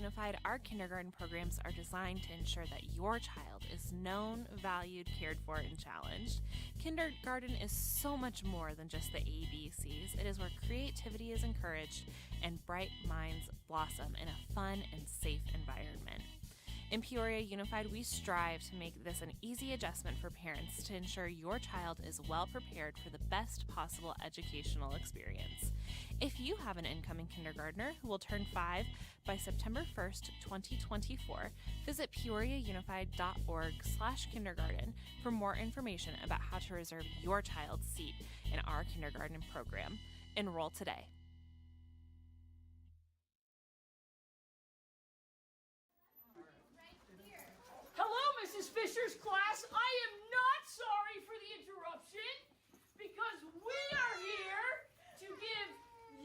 Unified, our kindergarten programs are designed to ensure that your child is known, valued, cared for, and challenged. Kindergarten is so much more than just the ABCs. It is where creativity is encouraged and bright minds blossom in a fun and safe environment. In Peoria Unified, we strive to make this an easy adjustment for parents to ensure your child is well prepared for the best possible educational experience. If you have an incoming kindergartner who will turn 5 by September 1st, 2024, visit peoriaunified.org/kindergarten for more information about how to reserve your child's seat in our kindergarten program. Enroll today. Hello, Mrs. Fisher's class. I am not sorry for the interruption because we are here to give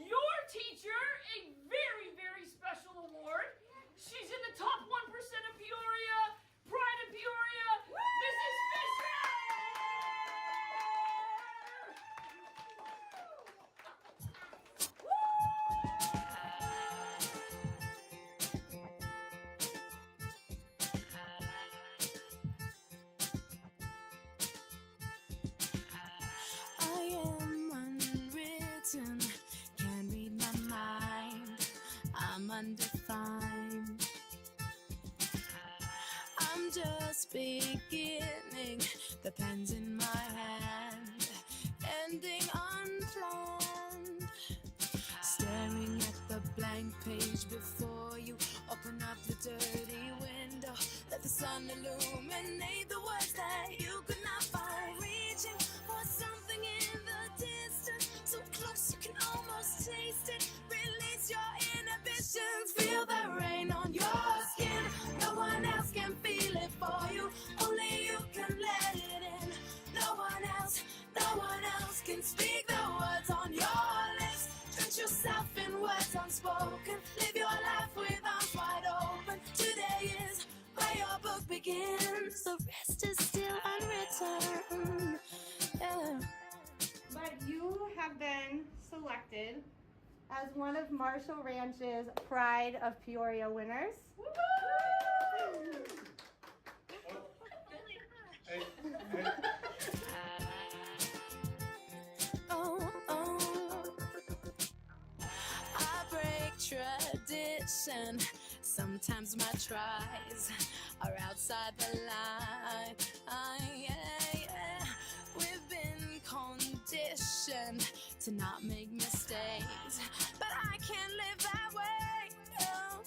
your teacher a very, very special award. She's in the top 1% of Peoria, pride of Peoria, Mrs. Fisher! Undefined. I'm just beginning, the pen's in my hand, ending unplanned. Staring at the blank page before you, open up the dirty window, let the sun illuminate the words that you could not find. Reaching for something in the distance, so close you can almost taste it. Release your inhibitions, feel the rain on your skin. No one else can feel it for you, only you can let it in. No one else can speak the words on your lips. Drench yourself in words unspoken, live your life with arms wide open. Today is where your book begins, the rest is still unwritten. Yeah. But you have been selected as one of Marshall Ranch's Pride of Peoria winners. I break tradition. Sometimes my tries are outside the line. We've been conditioned to not make mistakes, but I can't live that way. No.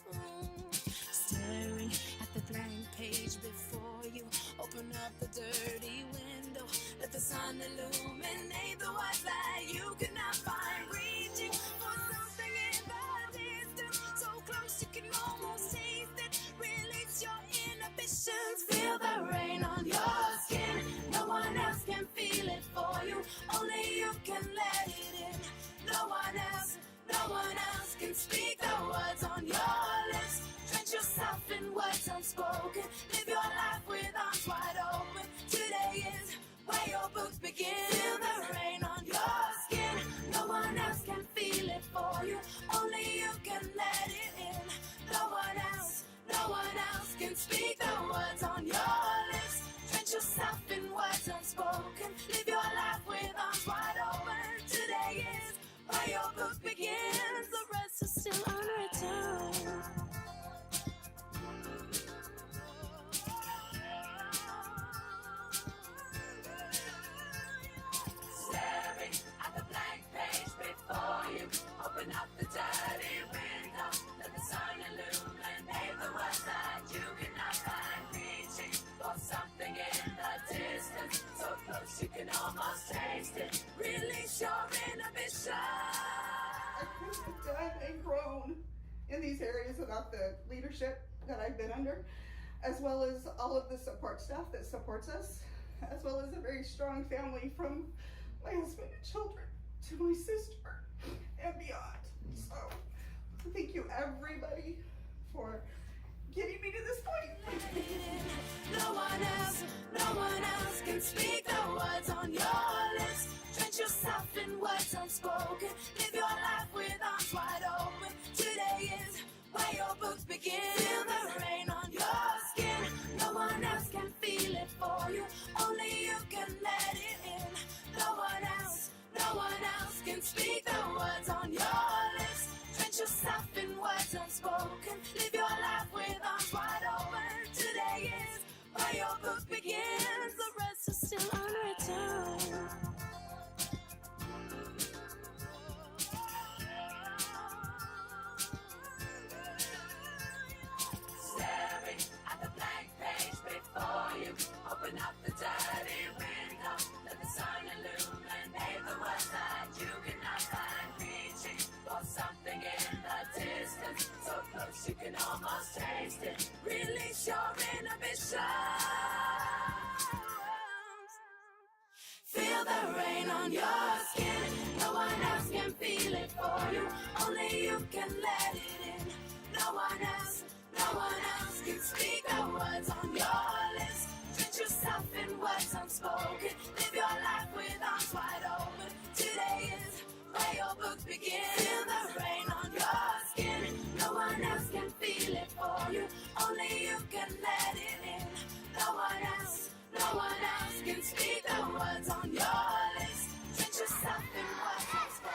Staring at the blank page before you, open up the dirty window, let the sun illuminate the words that you could not find. Reaching for something in the distance, so close you can almost taste it. Release your inhibitions, feel the rain on your skin. No one else can feel it for you, only you can let it in. No one else can speak the words on your lips. Drench yourself in words unspoken, live your life with arms wide open. Today is where your books begin. Feel the rain on your skin. No one else can feel it for you, only you can let it in. No one else can speak the words on your lips. Drench yourself in words unspoken, live your life with arms wide open. Today is where your book begins, the rest is still unwritten. Staring at the blank page before you, open up the dirty window, let the sun illuminate the words that you cannot find. Reaching for something in the distance, so close you can almost taste it. Release your inhibition. I couldn't have done and grown in these areas without the leadership that I've been under, as well as all of the support staff that supports us, as well as a very strong family from my husband and children to my sister and beyond. So thank you everybody for getting me to this point. No one else can speak the words on your lips. Drench yourself in words unspoken, live your life with arms wide open. Today is where your books begin. the rain on your skin. No one else can feel it for you. Only you can let it in. No one else can speak the words on your lips. Drench yourself in words unspoken. Live your life with arms wide open. Today is where your books begin. Feel the rain on your skin. No one else can feel it for you. Only you can let it in. No one else can speak the words on your lips. Drench yourself in words unspoken.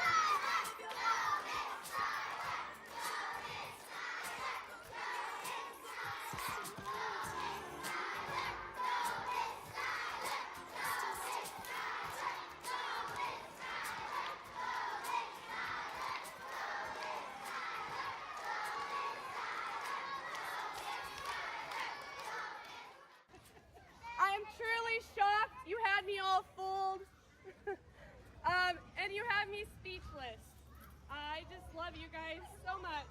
I am truly shocked. You had me all fooled. And you have me speechless. I just love you guys so much.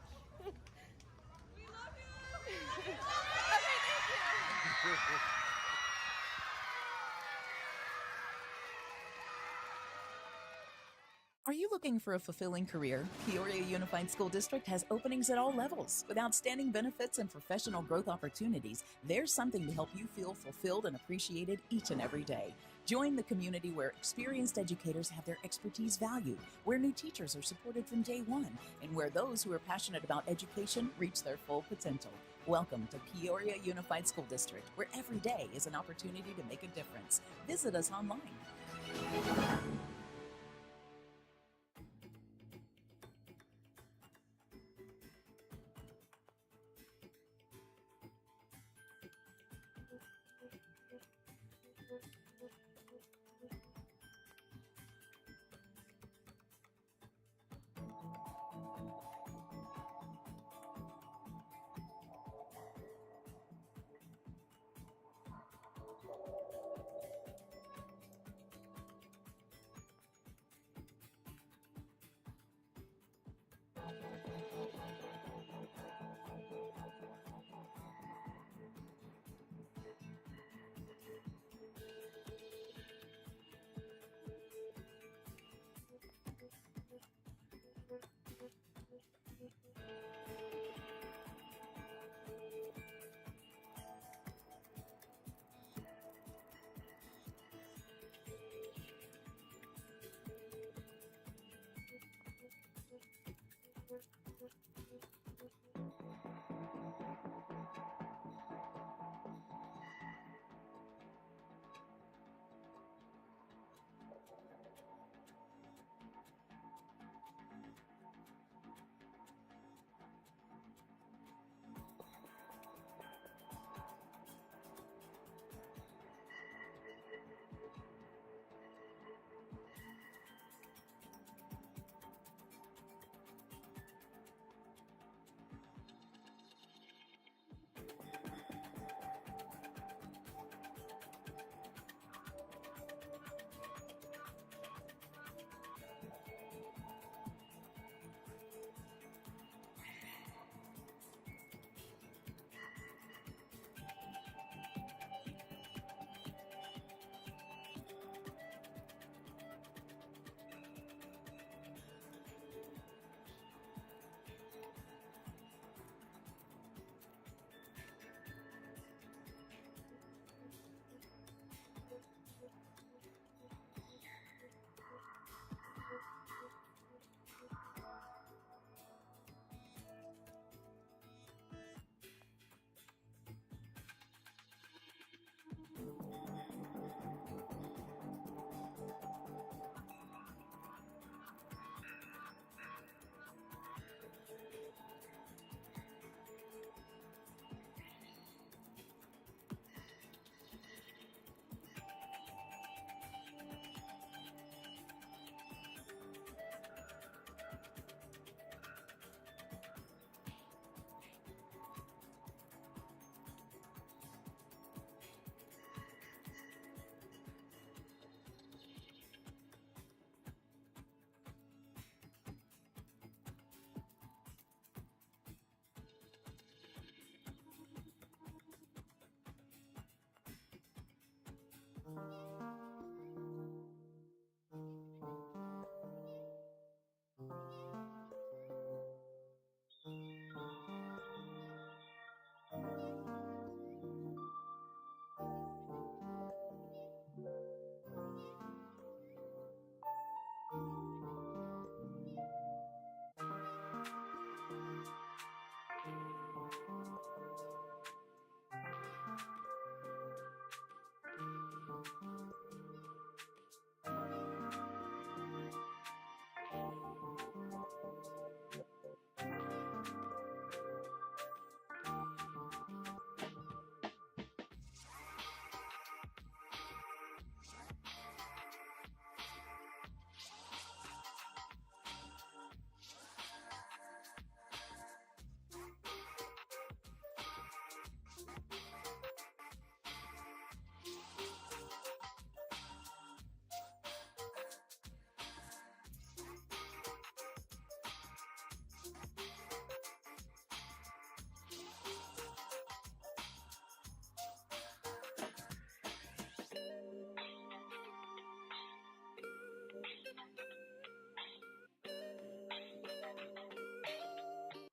We love you. Okay, thank you. Are you looking for a fulfilling career? Peoria Unified School District has openings at all levels. With outstanding benefits and professional growth opportunities, there's something to help you feel fulfilled and appreciated each and every day. Join the community where experienced educators have their expertise valued, where new teachers are supported from day one, and where those who are passionate about education reach their full potential. Welcome to Peoria Unified School District, where every day is an opportunity to make a difference. Visit us online.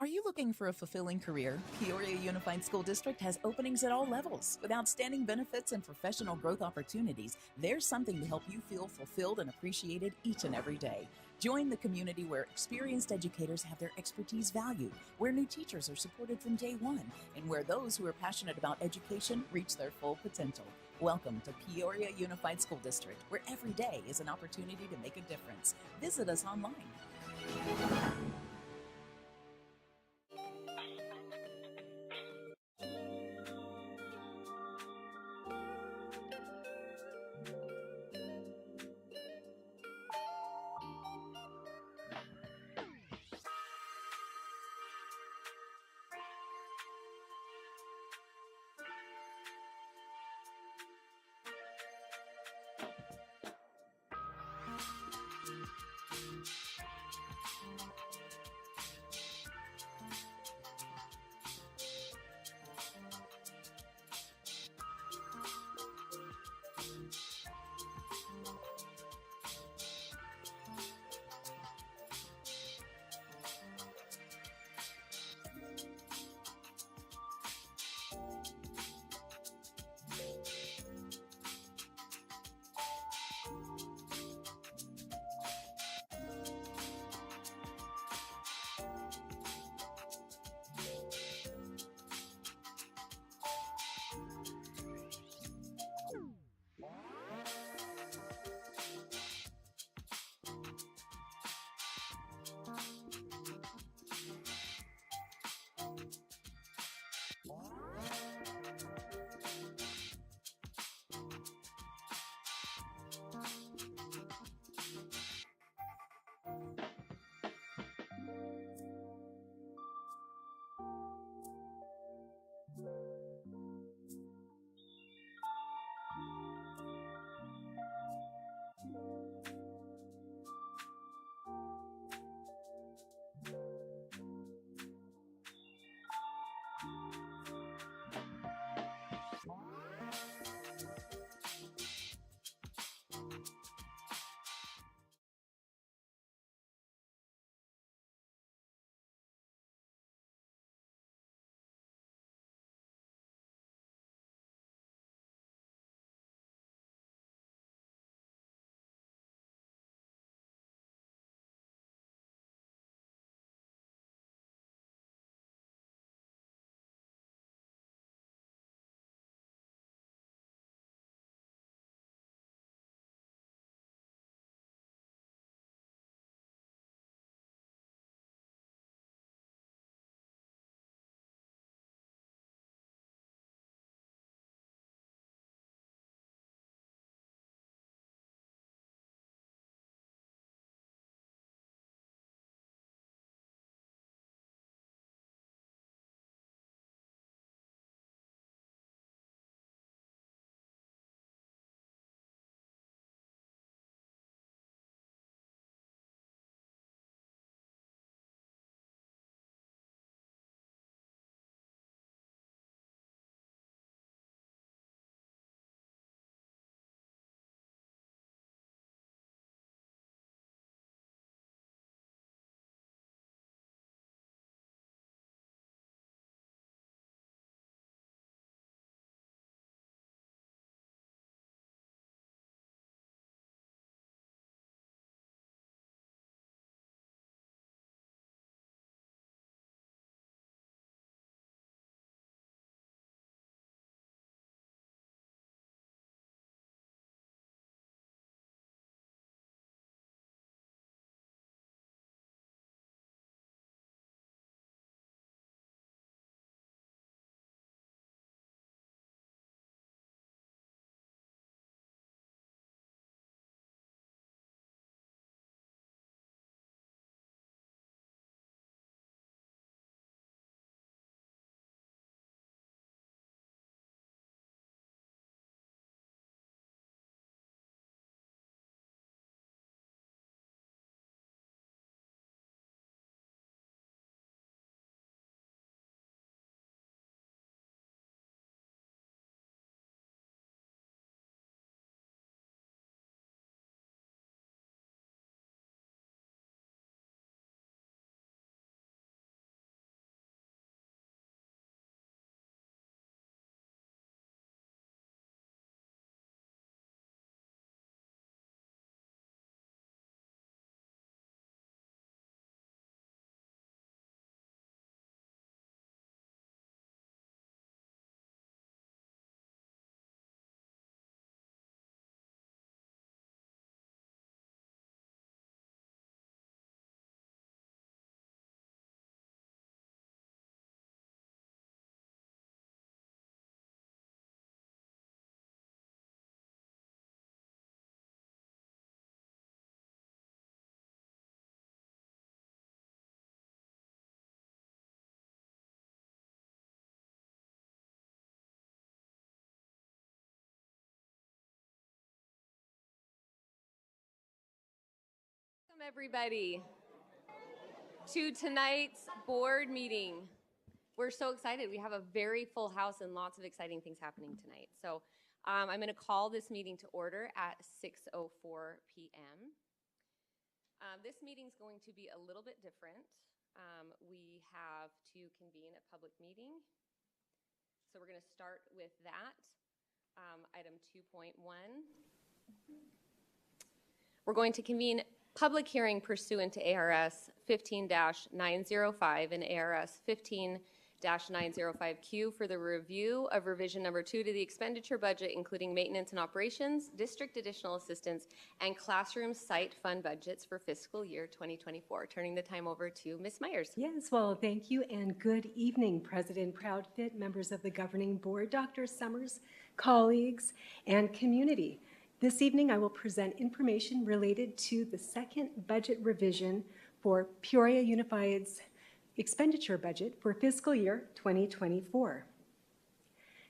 Are you looking for a fulfilling career? Peoria Unified School District has openings at all levels. With outstanding benefits and professional growth opportunities, there's something to help you feel fulfilled and appreciated each and every day. Join the community where experienced educators have their expertise valued, where new teachers are supported from day one, and where those who are passionate about education reach their full potential. Welcome to Peoria Unified School District, where every day is an opportunity to make a difference. Visit us online. everybody, to tonight's board meeting. We're so excited. We have a very full house and lots of exciting things happening tonight. So I'm going to call this meeting to order at 6:04 p.m. This meeting is going to be a little bit different. We have to convene a public meeting. So we're going to start with that. Item 2.1. We're going to convene public hearing pursuant to ARS 15-905 and ARS 15-905Q for the review of revision number 2 to the expenditure budget, including maintenance and operations, district additional assistance, and classroom site fund budgets for fiscal year 2024. Turning the time over to Ms. Myers. Yes, well, thank you and good evening, President Proudfit, members of the governing board, Dr. Summers, colleagues, and community. This evening, I will present information related to the second budget revision for Peoria Unified's expenditure budget for fiscal year 2024.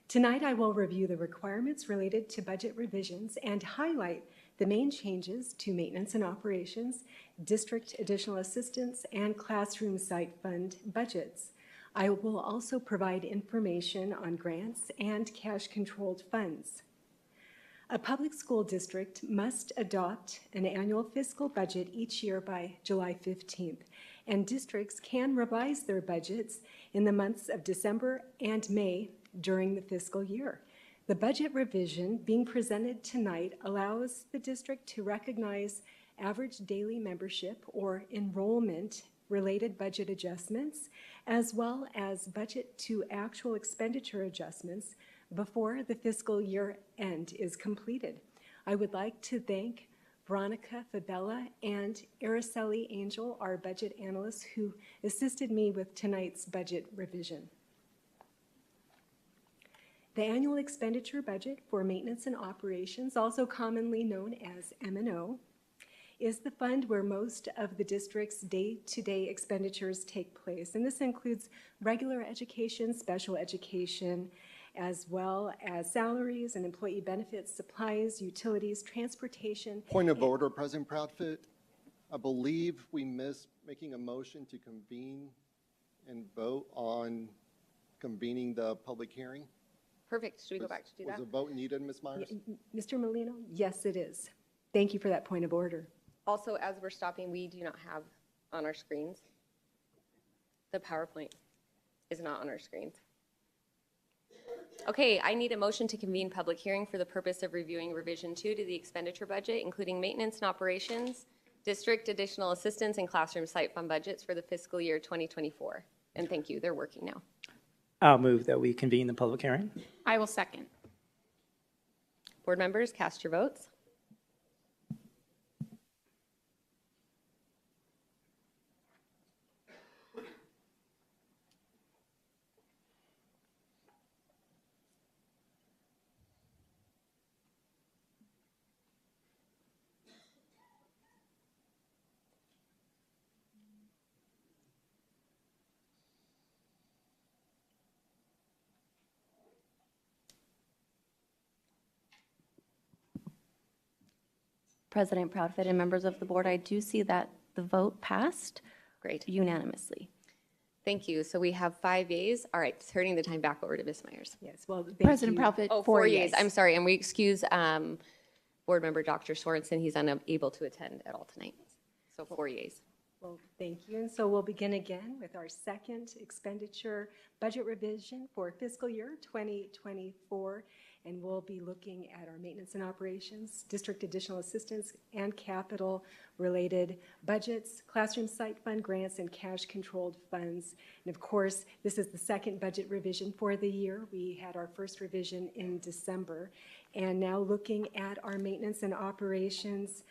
Tonight, I will review the requirements related to budget revisions and highlight the main changes to maintenance and operations, district additional assistance, and classroom site fund budgets. I will also provide information on grants and cash-controlled funds. A public school district must adopt an annual fiscal budget each year by July 15th, and districts can revise their budgets in the months of December and May during the fiscal year. The budget revision being presented tonight allows the district to recognize average daily membership or enrollment related budget adjustments, as well as budget to actual expenditure adjustments before the fiscal year end is completed. I would like to thank Veronica Fabella and Araceli Angel, our budget analysts, who assisted me with tonight's budget revision. The annual expenditure budget for maintenance and operations, also commonly known as M&O, is the fund where most of the district's day-to-day expenditures take place. And this includes regular education, special education, as well as salaries and employee benefits, supplies, utilities, transportation. Point of order, President Proudfit. I believe we missed making a motion to convene and vote on convening the public hearing. Perfect. Should we go back to do that? Was a vote needed, Ms. Myers? Mr. Molino, yes, it is. Thank you for that point of order. Also, as we're stopping, we do not have on our screens. The PowerPoint is not on our screens. Okay, I need a motion to convene public hearing for the purpose of reviewing revision 2 to the expenditure budget, including maintenance and operations, district additional assistance, and classroom site fund budgets for the fiscal year 2024. And thank you, they're working now. I'll move that we convene the public hearing. I will second. Board members, cast your votes. President Proudfit and members of the board, I do see that the vote passed. Great. Unanimously. Thank you. So we have 5 yeas. All right, turning the time back over to Ms. Myers. Yes, well, thank President you. Proudfit, Oh, 4 yeas. I'm sorry, and we excuse board member Dr. Sorensen. He's unable to attend at all tonight. So 4 yeas. Well, thank you. And so we'll begin again with our second expenditure budget revision for fiscal year 2024. And we'll be looking at our maintenance and operations, district additional assistance, and capital related budgets, classroom site fund grants, and cash controlled funds. And of course, this is the second budget revision for the year. We had our first revision in December. And now looking at our maintenance and operations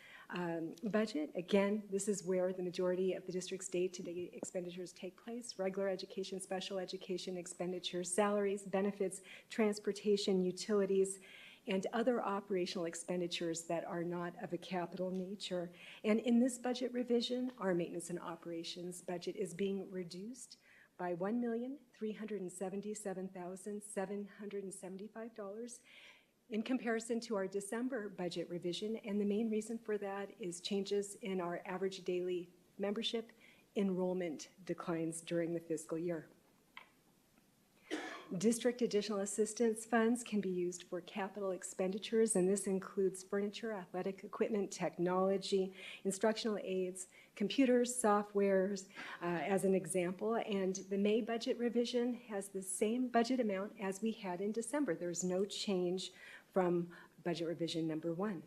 budget. Again, this is where the majority of the district's day-to-day expenditures take place. Regular education, special education expenditures, salaries, benefits, transportation, utilities, and other operational expenditures that are not of a capital nature. And in this budget revision, our maintenance and operations budget is being reduced by $1,377,775. in comparison to our December budget revision, and the main reason for that is changes in our average daily membership enrollment declines during the fiscal year. District additional assistance funds can be used for capital expenditures, and this includes furniture, athletic equipment, technology, instructional aids, computers, softwares, as an example. And the May budget revision has the same budget amount as we had in December. There's no change from budget revision number 1.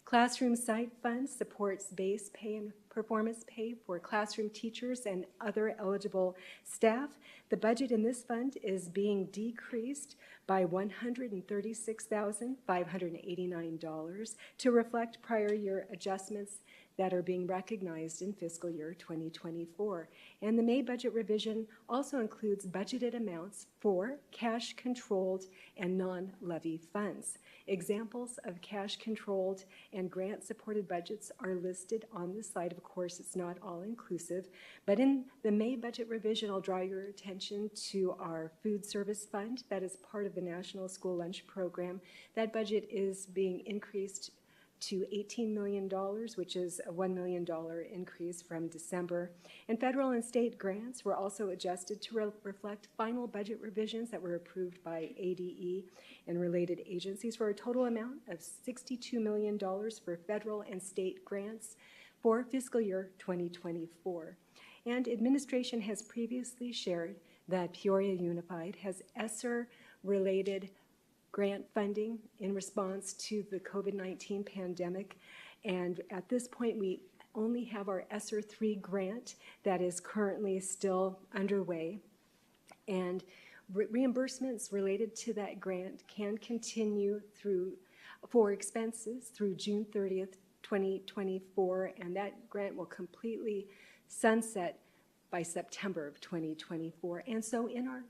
Classroom Site Fund supports base pay and performance pay for classroom teachers and other eligible staff. The budget in this fund is being decreased by $136,589 to reflect prior year adjustments that are being recognized in fiscal year 2024. And the May budget revision also includes budgeted amounts for cash-controlled and non-levy funds. Examples of cash-controlled and grant-supported budgets are listed on the slide. Of course, it's not all-inclusive, but in the May budget revision, I'll draw your attention to our food service fund that is part of the National School Lunch Program. That budget is being increased to $18 million, which is a $1 million increase from December. And federal and state grants were also adjusted to reflect final budget revisions that were approved by ADE and related agencies for a total amount of $62 million for federal and state grants for fiscal year 2024. And administration has previously shared that Peoria Unified has ESSER-related grant funding in response to the COVID-19 pandemic. And at this point, we only have our ESSER 3 grant that is currently still underway. And reimbursements related to that grant can continue for expenses through June 30th, 2024, and that grant will completely sunset by September of 2024. And so in our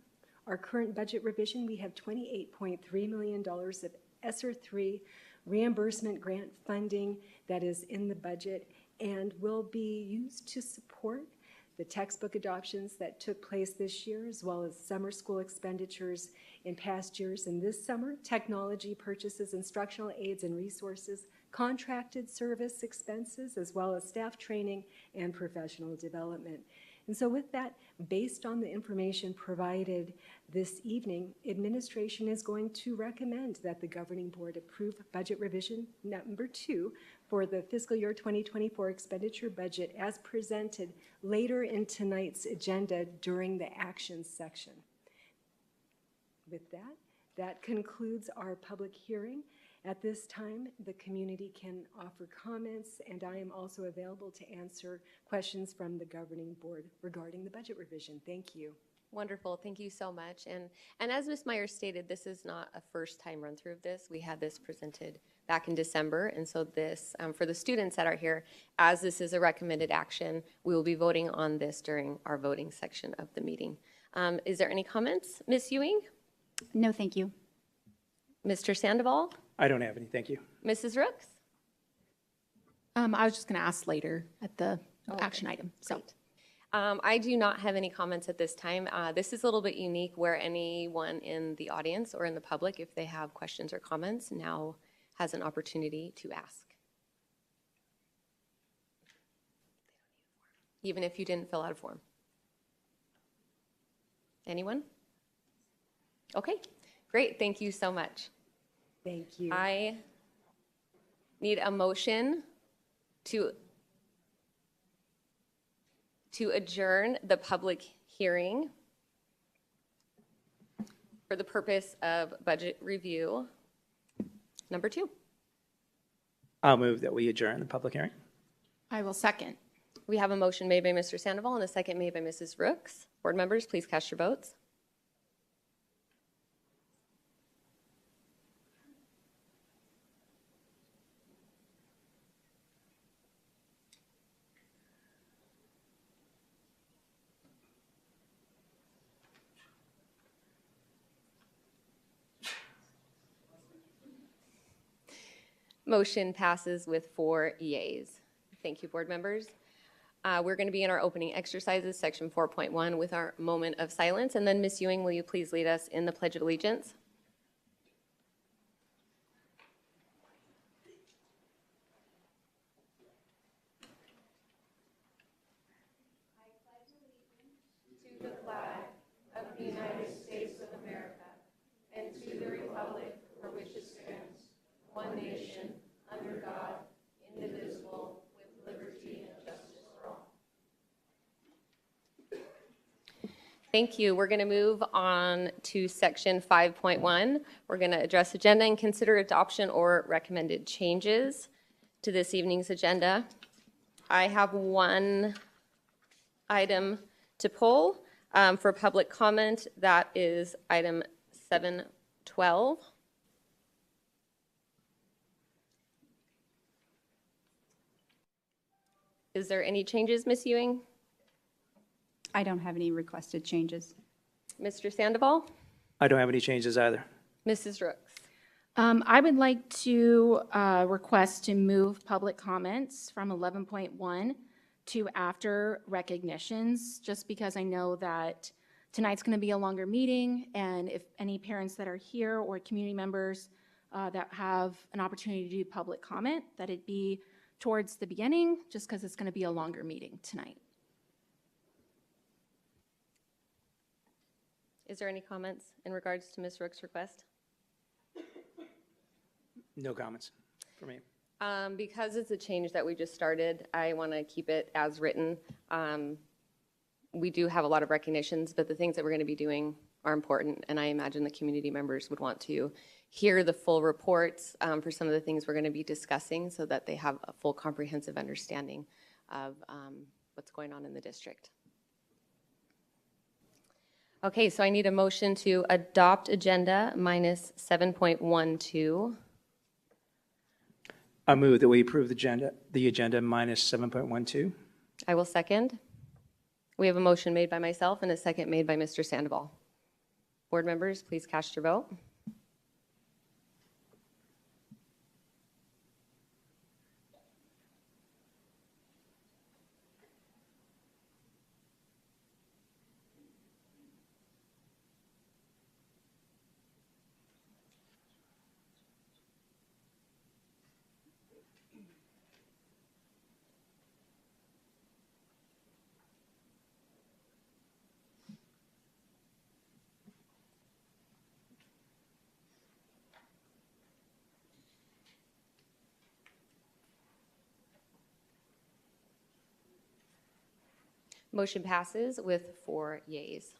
current budget revision, we have $28.3 million of ESSER 3 reimbursement grant funding that is in the budget and will be used to support the textbook adoptions that took place this year, as well as summer school expenditures in past years. And this summer, technology purchases, instructional aids and resources, contracted service expenses, as well as staff training and professional development. And so with that, based on the information provided this evening, administration is going to recommend that the governing board approve budget revision number 2 for the fiscal year 2024 expenditure budget as presented later in tonight's agenda during the actions section. With that, that concludes our public hearing. At this time, the community can offer comments, and I am also available to answer questions from the governing board regarding the budget revision. Thank you. Wonderful. Thank you so much. And as Ms. Myers stated, this is not a first-time run-through of this. We had this presented back in December, and so this, for the students that are here, as this is a recommended action, we will be voting on this during our voting section of the meeting. Is there any comments? Ms. Ewing? No, thank you. Mr. Sandoval? I don't have any, thank you. Mrs. Rooks? I was just going to ask later at the action item. So, I do not have any comments at this time. This is a little bit unique where anyone in the audience or in the public, if they have questions or comments, now has an opportunity to ask. Even if you didn't fill out a form. Anyone? Okay, great. Thank you so much. Thank you. I need a motion to adjourn the public hearing for the purpose of budget review number 2. I'll move that we adjourn the public hearing. I will second. We have a motion made by Mr. Sandoval and a second made by Mrs. Rooks. Board members, please cast your votes. Motion passes with 4 yeas. Thank you, board members. We're going to be in our opening exercises, section 4.1, with our moment of silence. And then, Ms. Ewing, will you please lead us in the Pledge of Allegiance? Thank you. We're going to move on to section 5.1. We're going to address agenda and consider adoption or recommended changes to this evening's agenda. I have one item to pull for public comment. That is item 712. Is there any changes, Ms. Ewing? I don't have any requested changes. Mr. Sandoval? I don't have any changes either. Mrs. Rooks? I would like to request to move public comments from 11.1 to after recognitions, just because I know that tonight's going to be a longer meeting, and if any parents that are here or community members that have an opportunity to do public comment, that it be towards the beginning, just because it's going to be a longer meeting tonight. Is there any comments in regards to Ms. Rook's request? No comments for me. Because it's a change that we just started, I want to keep it as written. We do have a lot of recognitions, but the things that we're going to be doing are important, and I imagine the community members would want to hear the full reports for some of the things we're going to be discussing so that they have a full comprehensive understanding of what's going on in the district. Okay, so I need a motion to adopt agenda minus 7.12. I move that we approve the agenda minus 7.12. I will second. We have a motion made by myself and a second made by Mr. Sandoval. Board members, please cast your vote. Motion passes with 4 yeas.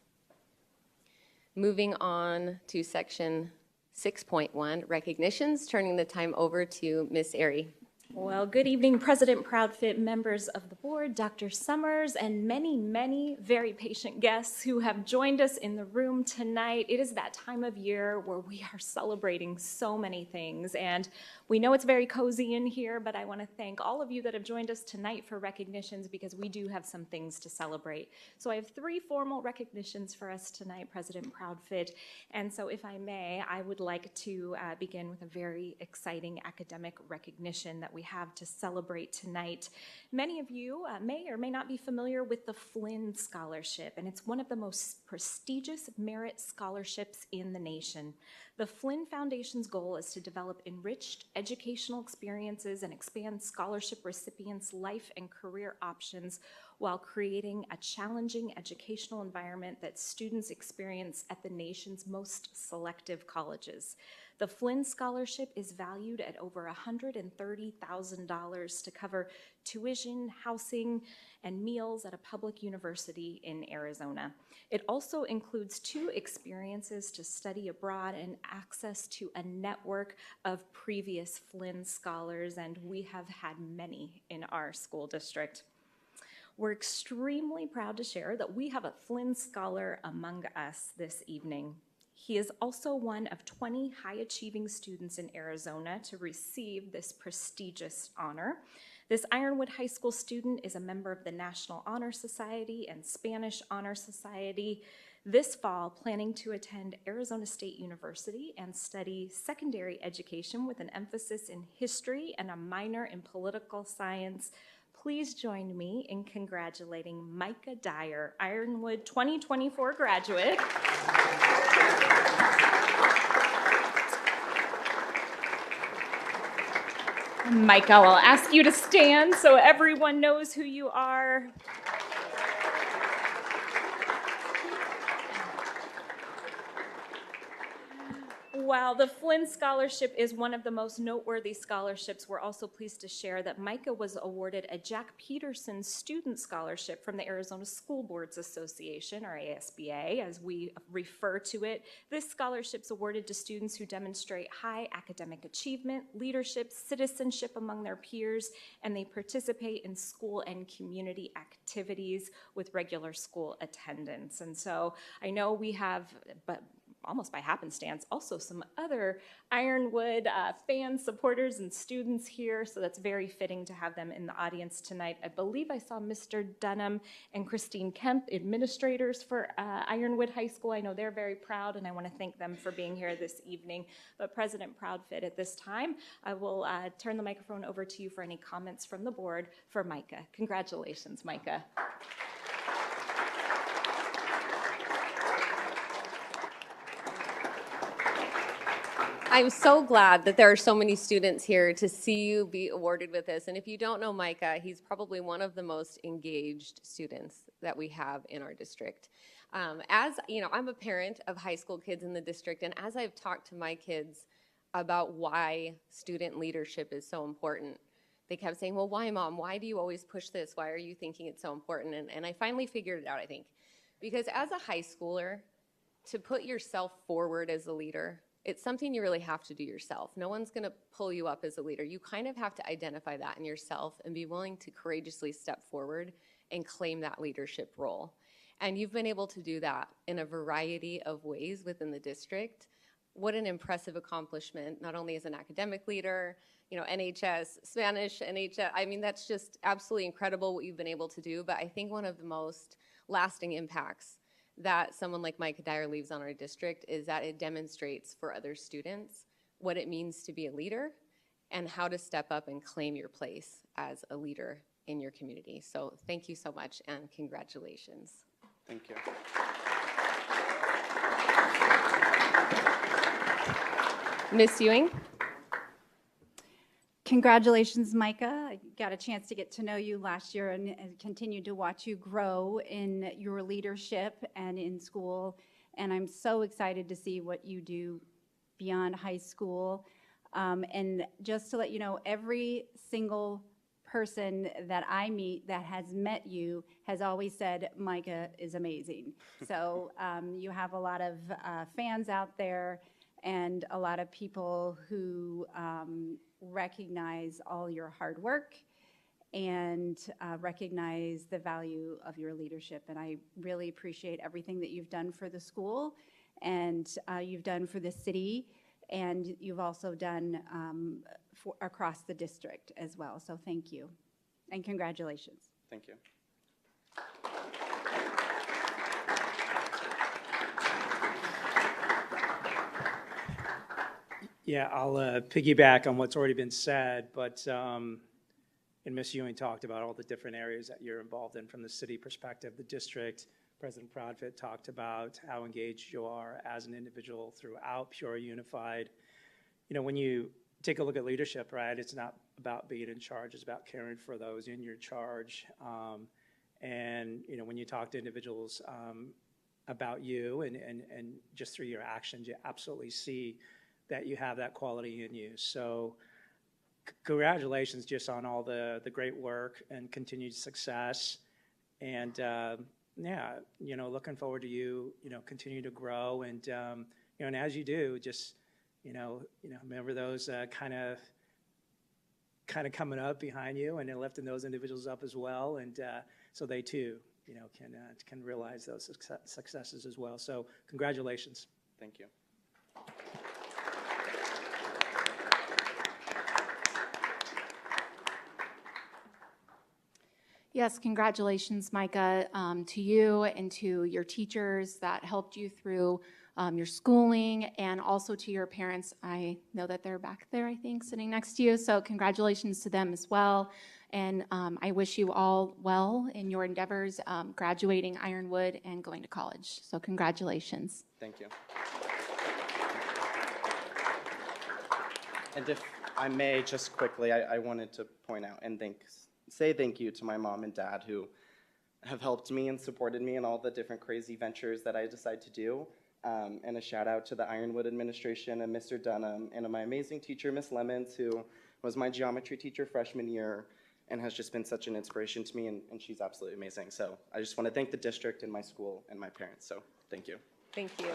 Moving on to section 6.1, recognitions, turning the time over to Ms. Airy. Well, good evening, President Proudfit, members of the board, Dr. Summers, and many, many very patient guests who have joined us in the room tonight. It is that time of year where we are celebrating so many things, and we know it's very cozy in here, but I want to thank all of you that have joined us tonight for recognitions because we do have some things to celebrate. So I have 3 formal recognitions for us tonight, President Proudfit, and so if I may, I would like to begin with a very exciting academic recognition that we have to celebrate tonight. Many of you may or may not be familiar with the Flynn Scholarship, and it's one of the most prestigious merit scholarships in the nation. The Flynn Foundation's goal is to develop enriched educational experiences and expand scholarship recipients' life and career options while creating a challenging educational environment that students experience at the nation's most selective colleges. The Flynn Scholarship is valued at over $130,000 to cover tuition, housing, and meals at a public university in Arizona. It also includes 2 experiences to study abroad and access to a network of previous Flynn scholars, and we have had many in our school district. We're extremely proud to share that we have a Flynn Scholar among us this evening. He is also one of 20 high-achieving students in Arizona to receive this prestigious honor. This Ironwood High School student is a member of the National Honor Society and Spanish Honor Society. This fall, planning to attend Arizona State University and study secondary education with an emphasis in history and a minor in political science. Please join me in congratulating Micah Dyer, Ironwood 2024 graduate. Micah, I'll ask you to stand so everyone knows who you are. While the Flynn Scholarship is one of the most noteworthy scholarships, we're also pleased to share that Micah was awarded a Jack Peterson Student Scholarship from the Arizona School Boards Association, or ASBA, as we refer to it. This scholarship is awarded to students who demonstrate high academic achievement, leadership, citizenship among their peers, and they participate in school and community activities with regular school attendance. And so I know we have, but almost by happenstance, also some other Ironwood fans, supporters, and students here, so that's very fitting to have them in the audience tonight. I believe I saw Mr. Dunham and Christine Kemp, administrators for Ironwood High School. I know they're very proud, and I want to thank them for being here this evening. But President Proudfit, at this time, I will turn the microphone over to you for any comments from the board for Micah. Congratulations, Micah. I'm so glad that there are so many students here to see you be awarded with this. And if you don't know Micah, he's probably one of the most engaged students that we have in our district. As you know, I'm a parent of high school kids in the district, and as I've talked to my kids about why student leadership is so important, they kept saying, well, why, Mom? Why do you always push this? Why are you thinking it's so important? And I finally figured it out, I think. Because as a high schooler, to put yourself forward as a leader, it's something you really have to do yourself. No one's going to pull you up as a leader. You kind of have to identify that in yourself and be willing to courageously step forward and claim that leadership role. And you've been able to do that in a variety of ways within the district. What an impressive accomplishment, not only as an academic leader, you know, NHS, Spanish, NHS. I mean, that's just absolutely incredible what you've been able to do. But I think one of the most lasting impacts that someone like Micah Dyer leaves on our district is that it demonstrates for other students what it means to be a leader and how to step up and claim your place as a leader in your community. So thank you so much and congratulations. Thank you. Ms. Ewing? Congratulations, Micah. I got a chance to get to know you last year and continue to watch you grow in your leadership and in school. And I'm so excited to see what you do beyond high school. And just to let you know, every single person that I meet that has met you has always said Micah is amazing. So you have a lot of fans out there and a lot of people who recognize all your hard work and recognize the value of your leadership. And I really appreciate everything that you've done for the school and you've done for the city, and you've also done for across the district as well. So thank you and congratulations. Thank you. Yeah, I'll piggyback on what's already been said, but and Ms. Ewing talked about all the different areas that you're involved in from the city perspective, the district. President Proudfit talked about how engaged you are as an individual throughout Peoria Unified. You know, when you take a look at leadership, right, it's not about being in charge, it's about caring for those in your charge. And, you know, when you talk to individuals about you and just through your actions, you absolutely see that you have that quality in you. So congratulations just on all the great work and continued success. And yeah, you know, looking forward to you, you know, continue to grow. And, you know, and as you do, just, you know, remember those kind of coming up behind you and then lifting those individuals up as well. And so they too, you know, can realize those successes as well. So congratulations. Thank you. Yes, congratulations, Micah, to you and to your teachers that helped you through your schooling, and also to your parents. I know that they're back there, I think, sitting next to you, so congratulations to them as well. And I wish you all well in your endeavors, graduating Ironwood and going to college. So congratulations. Thank you. And if I may, just quickly, I wanted to point out and say thank you to my mom and dad who have helped me and supported me in all the different crazy ventures that I decide to do. And a shout out to the Ironwood administration and Mr. Dunham and my amazing teacher, Miss Lemons, who was my geometry teacher freshman year and has just been such an inspiration to me, and she's absolutely amazing. So I just want to thank the district and my school and my parents. So thank you. Thank you.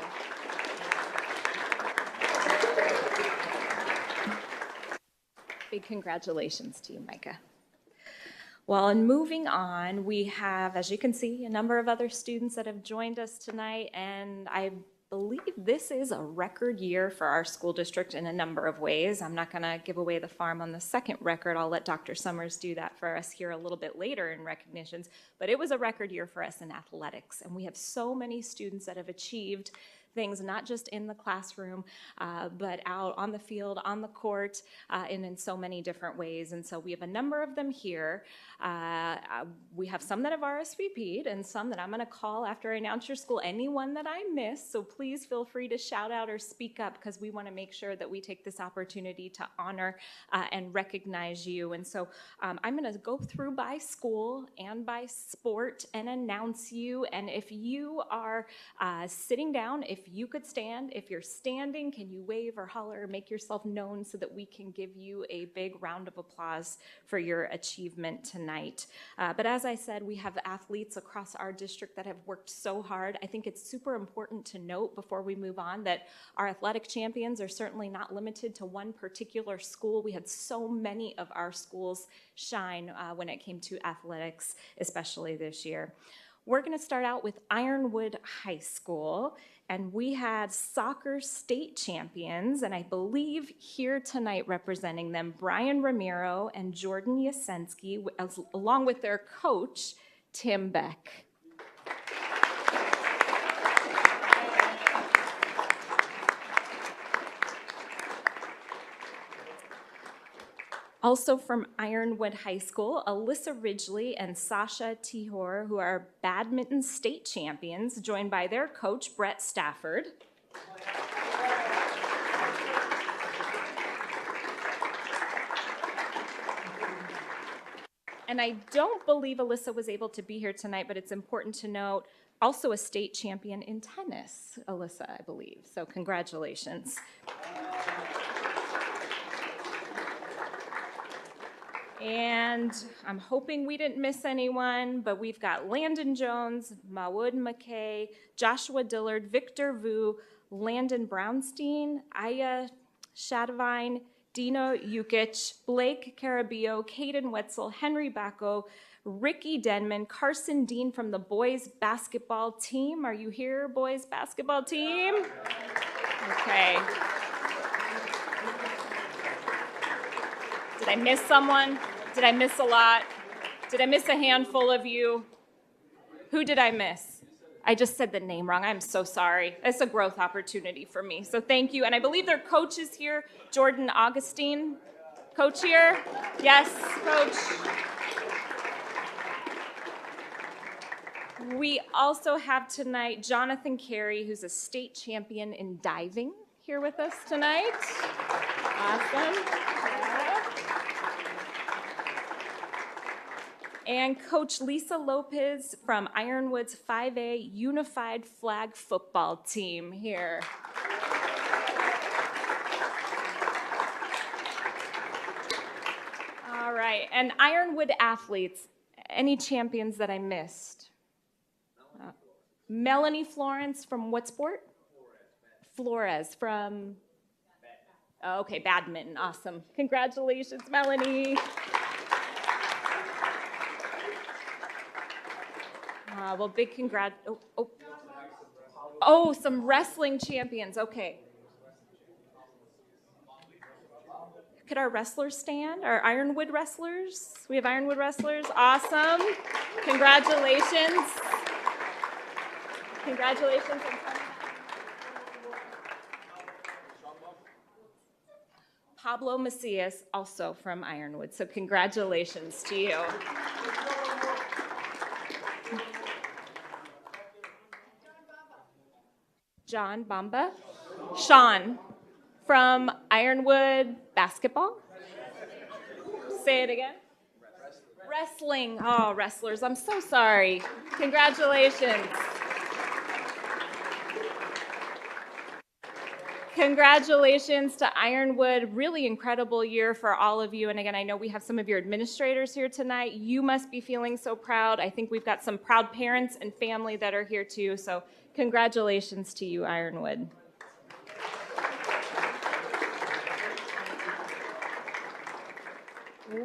Big congratulations to you, Micah. Well, and moving on, we have, as you can see, a number of other students that have joined us tonight, and I believe this is a record year for our school district in a number of ways. I'm not going to give away the farm on the second record. I'll let Dr. Summers do that for us here a little bit later in recognitions, but it was a record year for us in athletics, and we have so many students that have achieved things not just in the classroom, but out on the field, on the court, and in so many different ways. And so we have a number of them here. We have some that have RSVP'd and some that I'm going to call after I announce your school, anyone that I miss. So please feel free to shout out or speak up, because we want to make sure that we take this opportunity to honor and recognize you. And so I'm going to go through by school and by sport and announce you. And if you are sitting down, if you could stand, if you're standing, can you wave or holler or make yourself known so that we can give you a big round of applause for your achievement tonight. But as I said, we have athletes across our district that have worked so hard. I think it's super important to note before we move on that our athletic champions are certainly not limited to one particular school. We had so many of our schools shine when it came to athletics, especially this year. We're going to start out with Ironwood High School, and we had soccer state champions, and I believe here tonight representing them, Brian Ramiro and Jordan Yasensky, along with their coach, Tim Beck. Also from Ironwood High School, Alyssa Ridgely and Sasha Tihor, who are badminton state champions, joined by their coach, Brett Stafford. And I don't believe Alyssa was able to be here tonight, but it's important to note, also a state champion in tennis, Alyssa, I believe. So congratulations. And I'm hoping we didn't miss anyone, but we've got Landon Jones, Mawood McKay, Joshua Dillard, Victor Vu, Landon Brownstein, Aya Shadavine, Dino Yukic, Blake Carabio, Caden Wetzel, Henry Bacco, Ricky Denman, Carson Dean from the boys basketball team. Are you here, boys basketball team? Okay. Did I miss someone? Did I miss a lot? Did I miss a handful of you? Who did I miss? I just said the name wrong. I'm so sorry. It's a growth opportunity for me. So thank you. And I believe their coach is here, Jordan Augustine. Coach here? Yes, coach. We also have tonight Jonathan Carey, who's a state champion in diving, here with us tonight. Awesome. And Coach Lisa Lopez from Ironwood's 5A Unified Flag Football Team here. All right, and Ironwood athletes, any champions that I missed? Melanie Florence from what sport? Flores from, oh, okay, badminton, awesome. Congratulations, Melanie. Well, big congrats. Oh, some wrestling champions. Okay. Could our wrestlers stand? Our Ironwood wrestlers? We have Ironwood wrestlers. Awesome. Congratulations. Congratulations. Pablo Macias, also from Ironwood. So congratulations to you. John Bamba, Sean from Ironwood basketball. Say it again. Wrestling. Oh, wrestlers. I'm so sorry. Congratulations. Congratulations to Ironwood. Really incredible year for all of you. And again, I know we have some of your administrators here tonight. You must be feeling so proud. I think we've got some proud parents and family that are here too. So congratulations to you, Ironwood.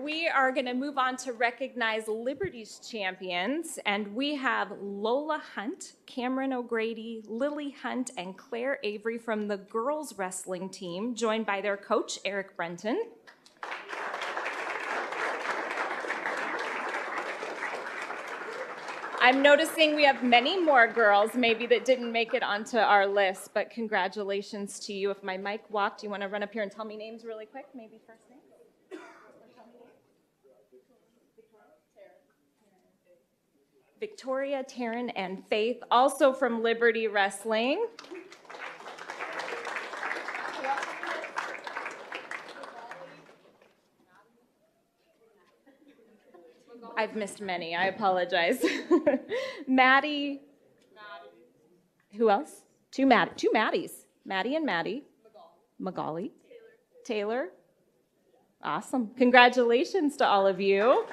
We are going to move on to recognize Liberty's champions, and we have Lola Hunt, Cameron O'Grady, Lily Hunt, and Claire Avery from the girls wrestling team, joined by their coach, Eric Brenton. I'm noticing we have many more girls maybe that didn't make it onto our list, but congratulations to you. If my mic walked, you want to run up here and tell me names really quick, maybe first name? Victoria, Taryn, and Faith, also from Liberty Wrestling. I've missed many, I apologize. Maddie. Who else? Two Maddies. Maddie and Maddie. Magali. Taylor. Awesome. Congratulations to all of you.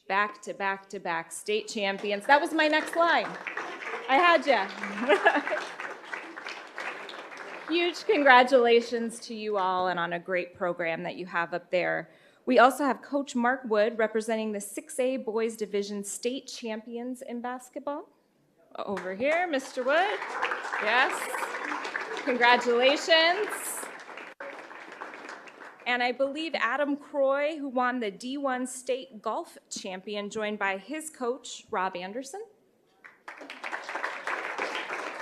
Back-to-back-to-back state champions. That was my next line. I had ya. Huge congratulations to you all and on a great program that you have up there. We also have Coach Mark Wood representing the 6A Boys Division state champions in basketball. Over here, Mr. Wood. Yes. Congratulations. And I believe Adam Croy, who won the D1 state golf champion, joined by his coach, Rob Anderson.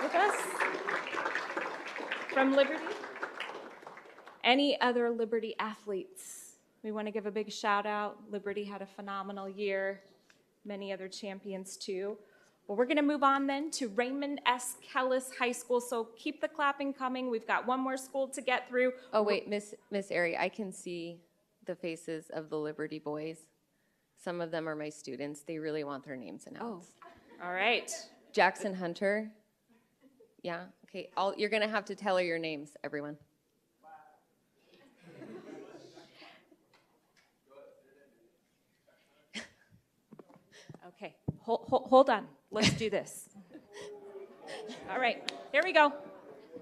With us. From Liberty. Any other Liberty athletes? We want to give a big shout out. Liberty had a phenomenal year. Many other champions too. Well, we're going to move on then to Raymond S. Kellis High School. So keep the clapping coming. We've got one more school to get through. Oh, wait, Miss Ari, I can see the faces of the Liberty boys. Some of them are my students. They really want their names announced. Oh, all right. Jackson Hunter. Yeah, okay. You're going to have to tell her your names, everyone. Okay, hold on. Let's do this. All right, here we go.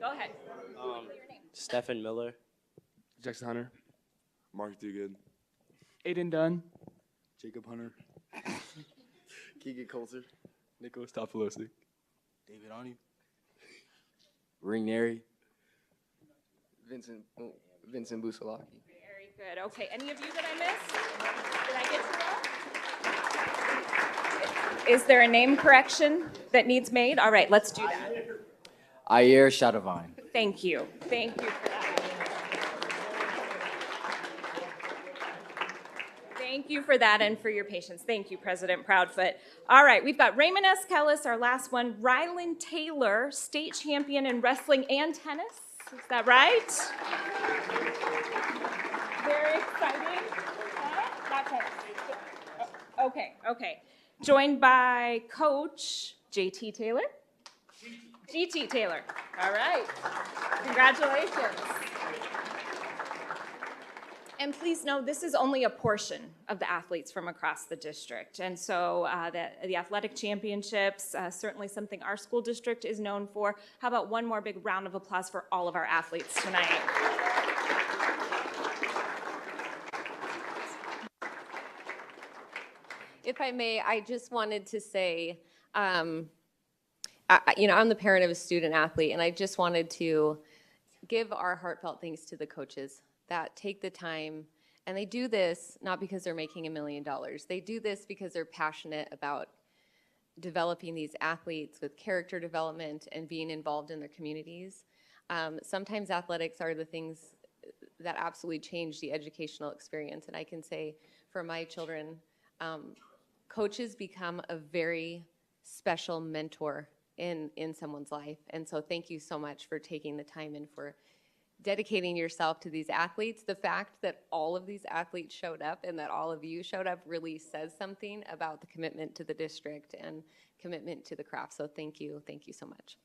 Go ahead. Stephen Miller. Jackson Hunter. Mark Dugan. Aiden Dunn. Jacob Hunter. Keegan Coulter. Nicholas Topolosi. David Ani. Ring Neri. Vincent Busalaki. Very good. Okay, any of you that I missed? Did I get to know? Is there a name correction that needs made? All right, let's do that. Ayer Shadovine. Thank you. Thank you for that. Thank you for that and for your patience. Thank you, President Proudfoot. All right, we've got Raymond S. Kellis, our last one. Rylan Taylor, state champion in wrestling and tennis. Is that right? Very exciting. Not tennis. Okay. Joined by Coach JT Taylor. GT Taylor. All right. Congratulations. And please know, this is only a portion of the athletes from across the district. And so the athletic championships, certainly something our school district is known for. How about one more big round of applause for all of our athletes tonight? If I may, I just wanted to say, I'm the parent of a student athlete, and I just wanted to give our heartfelt thanks to the coaches that take the time, and they do this not because they're making $1 million. They do this because they're passionate about developing these athletes with character development and being involved in their communities. Sometimes athletics are the things that absolutely change the educational experience, and I can say for my children, coaches become a very special mentor in someone's life. And so thank you so much for taking the time and for dedicating yourself to these athletes. The fact that all of these athletes showed up and that all of you showed up really says something about the commitment to the district and commitment to the craft. So thank you so much.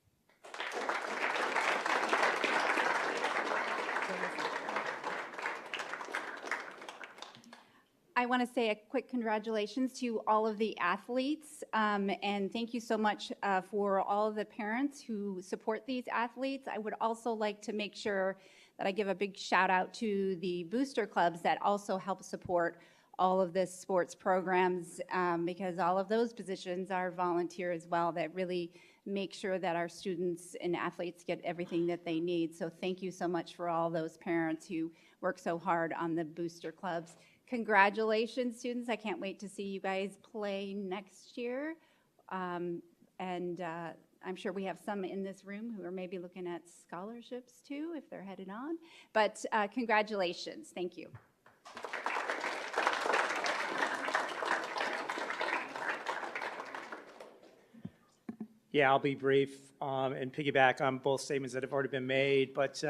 I want to say a quick congratulations to all of the athletes, and thank you so much for all of the parents who support these athletes. I would also like to make sure that I give a big shout out to the booster clubs that also help support all of the sports programs, because all of those positions are volunteer as well, that really make sure that our students and athletes get everything that they need. So thank you so much for all those parents who work so hard on the booster clubs. Congratulations, students. I can't wait to see you guys play next year. And I'm sure we have some in this room who are maybe looking at scholarships too, if they're headed on. But congratulations. Thank you. Yeah, I'll be brief and piggyback on both statements that have already been made. But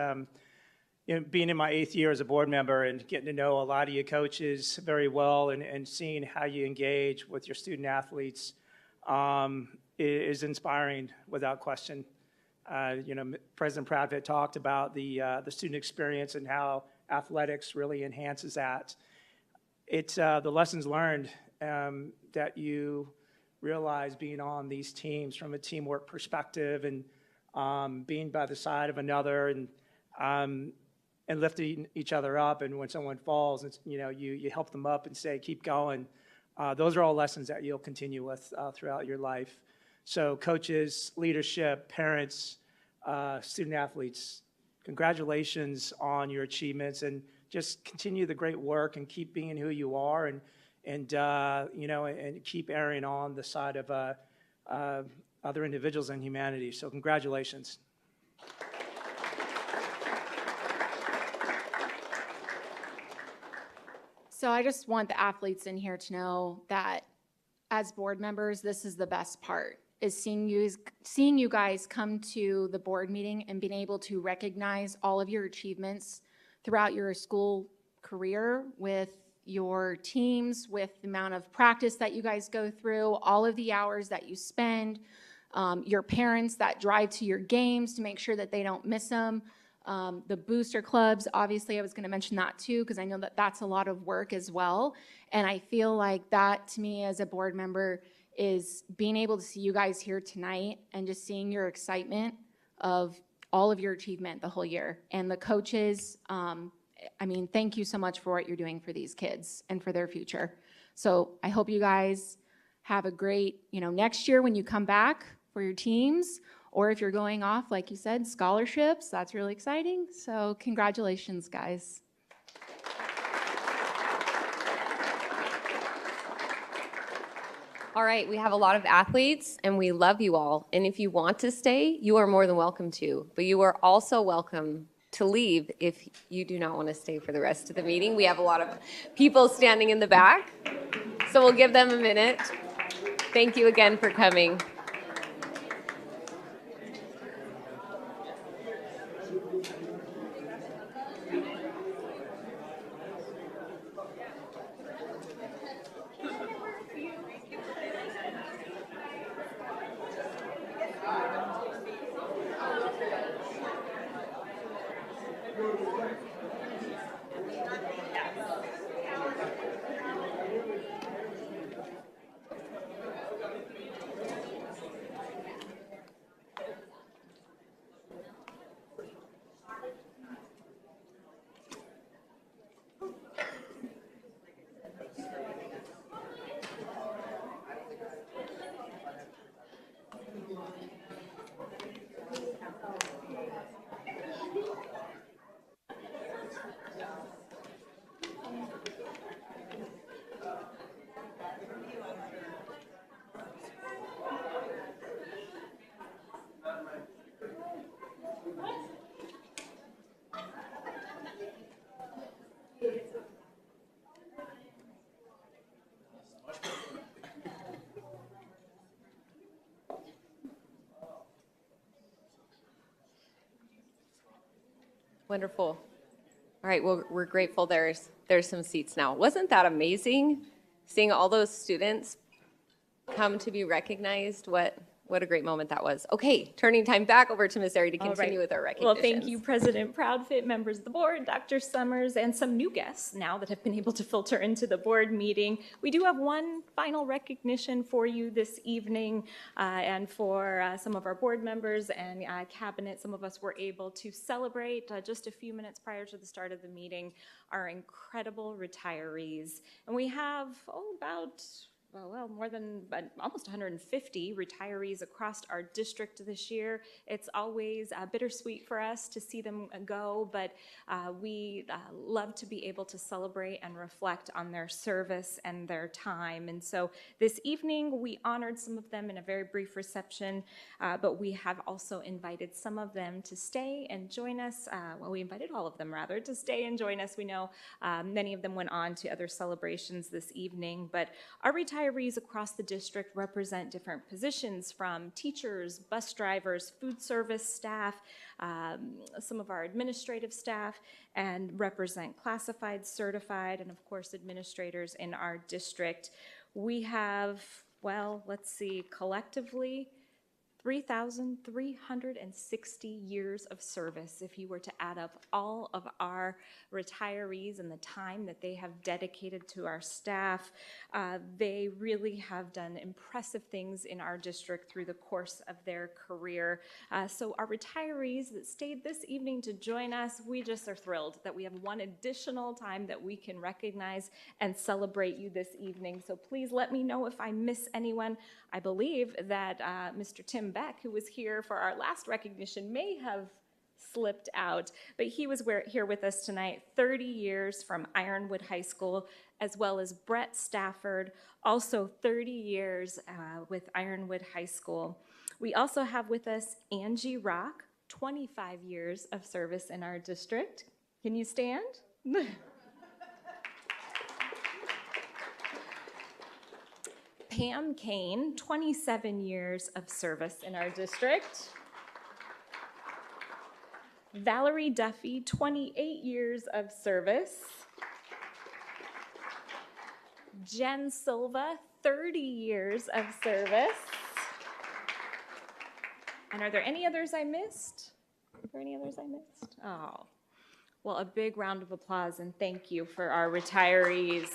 being in my 8th year as a board member and getting to know a lot of you coaches very well and seeing how you engage with your student athletes is inspiring without question. President Proudfit talked about the student experience and how athletics really enhances that. It's the lessons learned that you realize being on these teams from a teamwork perspective and being by the side of another and lifting each other up, and when someone falls, it's, you help them up and say, keep going. Those are all lessons that you'll continue with throughout your life. So coaches, leadership, parents, student athletes, congratulations on your achievements, and just continue the great work and keep being who you are, and keep erring on the side of other individuals and humanity. So congratulations. So I just want the athletes in here to know that as board members, this is the best part, is seeing you guys come to the board meeting and being able to recognize all of your achievements throughout your school career with your teams, with the amount of practice that you guys go through, all of the hours that you spend, your parents that drive to your games to make sure that they don't miss them. The booster clubs, obviously I was going to mention that too, because I know that that's a lot of work as well. And I feel like that to me as a board member is being able to see you guys here tonight and just seeing your excitement of all of your achievement the whole year. And the coaches, thank you so much for what you're doing for these kids and for their future. So I hope you guys have a great, next year when you come back for your teams, or if you're going off, like you said, scholarships, that's really exciting. So congratulations, guys. All right, we have a lot of athletes and we love you all. And if you want to stay, you are more than welcome to. But you are also welcome to leave if you do not want to stay for the rest of the meeting. We have a lot of people standing in the back, so we'll give them a minute. Thank you again for coming. Wonderful. All right, well, we're grateful there's some seats now. Wasn't that amazing? Seeing all those students come to be recognized, what a great moment that was. Okay, turning time back over to Ms. Ari to continue with our recognitions. Well, thank you, President Proudfit, members of the board, Dr. Summers, and some new guests now that have been able to filter into the board meeting. We do have one final recognition for you this evening, and for some of our board members and cabinet, some of us were able to celebrate just a few minutes prior to the start of the meeting our incredible retirees. And we have, more than almost 150 retirees across our district this year. It's always bittersweet for us to see them go, but we love to be able to celebrate and reflect on their service and their time. And so this evening, we honored some of them in a very brief reception, but we have also invited some of them to stay and join us. We invited all of them, rather, to stay and join us. We know many of them went on to other celebrations this evening, but our retirees across the district represent different positions, from teachers, bus drivers, food service staff, some of our administrative staff, and represent classified, certified, and of course administrators in our district. We have, collectively 3,360 years of service if you were to add up all of our retirees and the time that they have dedicated to our staff. They really have done impressive things in our district through the course of their career. So our retirees that stayed this evening to join us, we just are thrilled that we have one additional time that we can recognize and celebrate you this evening. So please let me know if I miss anyone. I believe that Mr. Tim Beck, who was here for our last recognition, may have slipped out, but he was here with us tonight, 30 years from Ironwood High School, as well as Brett Stafford, also 30 years with Ironwood High School. We also have with us Angie Rock, 25 years of service in our district. Can you stand? Pam Kane, 27 years of service in our district. Valerie Duffy, 28 years of service. Jen Silva, 30 years of service. And are there any others I missed? Are there any others I missed? Oh, well, a big round of applause and thank you for our retirees.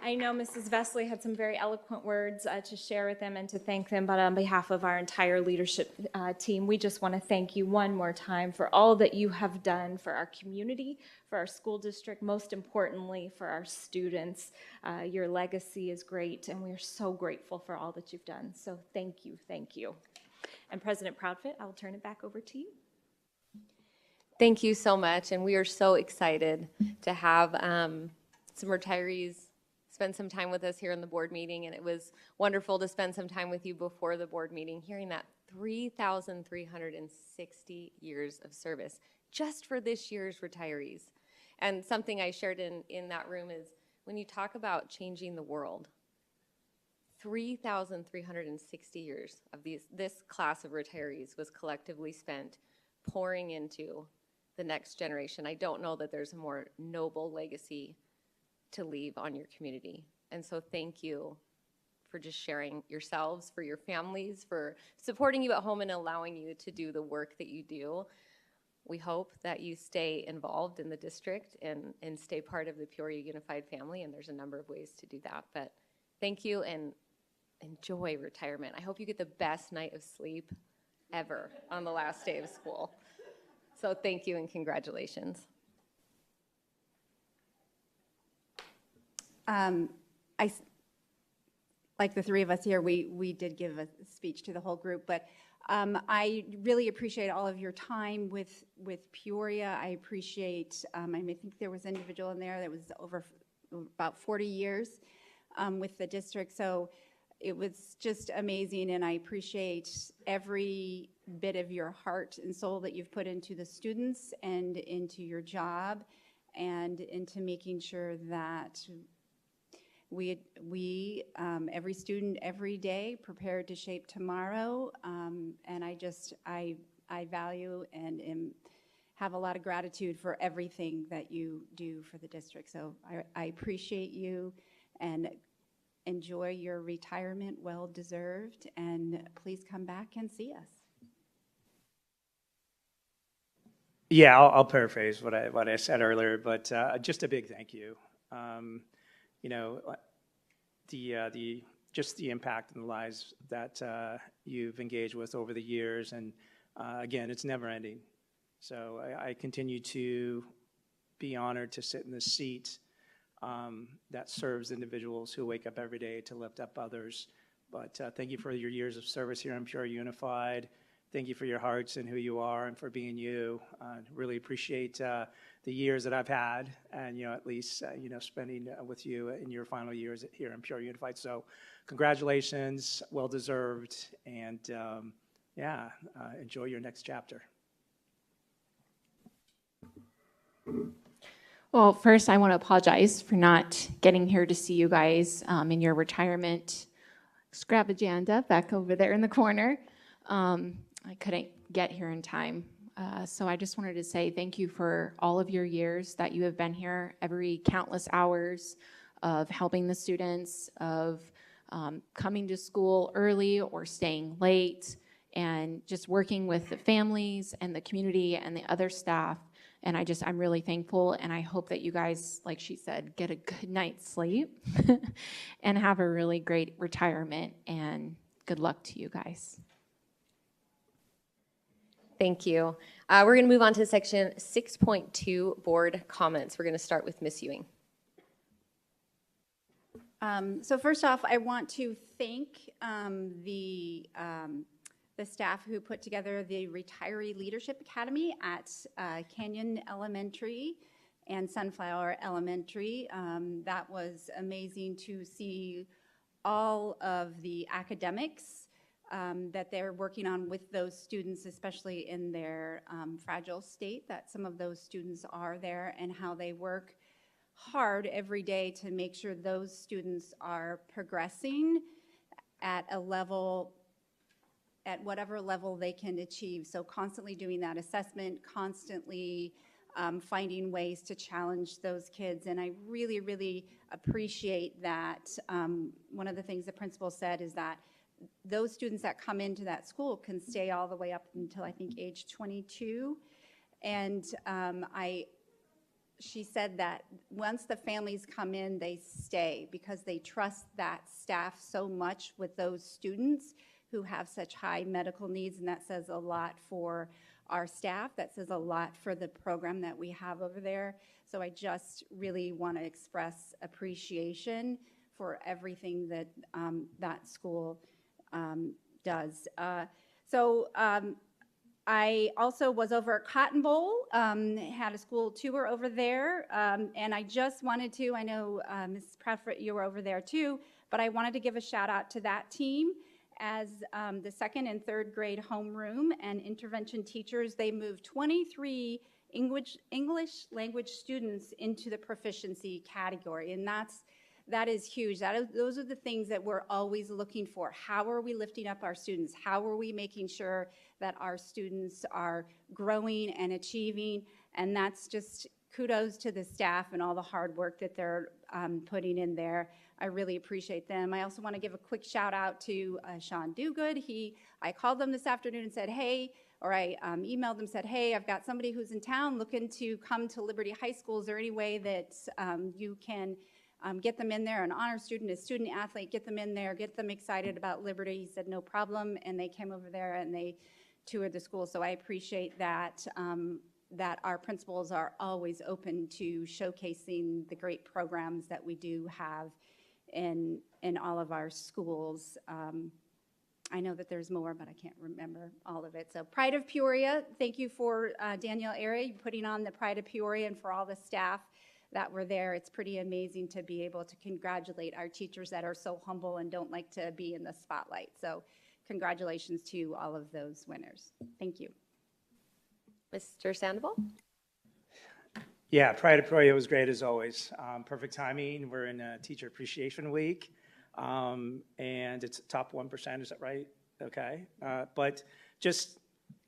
I know Mrs. Vesley had some very eloquent words to share with them and to thank them, but on behalf of our entire leadership team, we just want to thank you one more time for all that you have done for our community, for our school district, most importantly for our students. Your legacy is great, and we are so grateful for all that you've done. So thank you, thank you. And President Proudfit, I will turn it back over to you. Thank you so much, and we are so excited to have some retirees spend some time with us here in the board meeting, and it was wonderful to spend some time with you before the board meeting, hearing that 3,360 years of service just for this year's retirees. And something I shared in that room is when you talk about changing the world, 3,360 years of this class of retirees was collectively spent pouring into the next generation. I don't know that there's a more noble legacy to leave on your community. And so thank you for just sharing yourselves, for your families, for supporting you at home and allowing you to do the work that you do. We hope that you stay involved in the district and stay part of the Peoria Unified family, and there's a number of ways to do that. But thank you and enjoy retirement. I hope you get the best night of sleep ever on the last day of school. So thank you and congratulations. Like the three of us here, we did give a speech to the whole group, but I really appreciate all of your time with Peoria. I appreciate, I think there was an individual in there that was over about 40 years with the district, so it was just amazing, and I appreciate every bit of your heart and soul that you've put into the students and into your job and into making sure that we every student every day prepared to shape tomorrow, and I I value and have a lot of gratitude for everything that you do for the district. So I appreciate you and enjoy your retirement, well deserved, and please come back and see us. Yeah, I'll paraphrase what I said earlier, but just a big thank you. You know, just the impact in the lives that you've engaged with over the years, and again, it's never ending. So I continue to be honored to sit in this seat that serves individuals who wake up every day to lift up others. But thank you for your years of service here in Peoria Unified. Thank you for your hearts and who you are and for being you. Really appreciate the years that I've had and, you know, at least, you know, spending with you in your final years here in Peoria Unified. So congratulations, well-deserved, and yeah, enjoy your next chapter. Well, first, I want to apologize for not getting here to see you guys in your retirement extravaganza back over there in the corner. I couldn't get here in time. So I just wanted to say thank you for all of your years that you have been here, every countless hours of helping the students, of coming to school early or staying late, and just working with the families and the community and the other staff. And I'm really thankful, and I hope that you guys, like she said, get a good night's sleep and have a really great retirement, and good luck to you guys. Thank you. We're going to move on to section 6.2, board comments. We're going to start with Ms. Ewing. So first off, I want to thank the staff who put together the Retiree Leadership Academy at Canyon Elementary and Sunflower Elementary. That was amazing to see all of the academics that they're working on with those students, especially in their fragile state that some of those students are there, and how they work hard every day to make sure those students are progressing at a level, at whatever level they can achieve. So constantly doing that assessment, constantly finding ways to challenge those kids. And I really, really appreciate that. One of the things the principal said is that those students that come into that school can stay all the way up until I think age 22. And she said that once the families come in, they stay because they trust that staff so much with those students who have such high medical needs, and that says a lot for our staff. That says a lot for the program that we have over there. So I just really want to express appreciation for everything that that school does. I also was over at Cotton Bowl, had a school tour over there, and I just wanted to, I know Mrs. Proudfoot, you were over there too, but I wanted to give a shout out to that team. As the second and third grade homeroom and intervention teachers, they moved 23 English language students into the proficiency category, and that is huge. Those are the things that we're always looking for. How are we lifting up our students? How are we making sure that our students are growing and achieving? And that's just kudos to the staff and all the hard work that they're putting in there. I really appreciate them. I also want to give a quick shout out to Sean Dugood. I called them this afternoon and said, hey, or I emailed them, said, hey, I've got somebody who's in town looking to come to Liberty High School. Is there any way that you can get them in there, an honor student, a student athlete, get them in there, get them excited about Liberty? He said, no problem, and they came over there and they toured the school. So I appreciate that, that our principals are always open to showcasing the great programs that we do have in all of our schools. I know that there's more, but I can't remember all of it. So Pride of Peoria, thank you for Danielle Airy putting on the Pride of Peoria, and for all the staff that were there. It's pretty amazing to be able to congratulate our teachers that are so humble and don't like to be in the spotlight. So congratulations to all of those winners. Thank you. Mr. Sandoval? Yeah, Pride of Peoria was great as always. Perfect timing. We're in Teacher Appreciation Week, and it's top 1%. Is that right? Okay. But just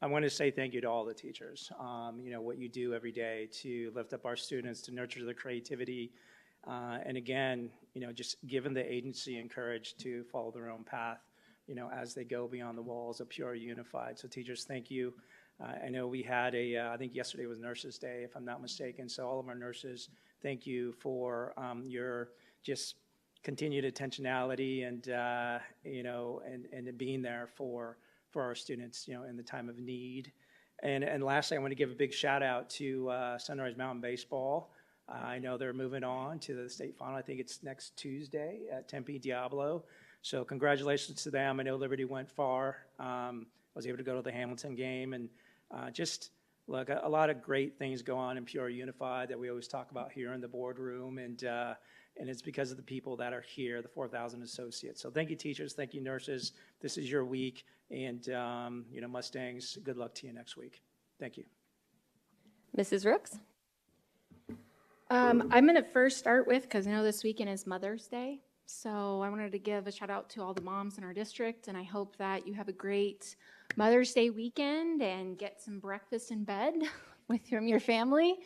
I want to say thank you to all the teachers. What you do every day to lift up our students, to nurture their creativity, and again, just give them the agency and courage to follow their own path, as they go beyond the walls of Peoria Unified. So teachers, thank you. I know we had I think yesterday was Nurses Day, if I'm not mistaken. So all of our nurses, thank you for your just continued intentionality and and being there for our students, in the time of need. And lastly, I want to give a big shout out to Sunrise Mountain Baseball. I know they're moving on to the state final. I think it's next Tuesday at Tempe Diablo. So congratulations to them. I know Liberty went far. I was able to go to the Hamilton game, and just look, a lot of great things go on in Peoria Unified that we always talk about here in the boardroom, and it's because of the people that are here, the 4,000 associates. So thank you, teachers. Thank you, nurses. This is your week, and Mustangs, good luck to you next week. Thank you. Mrs. Rooks? I'm going to first start with, because I know this weekend is Mother's Day, so I wanted to give a shout out to all the moms in our district, and I hope that you have a great Mother's Day weekend and get some breakfast in bed with your family.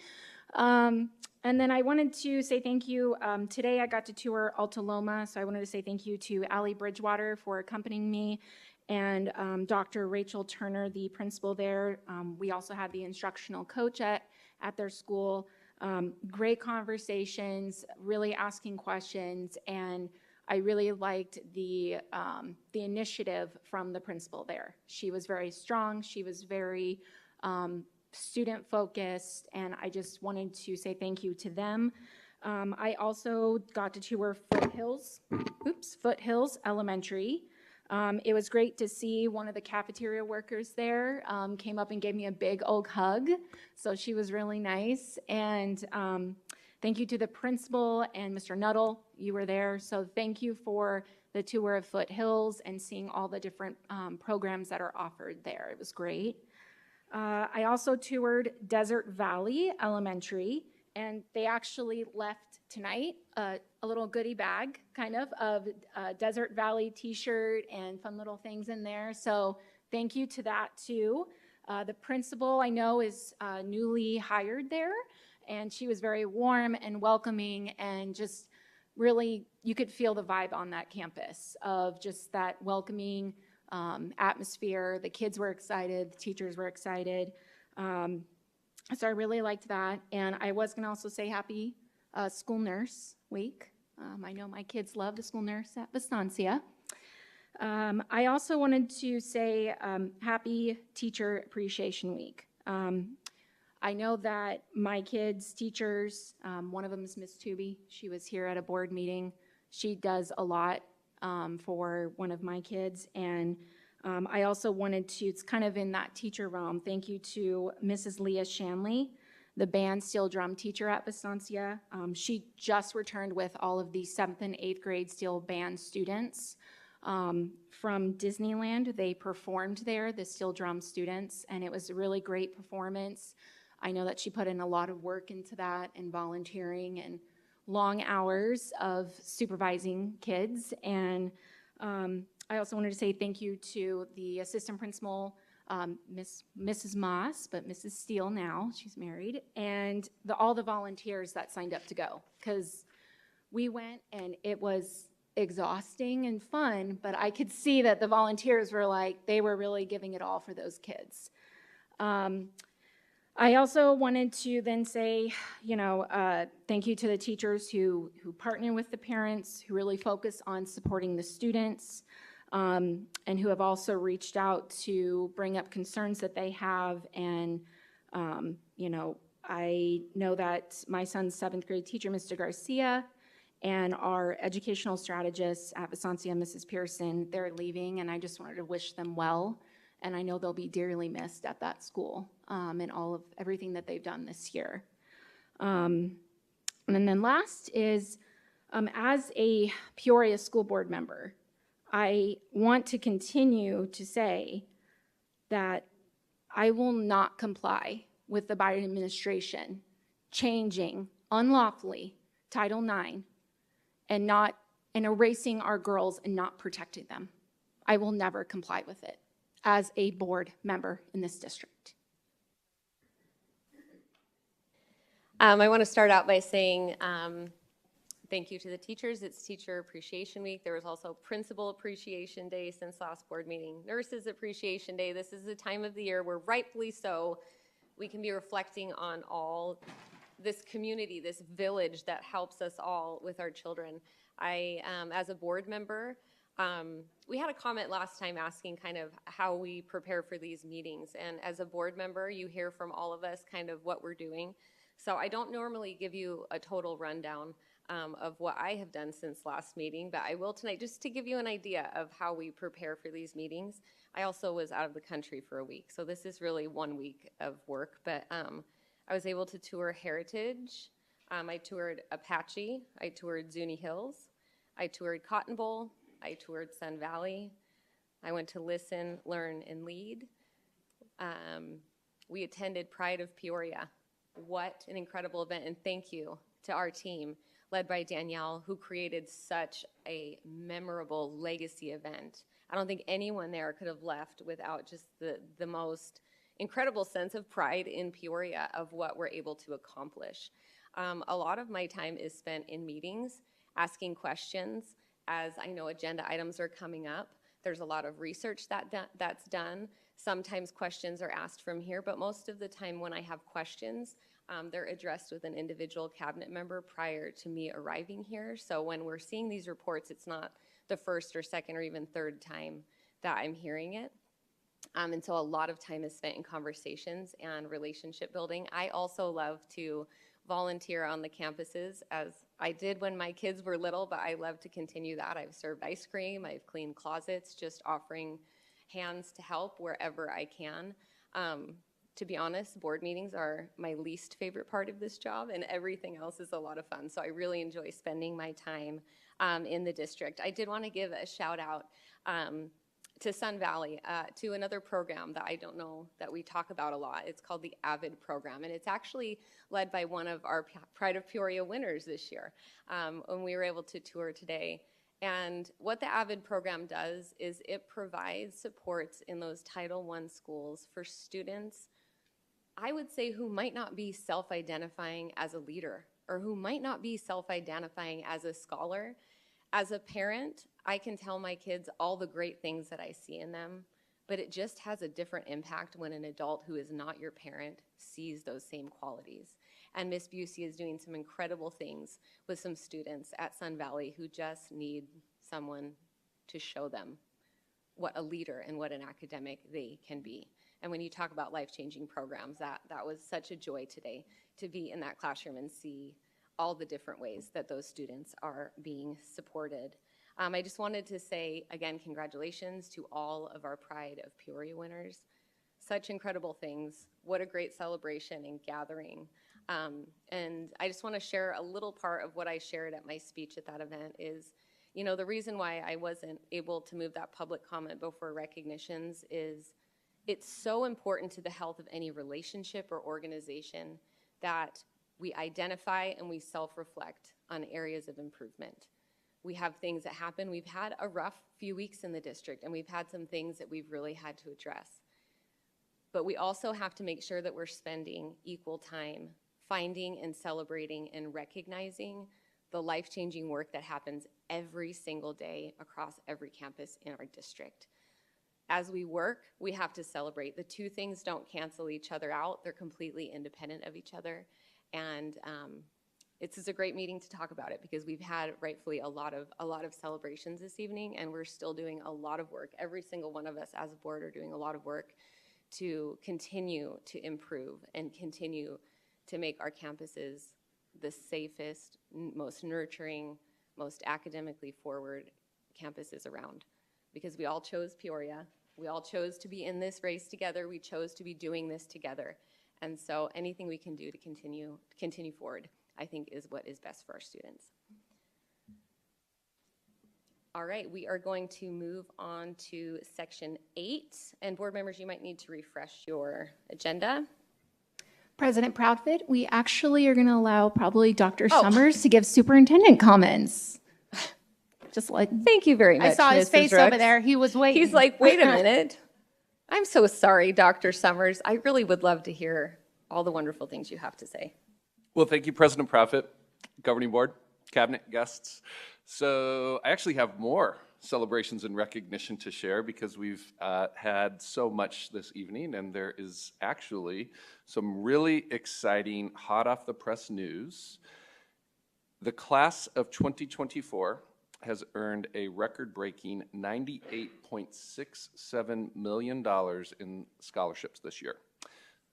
And then I wanted to say thank you. Today I got to tour Alta Loma, so I wanted to say thank you to Allie Bridgewater for accompanying me, and Dr. Rachel Turner, the principal there. We also had the instructional coach at their school. Great conversations, really asking questions, and I really liked the initiative from the principal there. She was very strong. She was very student focused, and I just wanted to say thank you to them. I also got to tour Foothills Elementary. It was great to see one of the cafeteria workers there came up and gave me a big old hug. So she was really nice. And thank you to the principal and Mr. Nuttall. You were there. So thank you for the tour of Foothills and seeing all the different programs that are offered there. It was great. I also toured Desert Valley Elementary, and they actually left tonight a little goodie bag kind of Desert Valley t-shirt and fun little things in there. So thank you to that too. The principal I know is newly hired there, and she was very warm and welcoming, and just really you could feel the vibe on that campus of just that welcoming atmosphere. The kids were excited, the teachers were excited. So I really liked that. And I was going to also say happy School Nurse Week. I know my kids love the school nurse at Vistancia. I also wanted to say happy Teacher Appreciation Week. I know that my kids' teachers, one of them is Miss Tooby. She was here at a board meeting. She does a lot for one of my kids. And I also wanted to, it's kind of in that teacher realm, thank you to Mrs. Leah Shanley, the band steel drum teacher at Vistancia. She just returned with all of the 7th and 8th grade steel band students from Disneyland. They performed there, the steel drum students, and it was a really great performance. I know that she put in a lot of work into that and volunteering and long hours of supervising kids. And I also wanted to say thank you to the assistant principal, Mrs. Moss, but Mrs. Steele now, she's married, and all the volunteers that signed up to go, because we went and it was exhausting and fun, but I could see that the volunteers were like, they were really giving it all for those kids. I also wanted to then say, thank you to the teachers who partner with the parents, who really focus on supporting the students, and who have also reached out to bring up concerns that they have. And, I know that my son's 7th grade teacher, Mr. Garcia, and our educational strategist at Vistancia, Mrs. Pearson, they're leaving, and I just wanted to wish them well. And I know they'll be dearly missed at that school and all of everything that they've done this year. And then last is, as a Peoria School Board member, I want to continue to say that I will not comply with the Biden administration changing unlawfully Title IX and erasing our girls and not protecting them. I will never comply with it. as a board member in this district. I want to start out by saying thank you to the teachers. It's Teacher Appreciation Week. There was also Principal Appreciation Day since last board meeting. Nurses Appreciation Day. This is the time of the year where, rightfully so, we can be reflecting on all this community, this village that helps us all with our children. I, as a board member, we had a comment last time asking kind of how we prepare for these meetings. And as a board member, you hear from all of us kind of what we're doing. So I don't normally give you a total rundown of what I have done since last meeting, but I will tonight just to give you an idea of how we prepare for these meetings. I also was out of the country for a week, so this is really 1 week of work, but I was able to tour Heritage. I toured Apache. I toured Zuni Hills. I toured Cotton Bowl. I toured Sun Valley. I went to Listen, Learn, and Lead. We attended Pride of Peoria. What an incredible event, and thank you to our team, led by Danielle, who created such a memorable legacy event. I don't think anyone there could have left without just the most incredible sense of pride in Peoria of what we're able to accomplish. A lot of my time is spent in meetings, asking questions, as I know agenda items are coming up. There's a lot of research that's done. Sometimes questions are asked from here, but most of the time when I have questions, they're addressed with an individual cabinet member prior to me arriving here. So when we're seeing these reports, it's not the first or second or even third time that I'm hearing it. And so a lot of time is spent in conversations and relationship building. I also love to volunteer on the campuses, as I did when my kids were little, but I love to continue that. I've served ice cream, I've cleaned closets, just offering hands to help wherever I can. To be honest, board meetings are my least favorite part of this job, and everything else is a lot of fun. So I really enjoy spending my time in the district. I did want to give a shout out to Sun Valley, to another program that I don't know that we talk about a lot. It's called the AVID program, and it's actually led by one of our Pride of Peoria winners this year, when we were able to tour today. And what the AVID program does is it provides supports in those Title I schools for students, I would say, who might not be self-identifying as a leader or who might not be self-identifying as a scholar. As a parent, I can tell my kids all the great things that I see in them, but it just has a different impact when an adult who is not your parent sees those same qualities. And Miss Busey is doing some incredible things with some students at Sun Valley who just need someone to show them what a leader and what an academic they can be. And when you talk about life-changing programs, that was such a joy today to be in that classroom and see all the different ways that those students are being supported. I just wanted to say, again, congratulations to all of our Pride of Peoria winners. Such incredible things. What a great celebration and gathering. And I just want to share a little part of what I shared at my speech at that event is, you know, the reason why I wasn't able to move that public comment before recognitions is it's so important to the health of any relationship or organization that we identify and we self-reflect on areas of improvement. We have things that happen. We've had a rough few weeks in the district, and we've had some things that we've really had to address. But we also have to make sure that we're spending equal time finding and celebrating and recognizing the life-changing work that happens every single day across every campus in our district. As we work, we have to celebrate. The two things don't cancel each other out. They're completely independent of each other. And this is a great meeting to talk about it because we've had rightfully a lot of celebrations this evening, and we're still doing a lot of work. Every single one of us as a board are doing a lot of work to continue to improve and continue to make our campuses the safest, most nurturing, most academically forward campuses around. Because we all chose Peoria. We all chose to be in this race together. We chose to be doing this together. And so anything we can do to continue forward, I think, is what is best for our students. All right, we are going to move on to section 8. And board members, you might need to refresh your agenda. President Proudfit, we actually are going to allow probably Dr. Summers to give superintendent comments. Just like, thank you very much. I saw his Mrs. face Rooks. over there. He was waiting. He's like, wait a minute. I'm so sorry, Dr. Summers. I really would love to hear all the wonderful things you have to say. Well, thank you, President Proudfit, Governing Board, Cabinet, guests. So I actually have more celebrations and recognition to share because we've had so much this evening, and there is actually some really exciting, hot off the press news. The class of 2024 has earned a record-breaking $98.67 million in scholarships this year.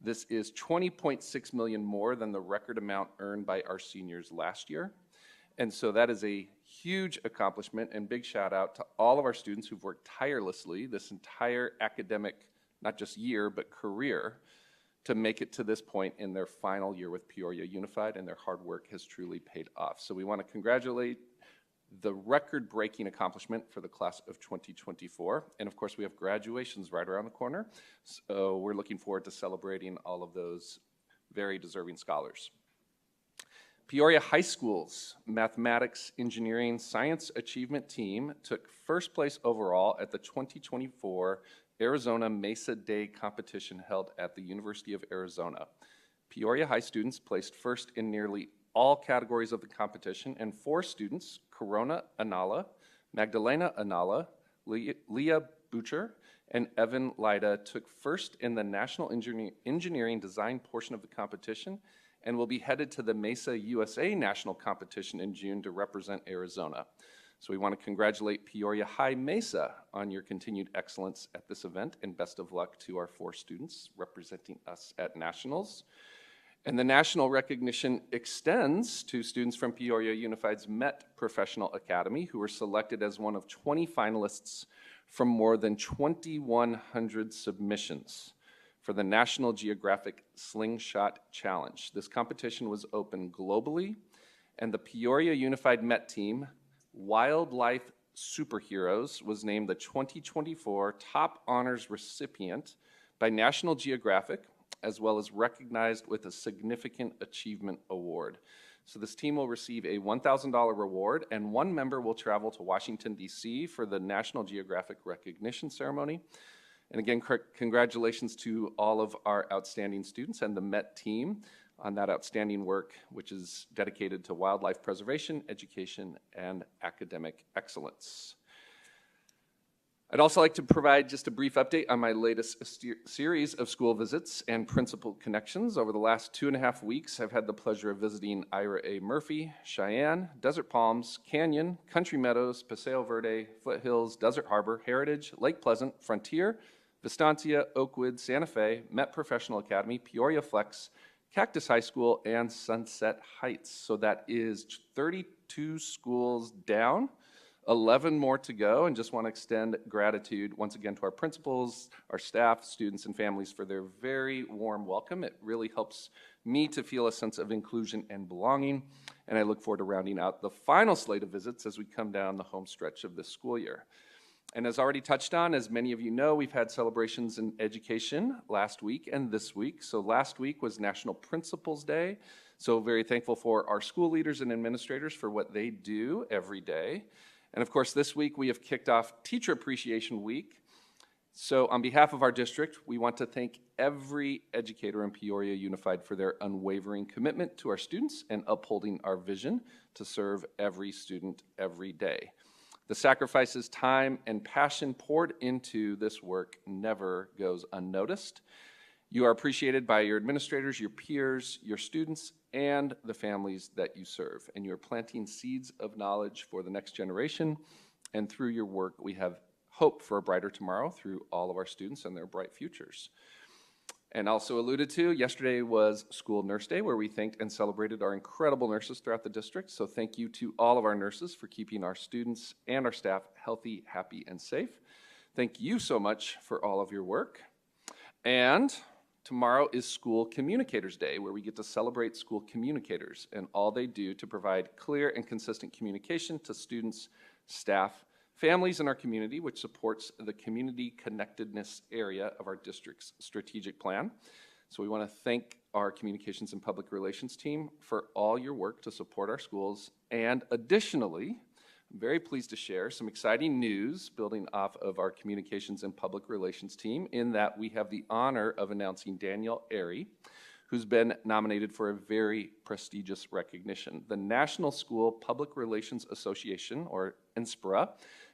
This is $20.6 million more than the record amount earned by our seniors last year. And so that is a huge accomplishment, and big shout out to all of our students who've worked tirelessly this entire academic, not just year, but career, to make it to this point in their final year with Peoria Unified, and their hard work has truly paid off. So we want to congratulate the record-breaking accomplishment for the class of 2024. And of course, we have graduations right around the corner. So we're looking forward to celebrating all of those very deserving scholars. Peoria High School's Mathematics, Engineering, Science Achievement Team took first place overall at the 2024 Arizona Mesa Day competition held at the University of Arizona. Peoria High students placed first in nearly all categories of the competition, and 4 students, Corona Anala, Magdalena Anala, Leah Butcher, and Evan Lida, took first in the National Engineering Design portion of the competition, and will be headed to the Mesa USA National Competition in June to represent Arizona. So we want to congratulate Peoria High Mesa on your continued excellence at this event, and best of luck to our 4 students representing us at Nationals. And the national recognition extends to students from Peoria Unified's Met Professional Academy, who were selected as one of 20 finalists from more than 2,100 submissions for the National Geographic Slingshot Challenge. This competition was open globally, and the Peoria Unified Met team, Wildlife Superheroes, was named the 2024 Top Honors Recipient by National Geographic, as well as recognized with a Significant Achievement Award. So this team will receive a $1,000 reward, and 1 member will travel to Washington, D.C. for the National Geographic Recognition Ceremony. And again, congratulations to all of our outstanding students and the Met team on that outstanding work, which is dedicated to wildlife preservation, education, and academic excellence. I'd also like to provide just a brief update on my latest series of school visits and principal connections. Over the last 2.5 weeks, I've had the pleasure of visiting Ira A. Murphy, Cheyenne, Desert Palms, Canyon, Country Meadows, Paseo Verde, Foothills, Desert Harbor, Heritage, Lake Pleasant, Frontier, Vistancia, Oakwood, Santa Fe, Met Professional Academy, Peoria Flex, Cactus High School, and Sunset Heights. So that is 32 schools down, 11 more to go, and just want to extend gratitude once again to our principals, our staff, students, and families for their very warm welcome. It really helps me to feel a sense of inclusion and belonging, and I look forward to rounding out the final slate of visits as we come down the home stretch of this school year. And as already touched on, as many of you know, we've had celebrations in education last week and this week. So last week was National Principals Day, so very thankful for our school leaders and administrators for what they do every day. And of course, this week we have kicked off Teacher Appreciation Week. So on behalf of our district, we want to thank every educator in Peoria Unified for their unwavering commitment to our students and upholding our vision to serve every student every day. The sacrifices, time, and passion poured into this work never goes unnoticed. You are appreciated by your administrators, your peers, your students, and the families that you serve. And you are planting seeds of knowledge for the next generation. And through your work, we have hope for a brighter tomorrow through all of our students and their bright futures. And also alluded to, yesterday was School Nurse Day, where we thanked and celebrated our incredible nurses throughout the district. So thank you to all of our nurses for keeping our students and our staff healthy, happy, and safe. Thank you so much for all of your work. And tomorrow is School Communicators Day, where we get to celebrate school communicators and all they do to provide clear and consistent communication to students, staff, families in our community, which supports the community connectedness area of our district's strategic plan. So we want to thank our communications and public relations team for all your work to support our schools, and additionally, I'm very pleased to share some exciting news building off of our communications and public relations team, in that we have the honor of announcing Danielle Airy, who's been nominated for a very prestigious recognition. The National School Public Relations Association, or NSPRA,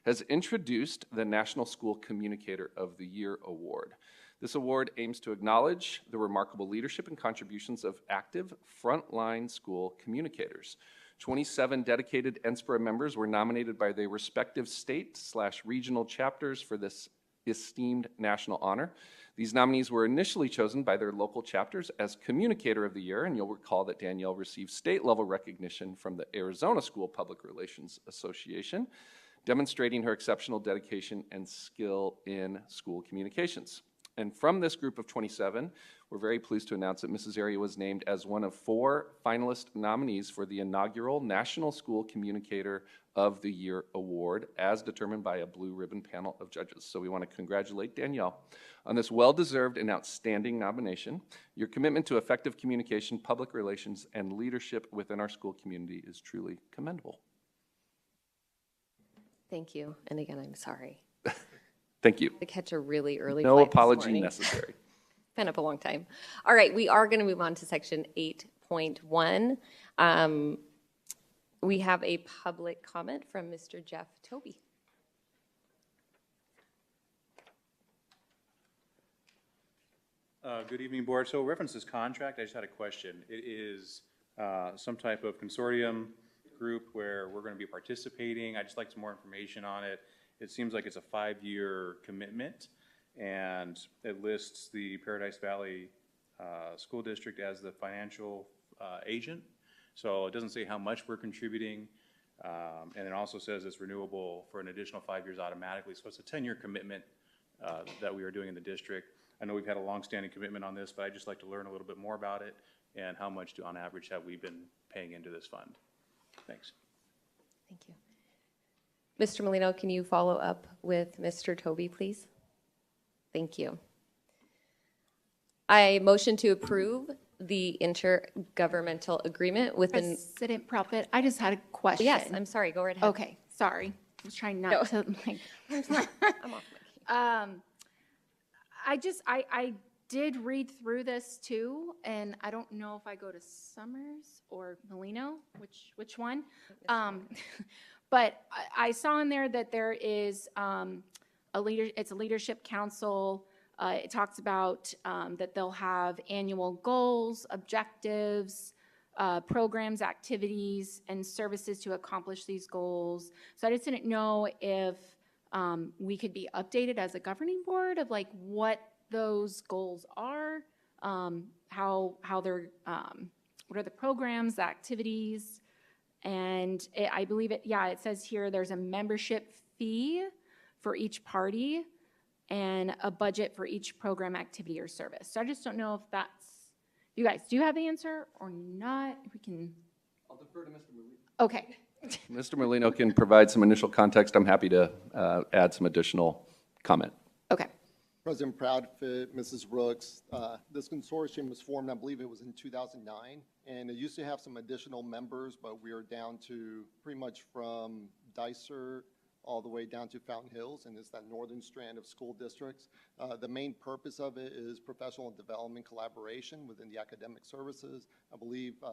has introduced the National School Communicator of the Year Award. This award aims to acknowledge the remarkable leadership and contributions of active frontline school communicators. 27 dedicated NSPRA members were nominated by their respective state/regional chapters for this esteemed national honor. These nominees were initially chosen by their local chapters as Communicator of the Year, and you'll recall that Danielle received state-level recognition from the Arizona School Public Relations Association, demonstrating her exceptional dedication and skill in school communications. And from this group of 27, we're very pleased to announce that Mrs. Airy was named as one of 4 finalist nominees for the inaugural National School Communicator of the Year Award, as determined by a blue ribbon panel of judges. So we want to congratulate Danielle on this well-deserved and outstanding nomination. Your commitment to effective communication, public relations, and leadership within our school community is truly commendable. Thank you. And again, I'm sorry. Thank you. To catch a really early No flight this apology morning. necessary. Been up a long time. All right, we are going to move on to section 8.1. We have a public comment from Mr. Jeff Toby. Good evening, Board. So reference this contract, I just had a question. It is some type of consortium group where we're going to be participating. I'd just like some more information on it. It seems like it's a 5-year commitment, and it lists the Paradise Valley School District as the financial agent. So it doesn't say how much we're contributing, and it also says it's renewable for an additional 5 years automatically. So it's a 10-year commitment that we are doing in the district. I know we've had a long-standing commitment on this, but I'd just like to learn a little bit more about it and how much, on average, have we been paying into this fund. Thanks. Thank you. Mr. Molino, can you follow up with Mr. Toby, please? Thank you. I motion to approve the intergovernmental agreement within. President Proudfit, I just had a question. Yes, I'm sorry. Go right ahead. Okay, sorry. I was trying not to like. I'm off my key. I did read through this too, and I don't know if I go to Summers or Molino, which one. But I saw in there that there is it's a leadership council. It talks about that they'll have annual goals, objectives, programs, activities, and services to accomplish these goals. So I just didn't know if we could be updated as a governing board of like what those goals are, how they're, what are the programs, the activities, and I believe it says here there's a membership fee for each party and a budget for each program, activity, or service. So I just don't know if that's, you guys, do you have the answer or not? If we can. I'll defer to Mr. Molino. Okay. Mr. Molino can provide some initial context. I'm happy to add some additional comment. Okay. President Proudfit, Mrs. Brooks, this consortium was formed, I believe it was in 2009, and it used to have some additional members, but we are down to pretty much from Dysart all the way down to Fountain Hills, and it's that northern strand of school districts. The main purpose of it is professional development collaboration within the academic services. I believe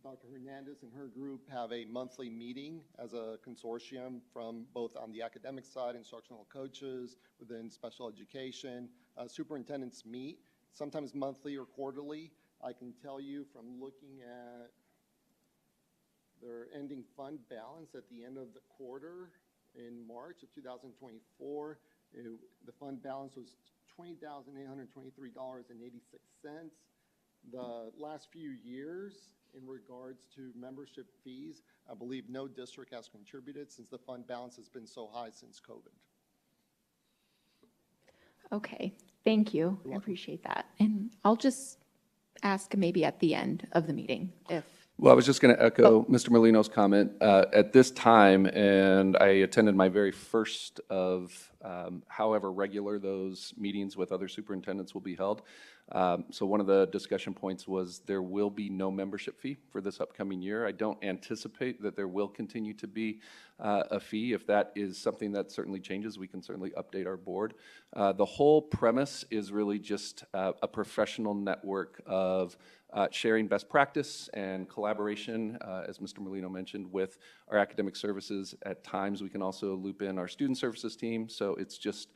Dr. Hernandez and her group have a monthly meeting as a consortium from both on the academic side, instructional coaches within special education. Superintendents meet sometimes monthly or quarterly. I can tell you from looking at their ending fund balance at the end of the quarter in March of 2024, the fund balance was $20,823.86. The last few years, in regards to membership fees, I believe no district has contributed since the fund balance has been so high since COVID. Okay, thank you. I appreciate that. And I'll just ask maybe at the end of the meeting if. Well, I was just going to echo Mr. Molino's comment. At this time, and I attended my very first of however regular those meetings with other superintendents will be held. So one of the discussion points was there will be no membership fee for this upcoming year. I don't anticipate that there will continue to be a fee. If that is something that certainly changes, we can certainly update our board. The whole premise is really just a professional network of sharing best practice and collaboration, as Mr. Molino mentioned, with our academic services. At times, we can also loop in our student services team. So it's just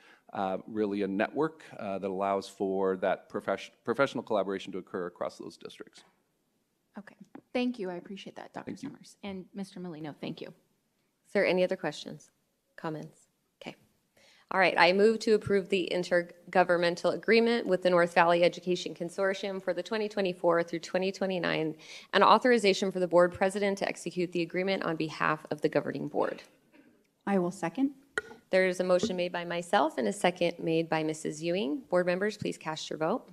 really a network that allows for that professional collaboration to occur across those districts. Okay, thank you. I appreciate that, Dr. Thank you. Summers. And Mr. Molino, thank you. Is there any other questions, comments? Okay. All right, I move to approve the intergovernmental agreement with the North Valley Education Consortium for the 2024 through 2029 and authorization for the board president to execute the agreement on behalf of the governing board. I will second. There is a motion made by myself and a second made by Mrs. Ewing. Board members, please cast your vote.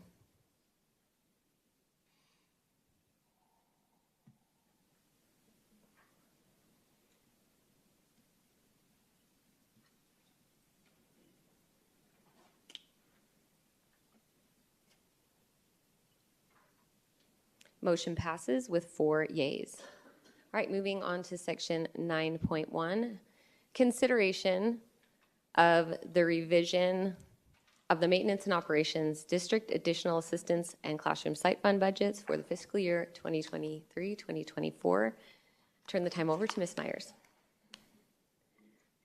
Motion passes with 4 yeas. All right, moving on to section 9.1, consideration of the revision of the maintenance and operations district additional assistance and classroom site fund budgets for the fiscal year 2023-2024. Turn the time over to Ms. Myers.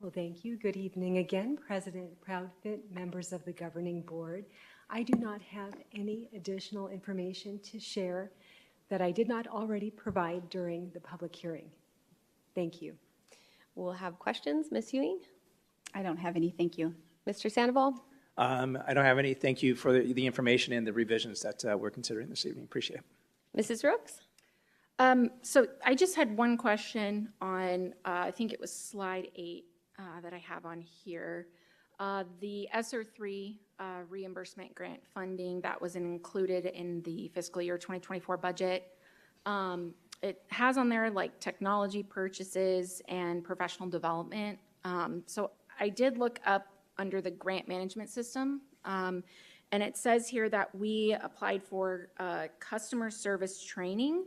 Well, thank you. Good evening again, President Proudfit, members of the governing board. I do not have any additional information to share that I did not already provide during the public hearing. Thank you. We'll have questions. Ms. Ewing? I don't have any, thank you. Mr. Sandoval? I don't have any. Thank you for the information and the revisions that we're considering this evening. Appreciate it. Mrs. Rooks? So I just had one question on, I think it was slide 8 that I have on here. The ESSER 3 reimbursement grant funding that was included in the fiscal year 2024 budget. It has on there like technology purchases and professional development. So I did look up under the grant management system, and it says here that we applied for customer service training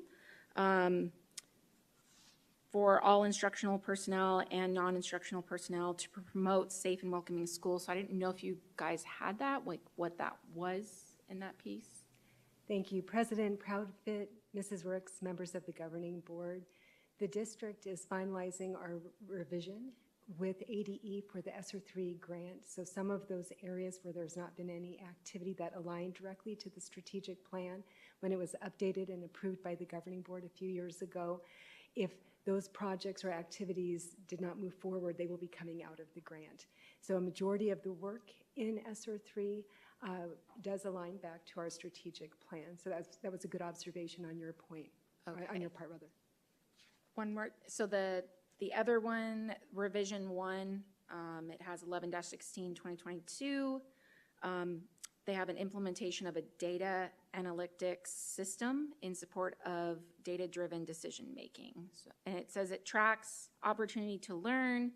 for all instructional personnel and non-instructional personnel to promote safe and welcoming schools. So I didn't know if you guys had that, like what that was in that piece. Thank you, President Proudfit, Mrs. Rooks, members of the governing board. The district is finalizing our revision with ADE for the ESSER 3 grant. So some of those areas where there's not been any activity that aligned directly to the strategic plan when it was updated and approved by the governing board a few years ago, if those projects or activities did not move forward, they will be coming out of the grant. So a majority of the work in ESSER 3 does align back to our strategic plan. So that was a good observation on your point, on your part rather. One more, so the other one, revision 1, it has 11-16, 2022. They have an implementation of a data analytics system in support of data-driven decision-making. And it says it tracks opportunity to learn,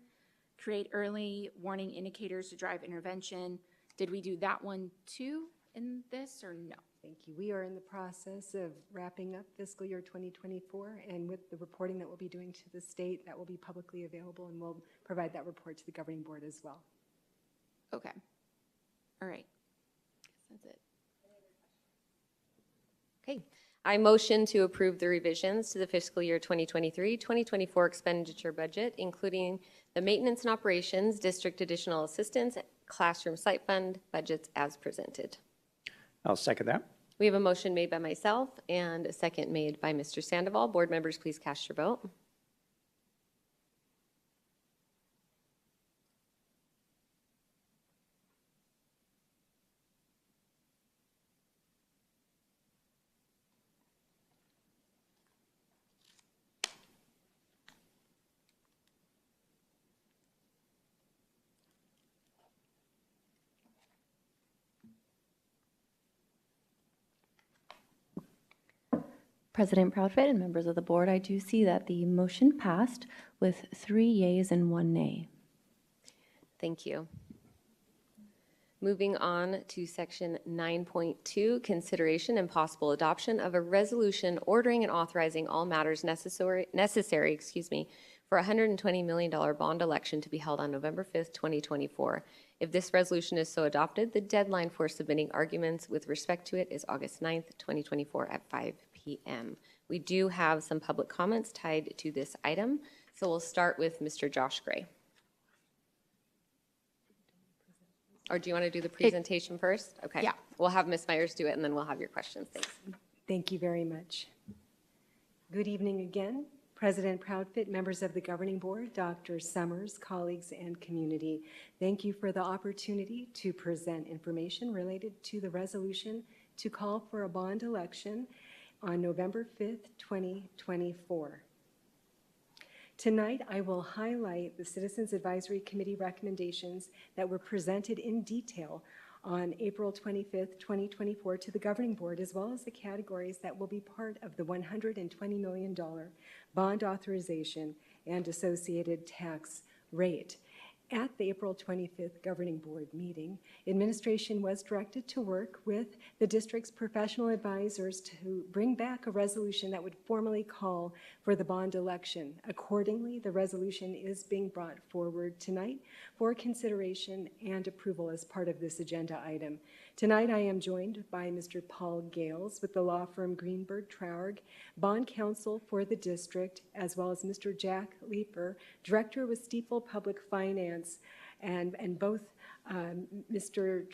create early warning indicators to drive intervention. Did we do that one too in this or no? Thank you. We are in the process of wrapping up fiscal year 2024, and with the reporting that we'll be doing to the state, that will be publicly available, and we'll provide that report to the governing board as well. Okay. All right. That's it. Okay. I motion to approve the revisions to the fiscal year 2023-2024 expenditure budget, including the maintenance and operations, district additional assistance, classroom site fund budgets as presented. I'll second that. We have a motion made by myself and a second made by Mr. Sandoval. Board members, please cast your vote. President Proudfit and members of the board, I do see that the motion passed with 3 yeas and 1 nay. Thank you. Moving on to section 9.2, consideration and possible adoption of a resolution ordering and authorizing all matters necessary, for a $120 million bond election to be held on November 5th, 2024. If this resolution is so adopted, the deadline for submitting arguments with respect to it is August 9th, 2024 at 5 p.m. We do have some public comments tied to this item, so we'll start with Mr. Josh Gray. Or do you want to do the presentation first? Okay. Yeah. We'll have Ms. Myers do it, and then we'll have your questions. Thanks. Thank you very much. Good evening again, President Proudfit, members of the Governing Board, Dr. Summers, colleagues, and community. Thank you for the opportunity to present information related to the resolution to call for a bond election on November 5th, 2024. Tonight, I will highlight the Citizens Advisory Committee recommendations that were presented in detail on April 25th, 2024 to the Governing Board, as well as the categories that will be part of the $120 million bond authorization and associated tax rate. At the April 25th Governing Board meeting, administration was directed to work with the district's professional advisors to bring back a resolution that would formally call for the bond election. Accordingly, the resolution is being brought forward tonight for consideration and approval as part of this agenda item. Tonight, I am joined by Mr. Paul Gales with the law firm Greenberg Traurig, bond counsel for the district, as well as Mr. Jack Leeper, director with Stiefel Public Finance, and both Mr.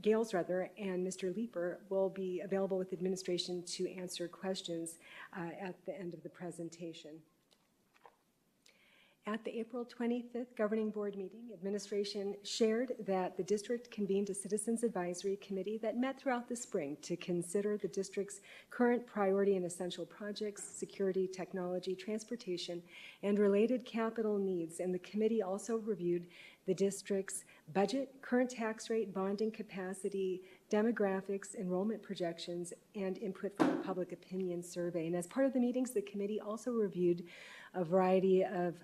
Gales and Mr. Leeper will be available with administration to answer questions at the end of the presentation. At the April 25th Governing Board meeting, administration shared that the district convened a Citizens Advisory Committee that met throughout the spring to consider the district's current priority and essential projects, security, technology, transportation, and related capital needs. And the committee also reviewed the district's budget, current tax rate, bonding capacity, demographics, enrollment projections, and input from a public opinion survey. And as part of the meetings, the committee also reviewed a variety of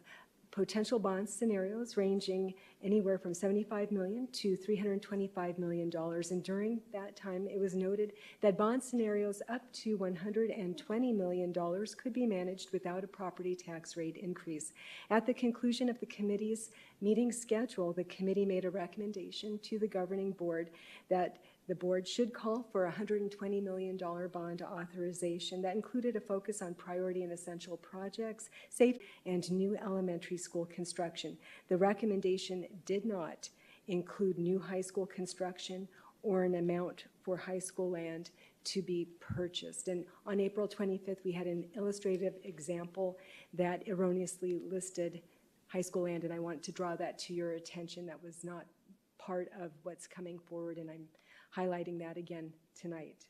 potential bond scenarios ranging anywhere from $75 million to $325 million. And during that time, it was noted that bond scenarios up to $120 million could be managed without a property tax rate increase. At the conclusion of the committee's meeting schedule, the committee made a recommendation to the Governing Board that the board should call for a $120 million bond authorization that included a focus on priority and essential projects, safety, and new elementary school construction. The recommendation did not include new high school construction or an amount for high school land to be purchased. And on April 25th, we had an illustrative example that erroneously listed high school land, and I want to draw that to your attention. That was not part of what's coming forward, and I'm highlighting that again tonight.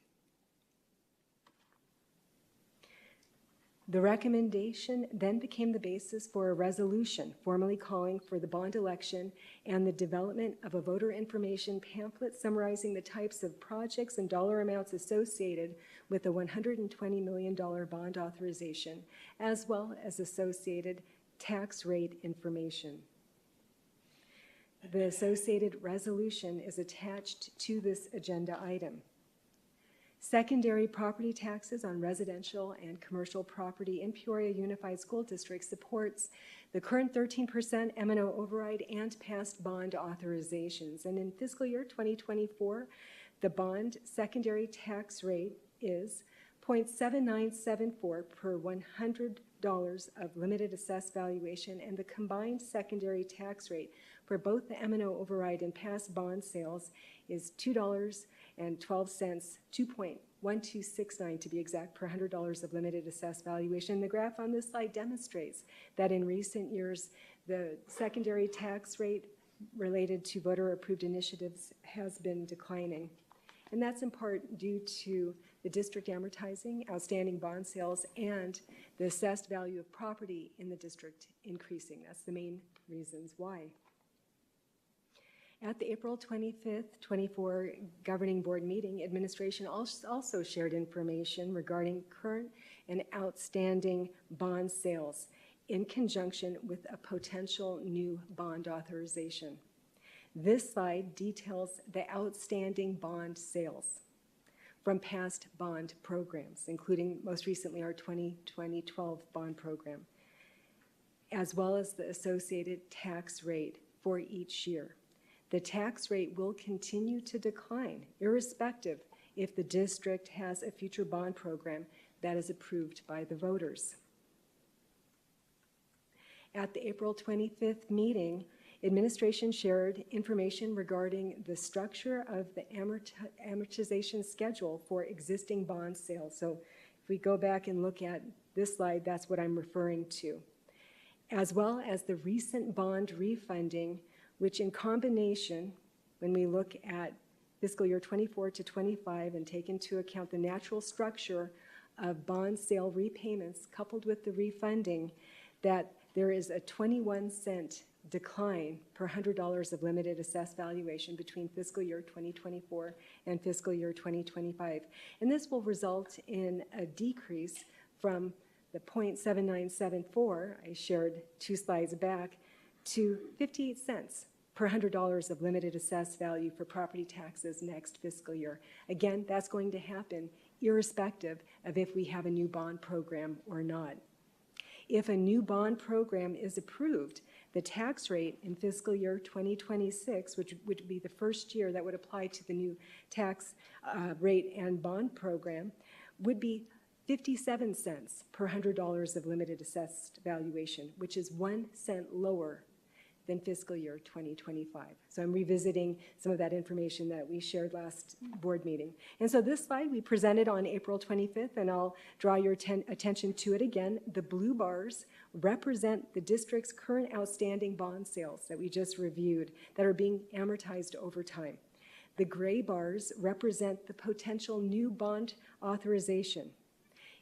The recommendation then became the basis for a resolution formally calling for the bond election and the development of a voter information pamphlet summarizing the types of projects and dollar amounts associated with the $120 million bond authorization, as well as associated tax rate information. The associated resolution is attached to this agenda item. Secondary property taxes on residential and commercial property in Peoria Unified School District supports the current 13% M&O override and past bond authorizations. And in fiscal year 2024, the bond secondary tax rate is 0.7974 per $100 of limited assessed valuation, and the combined secondary tax rate for both the M&O override and past bond sales is $2.12, 2.1269 to be exact, per $100 of limited assessed valuation. The graph on this slide demonstrates that in recent years, the secondary tax rate related to voter-approved initiatives has been declining. And that's in part due to the district amortizing outstanding bond sales and the assessed value of property in the district increasing. That's the main reasons why. At the April 25th, 24 Governing Board meeting, administration also shared information regarding current and outstanding bond sales in conjunction with a potential new bond authorization. This slide details the outstanding bond sales from past bond programs, including most recently our 2012 bond program, as well as the associated tax rate for each year. The tax rate will continue to decline, irrespective if the district has a future bond program that is approved by the voters. At the April 25th meeting, administration shared information regarding the structure of the amortization schedule for existing bond sales. So if we go back and look at this slide, that's what I'm referring to. As well as the recent bond refunding, which in combination, when we look at fiscal year 24 to 25 and take into account the natural structure of bond sale repayments coupled with the refunding, that there is a 21-cent decline per $100 of limited assessed valuation between fiscal year 2024 and fiscal year 2025. And this will result in a decrease from the 0.7974 I shared 2 slides back to 58 cents per $100 of limited assessed value for property taxes next fiscal year. Again, that's going to happen irrespective of if we have a new bond program or not. If a new bond program is approved, the tax rate in fiscal year 2026, which would be the first year that would apply to the new tax rate and bond program, would be 57 cents per $100 of limited assessed valuation, which is 1 cent lower than fiscal year 2025. So I'm revisiting some of that information that we shared last board meeting. And so this slide we presented on April 25th, and I'll draw your attention to it again. The blue bars represent the district's current outstanding bond sales that we just reviewed that are being amortized over time. The gray bars represent the potential new bond authorization.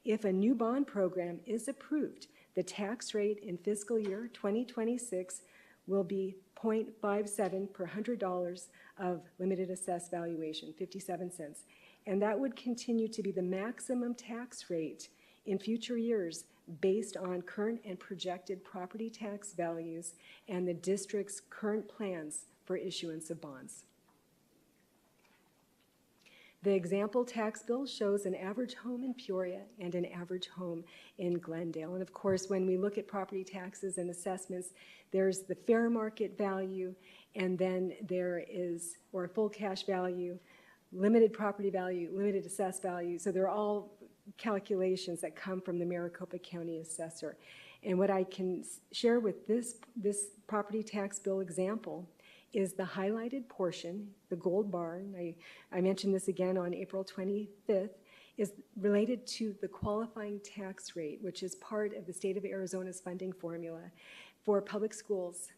If a new bond program is approved, the tax rate in fiscal year 2026 will be 0.57 per $100 of limited assessed valuation, 57 cents. And that would continue to be the maximum tax rate in future years based on current and projected property tax values and the district's current plans for issuance of bonds. The example tax bill shows an average home in Peoria and an average home in Glendale. And of course, when we look at property taxes and assessments, there's the fair market value, and then there is, or full cash value, limited property value, limited assessed value. So they're all calculations that come from the Maricopa County assessor. And what I can share with this property tax bill example is the highlighted portion, the gold bar, and I mentioned this again on April 25th, is related to the qualifying tax rate, which is part of the state of Arizona's funding formula for public schools.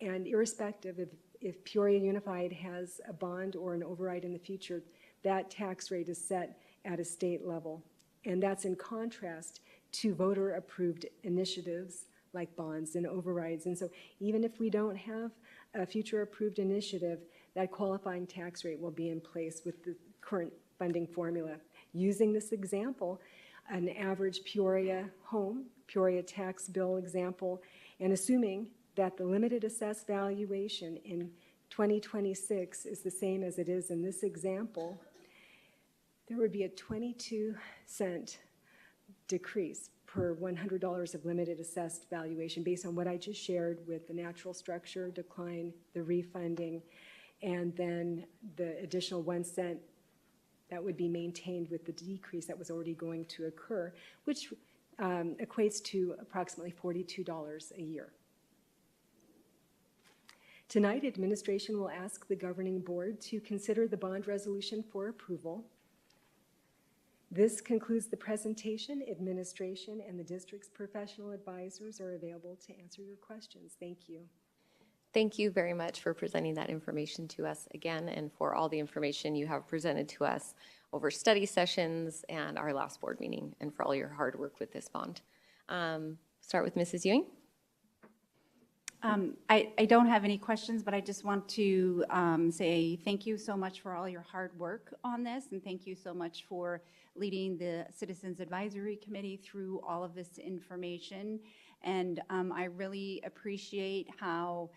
And irrespective of if Peoria Unified has a bond or an override in the future, that tax rate is set at a state level. And that's in contrast to voter-approved initiatives like bonds and overrides. And so even if we don't have a future approved initiative, that qualifying tax rate will be in place with the current funding formula. Using this example, an average Peoria home, Peoria tax bill example, and assuming that the limited assessed valuation in 2026 is the same as it is in this example, there would be a 22-cent decrease per $100 of limited assessed valuation based on what I just shared with the natural structure decline, the refunding, and then the additional 1 cent that would be maintained with the decrease that was already going to occur, which equates to approximately $42 a year. Tonight, administration will ask the governing board to consider the bond resolution for approval. This concludes the presentation. Administration and the district's professional advisors are available to answer your questions. Thank you. Thank you very much for presenting that information to us again, and for all the information you have presented to us over study sessions and our last board meeting, and for all your hard work with this bond. Start with Mrs. Ewing. I don't have any questions, but I just want to say thank you so much for all your hard work on this, and thank you so much for leading the Citizens Advisory Committee through all of this information. And I really appreciate how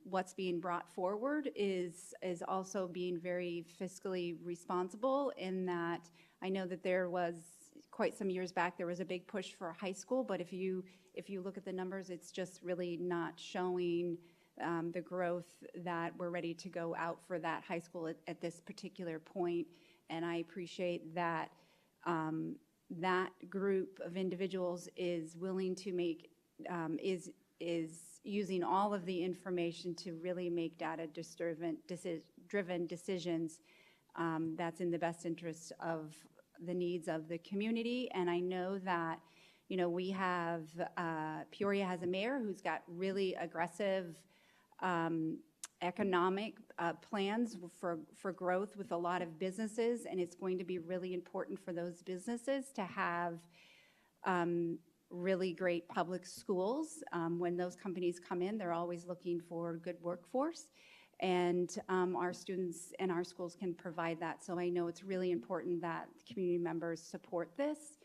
what's being brought forward is also being very fiscally responsible, in that I know that there was quite some years back, there was a big push for high school, but if you look at the numbers, it's just really not showing the growth that we're ready to go out for that high school at this particular point. And I appreciate that that group of individuals is willing to make, is using all of the information to really make data-driven decisions that's in the best interest of the needs of the community. And I know that, you know, we have, Peoria has a mayor who's got really aggressive economic plans for growth with a lot of businesses, and it's going to be really important for those businesses to have really great public schools. When those companies come in, they're always looking for good workforce, and our students and our schools can provide that. So I know it's really important that community members support this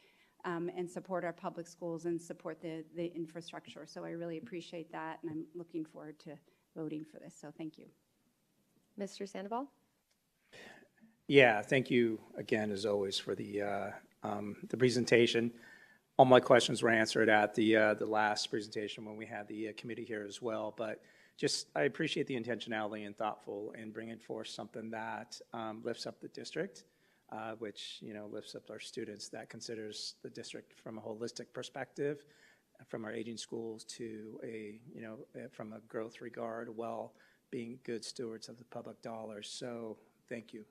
and support our public schools and support the infrastructure. So I really appreciate that, and I'm looking forward to voting for this. So thank you. Mr. Sandoval? Yeah, thank you again, as always, for the presentation. All my questions were answered at the last presentation when we had the committee here as well. But just, I appreciate the intentionality and thoughtful in bringing forth something that lifts up the district, which, you know, lifts up our students, that considers the district from a holistic perspective, from our aging schools to a, you know, from a growth regard, while being good stewards of the public dollars. So thank you.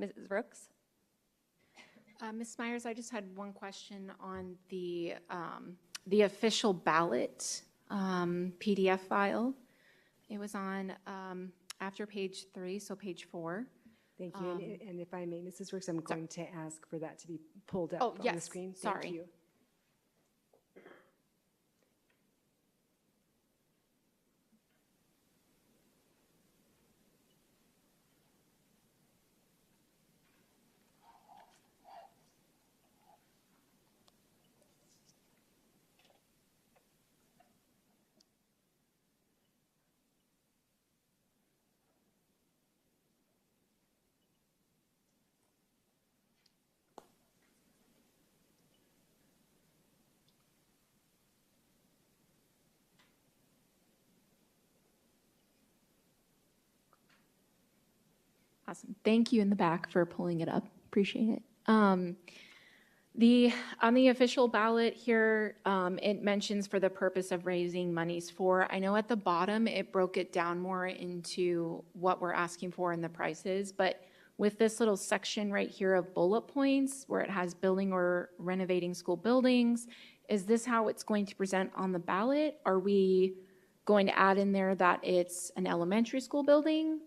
Mrs. Brooks? Ms. Myers, I just had one question on the official ballot PDF file. It was on after page 3, so page 4. Thank you. And if I may, Mrs. Brooks, I'm going to ask for that to be pulled up on the screen. Sorry. Thank you. Awesome. Thank you in the back for pulling it up. Appreciate it. On the official ballot here, it mentions for the purpose of raising monies for. I know at the bottom it broke it down more into what we're asking for and the prices, but with this little section right here of bullet points where it has building or renovating school buildings, is this how it's going to present on the ballot? Are we going to add in there that it's an elementary school building?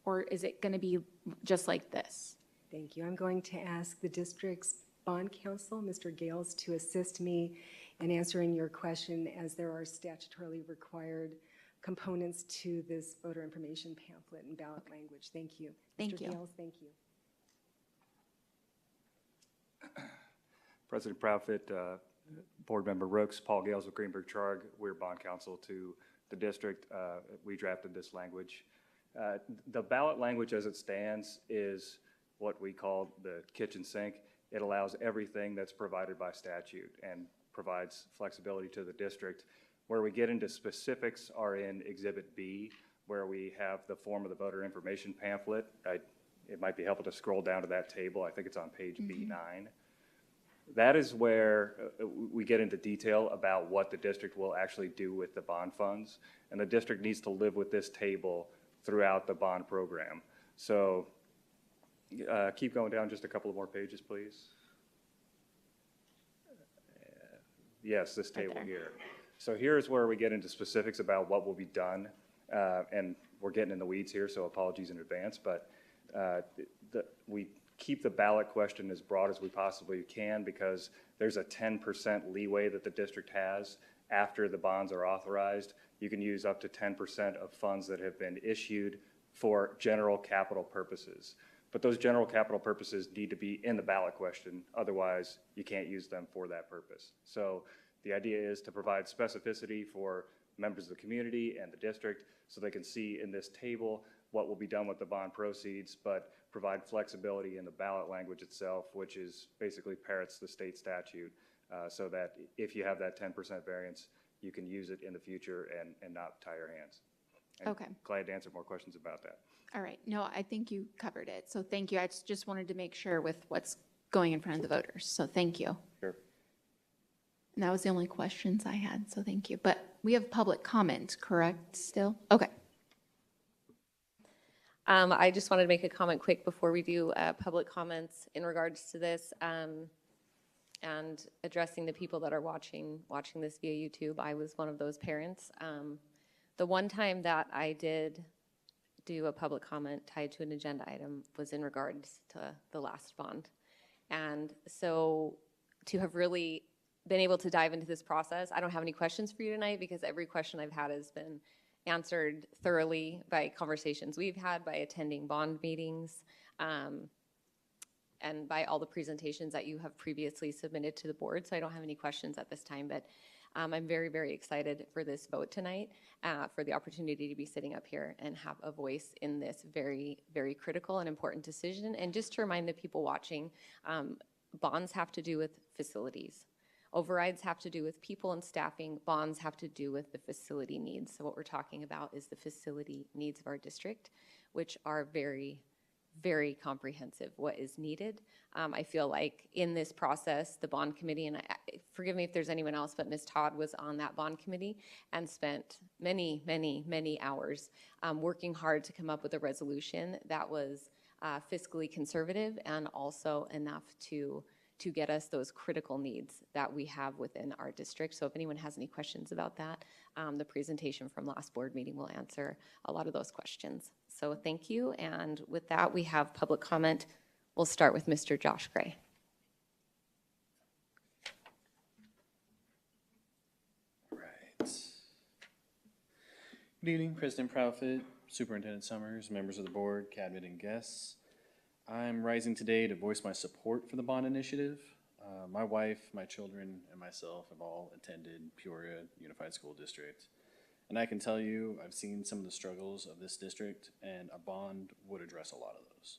Or is it going to be just like this? Thank you. I'm going to ask the district's bond counsel, Mr. Gales, to assist me in answering your question, as there are statutorily required components to this voter information pamphlet and ballot language. Thank you. Thank Mr. you. Gales, thank you. President Proudfit, Board Member Rooks, Paul Gales with Greenberg Charg. We're bond counsel to the district. We drafted this language. The ballot language as it stands is what we call the kitchen sink. It allows everything that's provided by statute and provides flexibility to the district. Where we get into specifics are in Exhibit B, where we have the form of the voter information pamphlet. It might be helpful to scroll down to that table. I think it's on page B9. That is where we get into detail about what the district will actually do with the bond funds. And the district needs to live with this table throughout the bond program. So keep going down just a couple of more pages, please. Yes, this table here. So here's where we get into specifics about what will be done. And we're getting in the weeds here, so apologies in advance. But we keep the ballot question as broad as we possibly can, because there's a 10% leeway that the district has after the bonds are authorized. You can use up to 10% of funds that have been issued for general capital purposes. But those general capital purposes need to be in the ballot question. Otherwise, you can't use them for that purpose. So The idea is to provide specificity for members of the community and the district so they can see in this table what will be done with the bond proceeds, but provide flexibility in the ballot language itself, which is basically parrots the state statute, so that if you have that 10% variance, you can use it in the future and not tie your hands. And Okay. glad to answer more questions about that. All right. No, I think you covered it. So thank you. I just wanted to make sure with what's going in front of the voters. So thank you. Sure. And that was the only questions I had. So thank you. But we have public comment, correct, still? Okay. I just wanted to make a comment quick before we do public comments in regards to this and addressing the people that are watching this via YouTube. I was one of those parents. The one time that I did do a public comment tied to an agenda item was in regards to the last bond. And so to have really been able to dive into this process, I don't have any questions for you tonight because every question I've had has been answered thoroughly by conversations we've had, by attending bond meetings, and by all the presentations that you have previously submitted to the board. So I don't have any questions at this time, but I'm very, very excited for this vote tonight, for the opportunity to be sitting up here and have a voice in this very, very critical and important decision. And just to remind the people watching, bonds have to do with facilities. Overrides have to do with people and staffing. Bonds have to do with the facility needs. So what we're talking about is the facility needs of our district, which are very, very comprehensive, what is needed. I feel like in this process, the bond committee, and forgive me if there's anyone else, but Ms. Todd was on that bond committee and spent many, many, many hours working hard to come up with a resolution that was fiscally conservative and also enough to get us those critical needs that we have within our district. So if anyone has any questions about that, the presentation from last board meeting will answer a lot of those questions. So thank you. And with that, we have public comment. We'll start with Mr. Josh Gray. Good evening, President Proudfit, Superintendent Summers, members of the board, cabinet, and guests. I'm rising today to voice my support for the bond initiative. My wife, my children, and myself have all attended Peoria Unified School District. And I can tell you, I've seen some of the struggles of this district, and a bond would address a lot of those.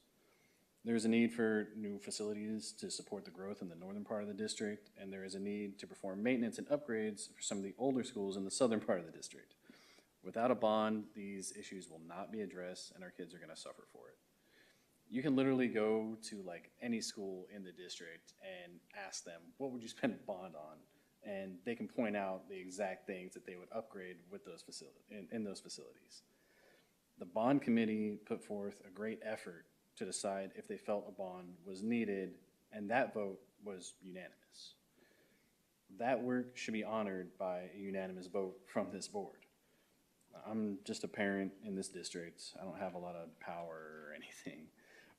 There's a need for new facilities to support the growth in the northern part of the district, and there is a need to perform maintenance and upgrades for some of the older schools in the southern part of the district. Without a bond, these issues will not be addressed, and our kids are going to suffer for it. You can literally go to like any school in the district and ask them, what would you spend a bond on? And they can point out the exact things that they would upgrade with those in those facilities. The bond committee put forth a great effort to decide if they felt a bond was needed, and that vote was unanimous. That work should be honored by a unanimous vote from this board. I'm just a parent in this district. I don't have a lot of power or anything.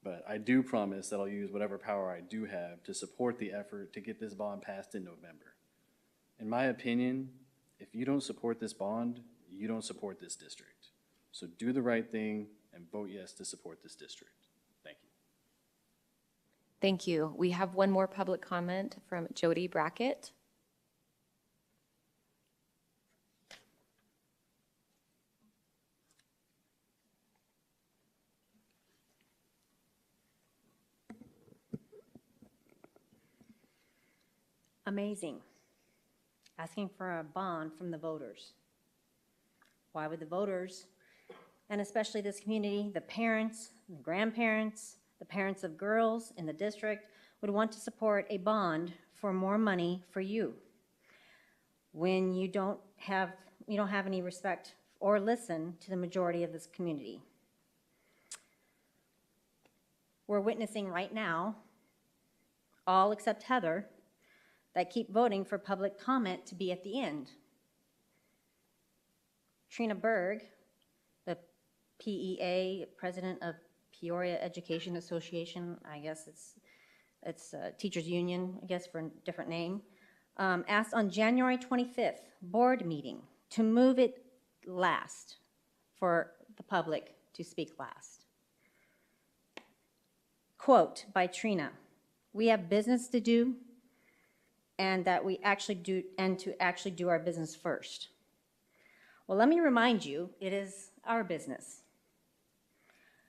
But I do promise that I'll use whatever power I do have to support the effort to get this bond passed in November. In my opinion, if you don't support this bond, you don't support this district. So do the right thing and vote yes to support this district. Thank you. Thank you. We have one more public comment from Jody Brackett. Amazing. Asking for a bond from the voters. Why would the voters, and especially this community, the parents, the grandparents, the parents of girls in the district, would want to support a bond for more money for you when you don't have any respect or listen to the majority of this community? We're witnessing right now, all except Heather, that keep voting for public comment to be at the end. Trina Berg, the PEA, president of Peoria Education Association, I guess it's Teachers Union, I guess for a different name, asked on January 25th board meeting to move it last, for the public to speak last. Quote by Trina, "We have business to do, and that we actually do, and to actually do our business first. Well, let me remind you, it is our business.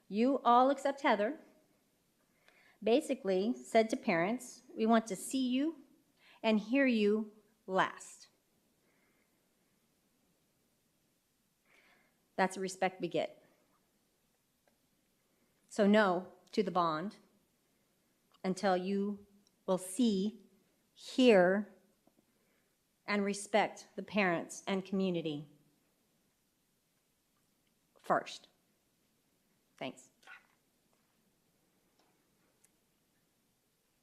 You all except Heather basically said to parents, we want to see you and hear you last. That's the respect we get. So no to the bond until you will see, hear, and respect the parents and community first. Thanks.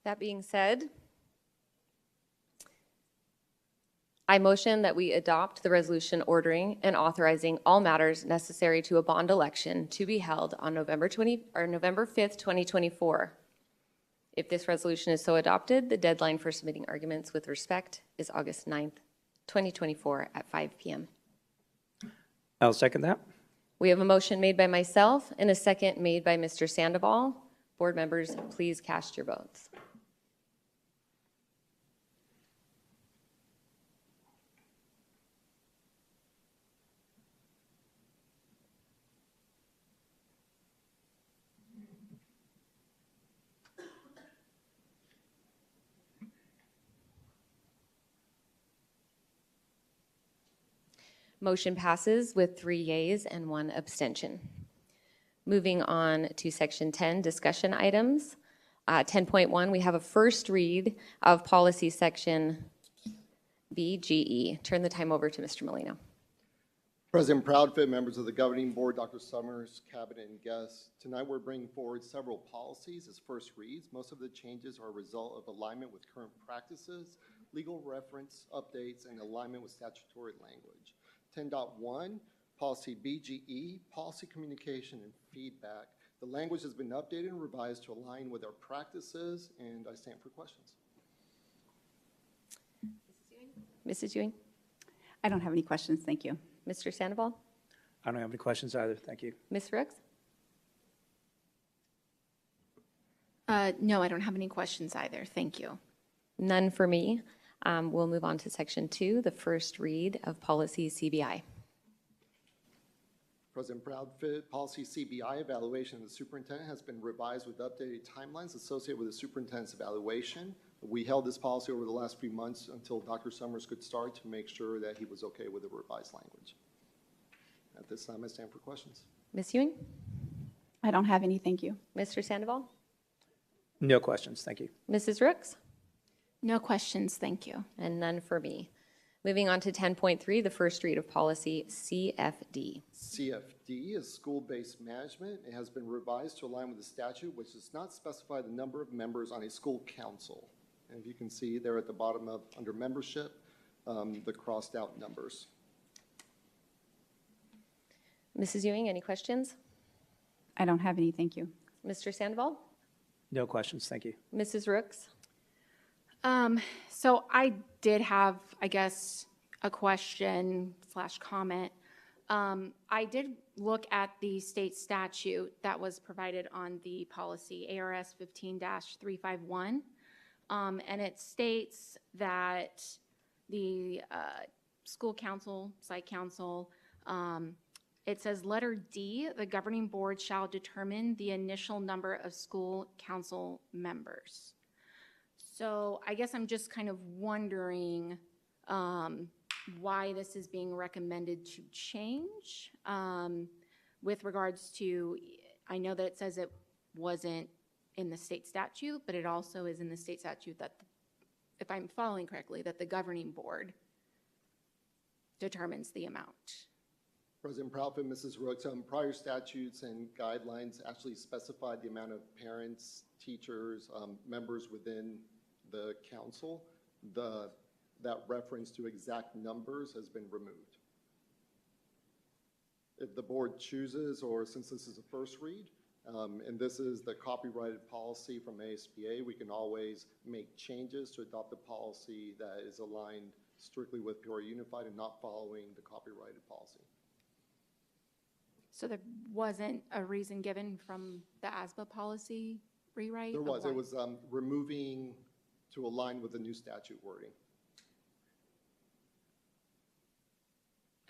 That being said, I motion that we adopt the resolution ordering and authorizing all matters necessary to a bond election to be held on November 5th, 2024. If this resolution is so adopted, the deadline for submitting arguments with respect is August 9th, 2024 at 5 p.m. I'll second that. We have a motion made by myself and a second made by Mr. Sandoval. Board members, please cast your votes. Motion passes with 3 yeas and 1 abstention. Moving on to section 10, discussion items. 10.1, we have a first read of policy section BGE. Turn the time over to Mr. Molino. President Proudfit, members of the governing board, Dr. Summers, cabinet, and guests. Tonight we're bringing forward several policies as first reads. Most of the changes are a result of alignment with current practices, legal reference updates, and alignment with statutory language. 10.1, policy BGE, policy communication and feedback. The language has been updated and revised to align with our practices, and I stand for questions. Mrs. Ewing? I don't have any questions, thank you. Mr. Sandoval? I don't have any questions either. Thank you. Ms. Rooks? No, I don't have any questions either. Thank you. None for me. We'll move on to section 2, the first read of policy CBI. President Proudfit, policy CBI, evaluation of the superintendent, has been revised with updated timelines associated with the superintendent's evaluation. We held this policy over the last few months until Dr. Summers could start to make sure that he was okay with the revised language. At this time, I stand for questions. Ms. Ewing? I don't have any, thank you. Mr. Sandoval? No questions. Thank you. Mrs. Rooks? No questions, thank you. And none for me. Moving on to 10.3, the first read of policy CFD. CFD is school-based management. It has been revised to align with the statute, which does not specify the number of members on a school council. And you can see there at the bottom of, under membership, the crossed out numbers. Mrs. Ewing, any questions? I don't have any, thank you. Mr. Sandoval? No questions. Thank you. Mrs. Rooks? So I did have, I guess, a question / comment. I did look at the state statute that was provided on the policy ARS 15-351, and it states that the school council, site council, it says letter D, the governing board shall determine the initial number of school council members. So I guess I'm just kind of wondering why this is being recommended to change with regards to, I know that it says it wasn't in the state statute, but it also is in the state statute that, if I'm following correctly, that the governing board determines the amount. President Proudfit, Mrs. Rooks, prior statutes and guidelines actually specified the amount of parents, teachers, members within the council. That reference to exact numbers has been removed. If the board chooses, or since this is a first read, and this is the copyrighted policy from ASBA, we can always make changes to adopt a policy that is aligned strictly with Peoria Unified and not following the copyrighted policy. So there wasn't a reason given from the ASBA policy rewrite? There was. It was removing to align with the new statute wording.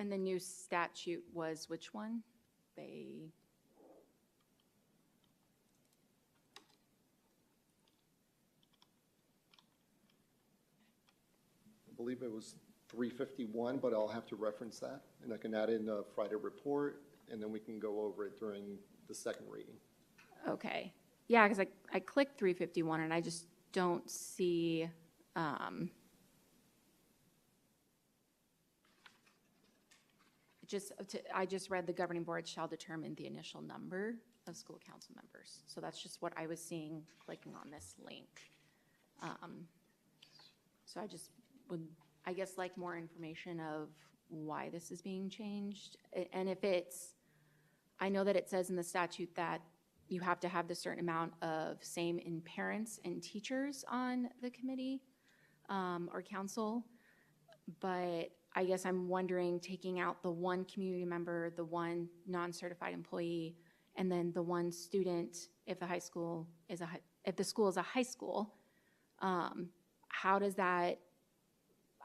And the new statute was which one? They, I believe it was 351, but I'll have to reference that, and I can add in a Friday report, and then we can go over it during the second reading. okay. Yeah, because I clicked 351 and I just don't see, I just read the governing board shall determine the initial number of school council members. So that's just what I was seeing clicking on this link. So I just would, I guess, like more information of why this is being changed. And if it's, I know that it says in the statute that you have to have the certain amount of same in parents and teachers on the committee or council. But I guess I'm wondering, taking out the one community member, the one non-certified employee, and then the one student, if the high school is if the school is a high school, how does that,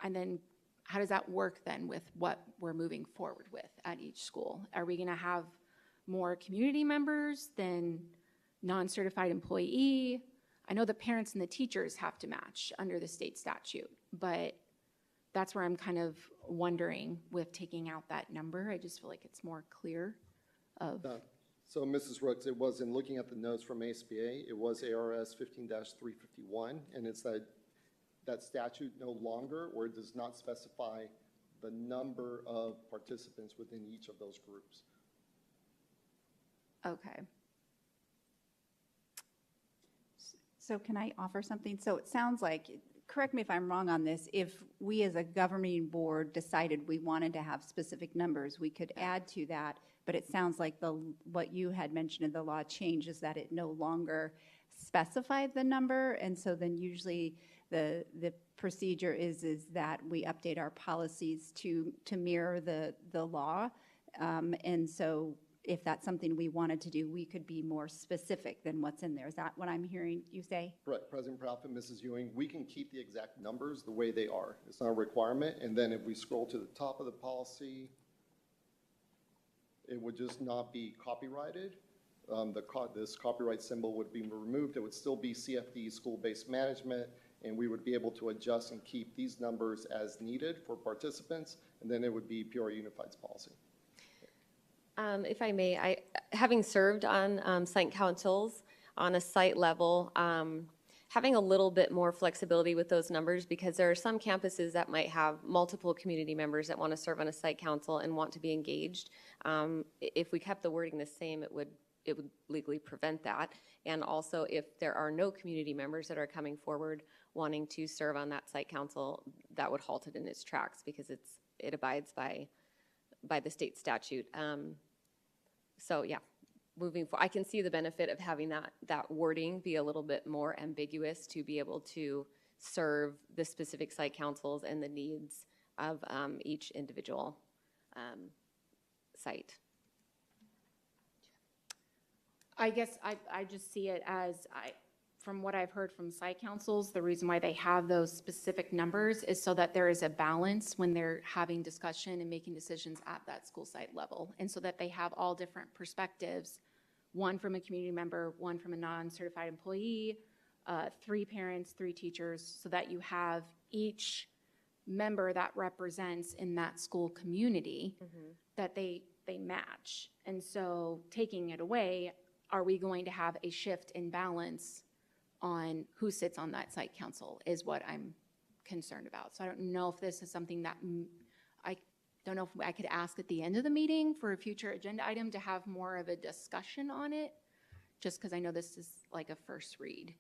and then how does that work then with what we're moving forward with at each school? Are we gonna have more community members than non-certified employee? I know the parents and the teachers have to match under the state statute, but that's where I'm kind of wondering with taking out that number. I just feel like it's more clear of. So Mrs. Rooks, it was in looking at the notes from ASBA, it was ARS 15-351, and it's that statute no longer, or it does not specify the number of participants within each of those groups. Okay. So can I offer something? So it sounds like, correct me if I'm wrong on this, if we as a governing board decided we wanted to have specific numbers, we could add to that, but it sounds like what you had mentioned in the law change is that it no longer specified the number, and so then usually the procedure is that we update our policies to mirror the law, and so if that's something we wanted to do, we could be more specific than what's in there. Is that what I'm hearing you say? Right, President Prout and Mrs. Ewing, we can keep the exact numbers the way they are. It's not a requirement, and then if we scroll to the top of the policy, it would just not be copyrighted. This copyright symbol would be removed. It would still be CFD, school-based management, and we would be able to adjust and keep these numbers as needed for participants, and then it would be Peoria Unified's policy. If I may, having served on site councils on a site level, having a little bit more flexibility with those numbers, because there are some campuses that might have multiple community members that want to serve on a site council and want to be engaged. If we kept the wording the same, it would legally prevent that. And also, if there are no community members that are coming forward wanting to serve on that site council, that would halt it in its tracks, because it abides by the state statute. So yeah, moving forward, I can see the benefit of having that wording be a little bit more ambiguous to be able to serve the specific site councils and the needs of each individual site. I guess I just see it as, from what I've heard from site councils, the reason why they have those specific numbers is so that there is a balance when they're having discussion and making decisions at that school site level. And so that they have all different perspectives, one from a community member, one from a non-certified employee, 3 parents, 3 teachers, so that you have each member that represents in that school community that they match. And so taking it away, are we going to have a shift in balance on who sits on that site council is what I'm concerned about. So I don't know if this is something that, I don't know if I could ask at the end of the meeting for a future agenda item to have more of a discussion on it, just because I know this is like a first read.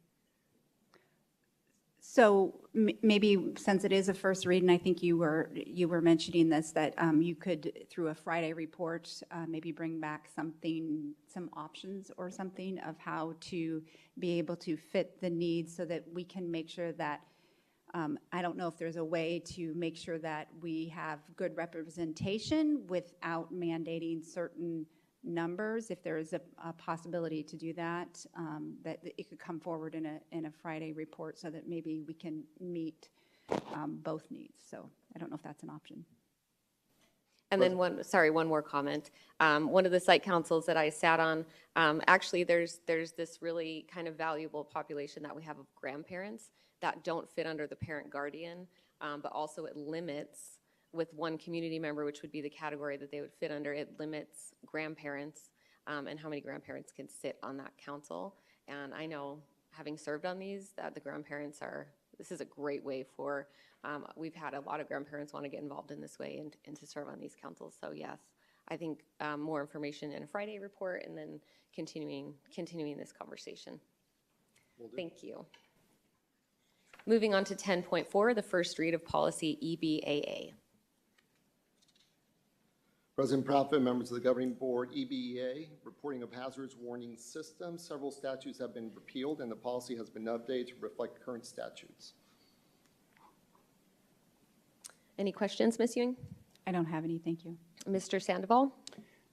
So maybe since it is a first read, and I think you were mentioning this, that you could, through a Friday report, maybe bring back some options or something of how to be able to fit the needs so that we can make sure that, I don't know if there's a way to make sure that we have good representation without mandating certain numbers, if there is a possibility to do that, that it could come forward in a Friday report so that maybe we can meet both needs. So I don't know if that's an option. And then one more comment. One of the site councils that I sat on, actually there's this really kind of valuable population that we have of grandparents that don't fit under the parent guardian, but also it limits with one community member, which would be the category that they would fit under, it limits grandparents and how many grandparents can sit on that council. And I know, having served on these, that the grandparents this is a great way for, we've had a lot of grandparents want to get involved in this way and to serve on these councils. So yes, I think more information in a Friday report and then continuing this conversation. Thank you. Moving on to 10.4, the first read of policy EBAA. President Proudfit, members of the governing board, EBEA, reporting of hazards warning systems. Several statutes have been repealed and the policy has been updated to reflect current statutes. Any questions, Ms. Ewing? I don't have any, thank you. Mr. Sandoval?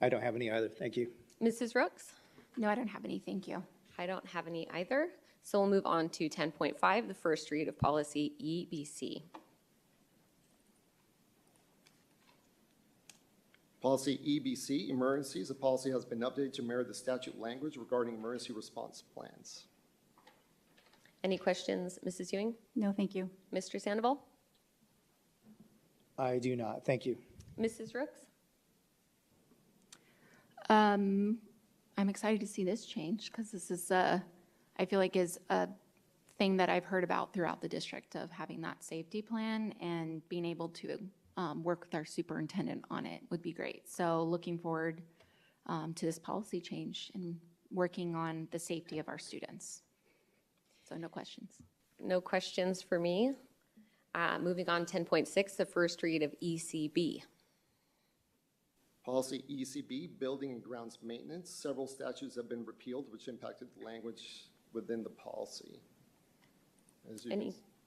I don't have any either, thank you. Mrs. Rooks? No, I don't have any, thank you. I don't have any either. So we'll move on to 10.5, the first read of policy EBC. Policy EBC, emergencies. The policy has been updated to mirror the statute language regarding emergency response plans. Any questions, Mrs. Ewing? No, thank you. Mr. Sandoval? I do not, thank you. Mrs. Rooks? I'm excited to see this change because this is, I feel like is a thing that I've heard about throughout the district of having that safety plan and being able to work with our superintendent on it would be great. So looking forward to this policy change and working on the safety of our students. So no questions. No questions for me. Moving on, 10.6, the first read of ECB. Policy ECB, building and grounds maintenance. Several statutes have been repealed, which impacted the language within the policy.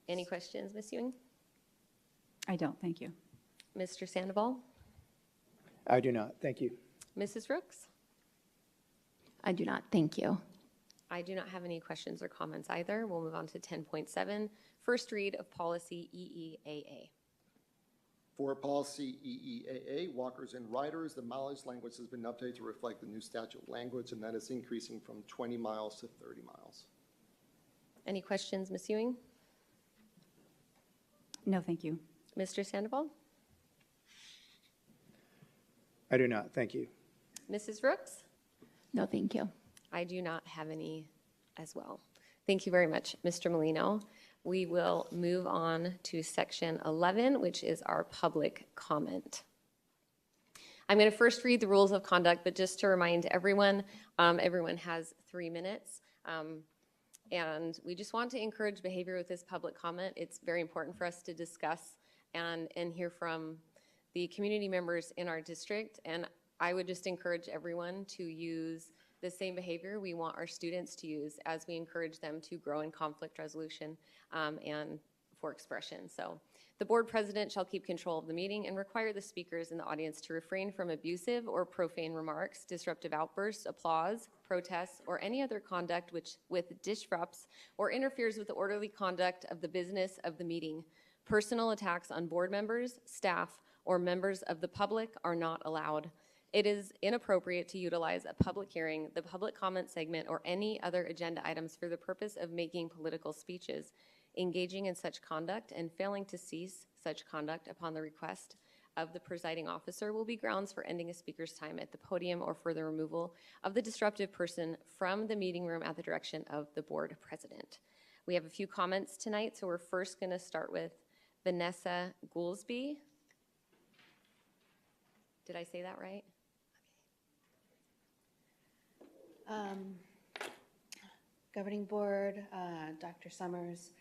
Any questions, Ms. Ewing? I don't, thank you. Mr. Sandoval? I do not, thank you. Mrs. Rooks? I do not, thank you. I do not have any questions or comments either. We'll move on to 10.7, first read of policy EEAA. For policy EEAA, walkers and riders, the mileage language has been updated to reflect the new statute language, and that is increasing from 20 miles to 30 miles. Any questions, Ms. Ewing? No, thank you. Mr. Sandoval? I do not, thank you. Mrs. Rooks? No, thank you. I do not have any as well. Thank you very much, Mr. Molino. We will move on to section 11, which is our public comment. I'm going to first read the rules of conduct, but just to remind everyone, everyone has 3 minutes. And we just want to encourage behavior with this public comment. It's very important for us to discuss and hear from the community members in our district. And I would just encourage everyone to use the same behavior we want our students to use as we encourage them to grow in conflict resolution and for expression. So the board president shall keep control of the meeting and require the speakers in the audience to refrain from abusive or profane remarks, disruptive outbursts, applause, protests, or any other conduct which disrupts or interferes with the orderly conduct of the business of the meeting. Personal attacks on board members, staff, or members of the public are not allowed. It is inappropriate to utilize a public hearing, the public comment segment, or any other agenda items for the purpose of making political speeches. Engaging in such conduct and failing to cease such conduct upon the request of the presiding officer will be grounds for ending a speaker's time at the podium or for the removal of the disruptive person from the meeting room at the direction of the board president. We have a few comments tonight, so we're first going to start with Vanessa Goolsby. Did I say that right? Governing board, Dr. Summers,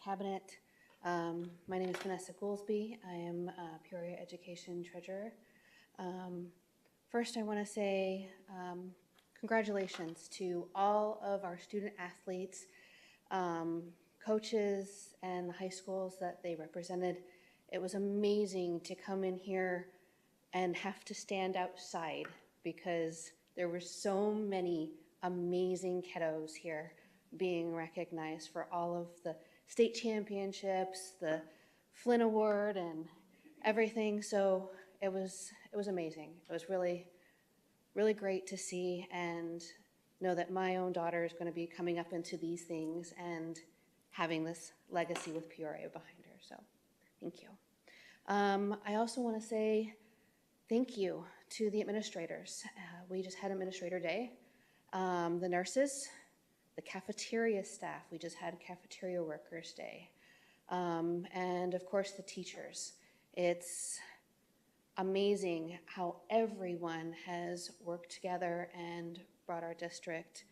cabinet. My name is Vanessa Goolsby. I am Peoria Education Treasurer. First, I want to say congratulations to all of our student athletes, coaches, and the high schools that they represented. It was amazing to come in here and have to stand outside because there were so many amazing kiddos here being recognized for all of the state championships, the Flynn Award, and everything. So it was amazing. It was really, really great to see and know that my own daughter is going to be coming up into these things and having this legacy with Peoria behind her. So thank you. I also want to say thank you to the administrators. We just had Administrator Day. The nurses, the cafeteria staff, we just had Cafeteria Workers Day. And of course the teachers. It's amazing how everyone has worked together and brought our district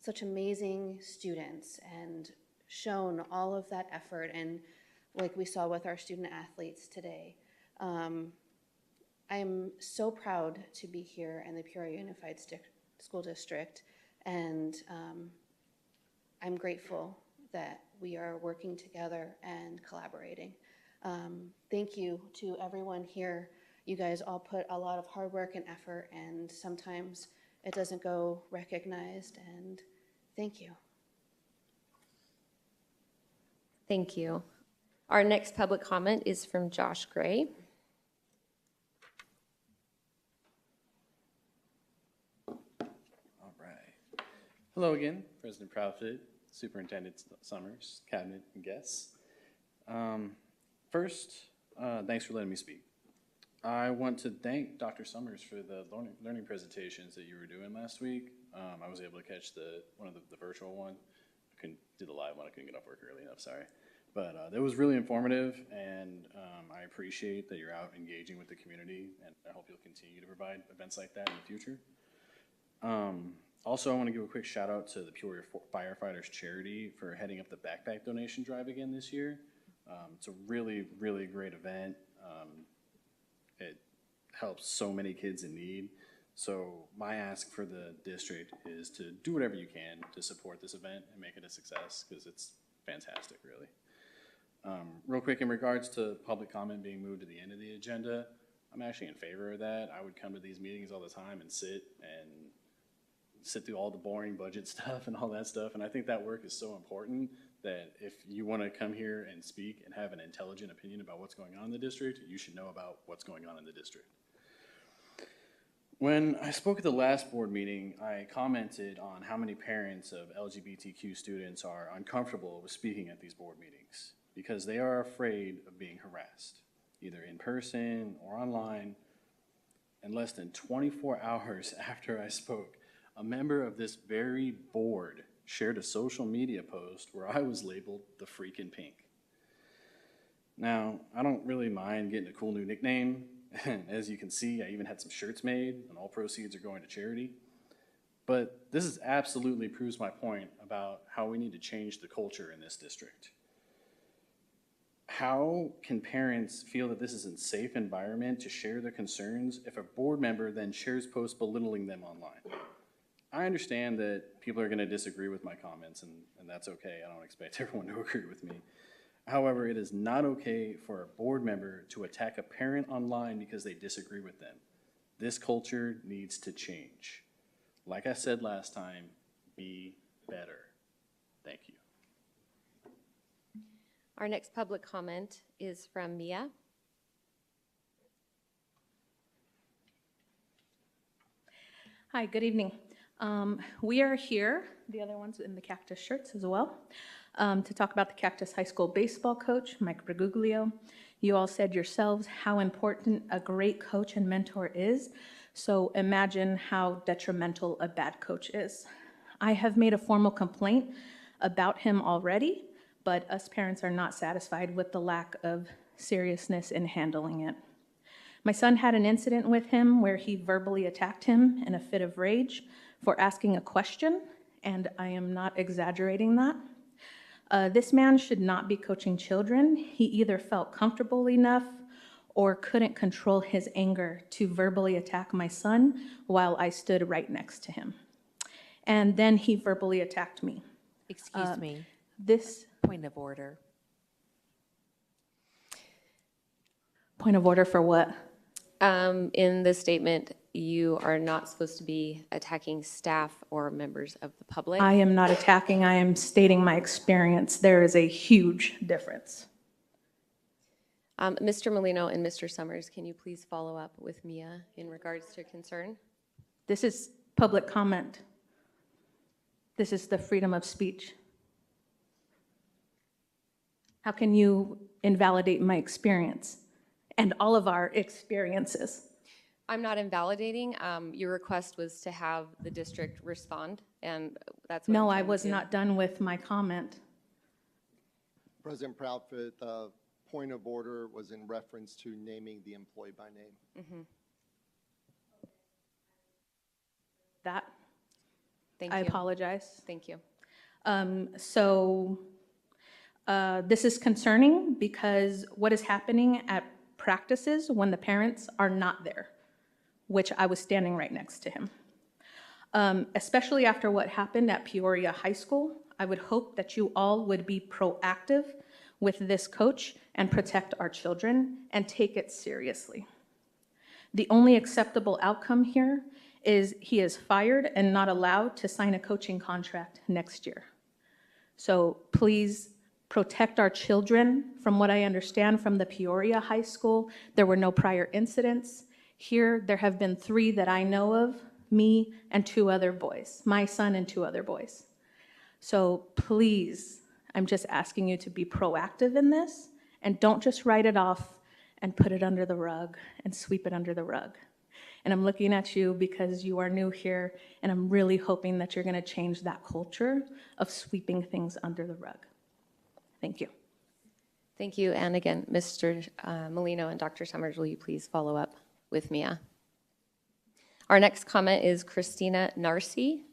such amazing students and shown all of that effort, and like we saw with our student athletes today. I'm so proud to be here in the Peoria Unified School District, and I'm grateful that we are working together and collaborating. Thank you to everyone here. You guys all put a lot of hard work and effort, and sometimes it doesn't go recognized, and thank you. Thank you. Our next public comment is from Josh Gray. All right. Hello again, President Proudfoot, Superintendent Summers, Cabinet, and guests. First, thanks for letting me speak. I want to thank Dr. Summers for the learning presentations that you were doing last week. I was able to catch the virtual one. I couldn't do the live one. I couldn't get off work early enough, sorry. But that was really informative, and I appreciate that you're out engaging with the community, and I hope you'll continue to provide events like that in the future. Also, I want to give a quick shout out to the Peoria Firefighters Charity for heading up the backpack donation drive again this year. It's a really, really great event. It helps so many kids in need. So my ask for the district is to do whatever you can to support this event and make it a success, because it's fantastic, really. Real quick, in regards to public comment being moved to the end of the agenda, I'm actually in favor of that. I would come to these meetings all the time and sit through all the boring budget stuff and all that stuff. And I think that work is so important that if you want to come here and speak and have an intelligent opinion about what's going on in the district, you should know about what's going on in the district. When I spoke at the last board meeting, I commented on how many parents of LGBTQ students are uncomfortable with speaking at these board meetings because they are afraid of being harassed, either in person or online. And less than 24 hours after I spoke, a member of this very board shared a social media post where I was labeled the freaking pink. Now, I don't really mind getting a cool new nickname. As you can see, I even had some shirts made, and all proceeds are going to charity. But this is absolutely proves my point about how we need to change the culture in this district. How can parents feel that this is a safe environment to share their concerns if a board member then shares posts belittling them online? I understand that people are going to disagree with my comments, and that's okay. I don't expect everyone to agree with me. However, it is not okay for a board member to attack a parent online because they disagree with them. This culture needs to change. Like I said last time, be better. Thank you. Our next public comment is from Mia. Hi, good evening. We are here, the other ones in the Cactus shirts as well, to talk about the Cactus High School baseball coach, Mike Bergoglio. You all said yourselves how important a great coach and mentor is, so imagine how detrimental a bad coach is. I have made a formal complaint about him already, but us parents are not satisfied with the lack of seriousness in handling it. My son had an incident with him where he verbally attacked him in a fit of rage for asking a question, and I am not exaggerating that. This man should not be coaching children. He either felt comfortable enough or couldn't control his anger to verbally attack my son while I stood right next to him. And then he verbally attacked me. Excuse me. This point of order. Point of order for what? In the statement, you are not supposed to be attacking staff or members of the public. I am not attacking, I am stating my experience. There is a huge difference. Mr. Molino and Mr. Summers, can you please follow up with Mia in regards to concern? This is public comment. This is the freedom of speech. How can you invalidate my experience and all of our experiences? I'm not invalidating. Your request was to have the district respond, and that's what No, I'm I trying was to do. not done with my comment. President Proudfit, point of order was in reference to naming the employee by name. Mhm. That, Thank I you. apologize. Thank you. This is concerning because what is happening at practices when the parents are not there, which I was standing right next to him. Especially after what happened at Peoria High School, I would hope that you all would be proactive with this coach and protect our children and take it seriously. The only acceptable outcome here is he is fired and not allowed to sign a coaching contract next year. So please protect our children. From what I understand from the Peoria High School, there were no prior incidents. Here, there have been 3 that I know of, me and 2 other boys, my son and 2 other boys. So please, I'm just asking you to be proactive in this and don't just write it off and put it under the rug and sweep it under the rug. And I'm looking at you because you are new here, and I'm really hoping that you're going to change that culture of sweeping things under the rug. Thank you. Thank you. And again, Mr. Molino and Dr. Summers, will you please follow up with Mia? Our next comment is Christina Narcy.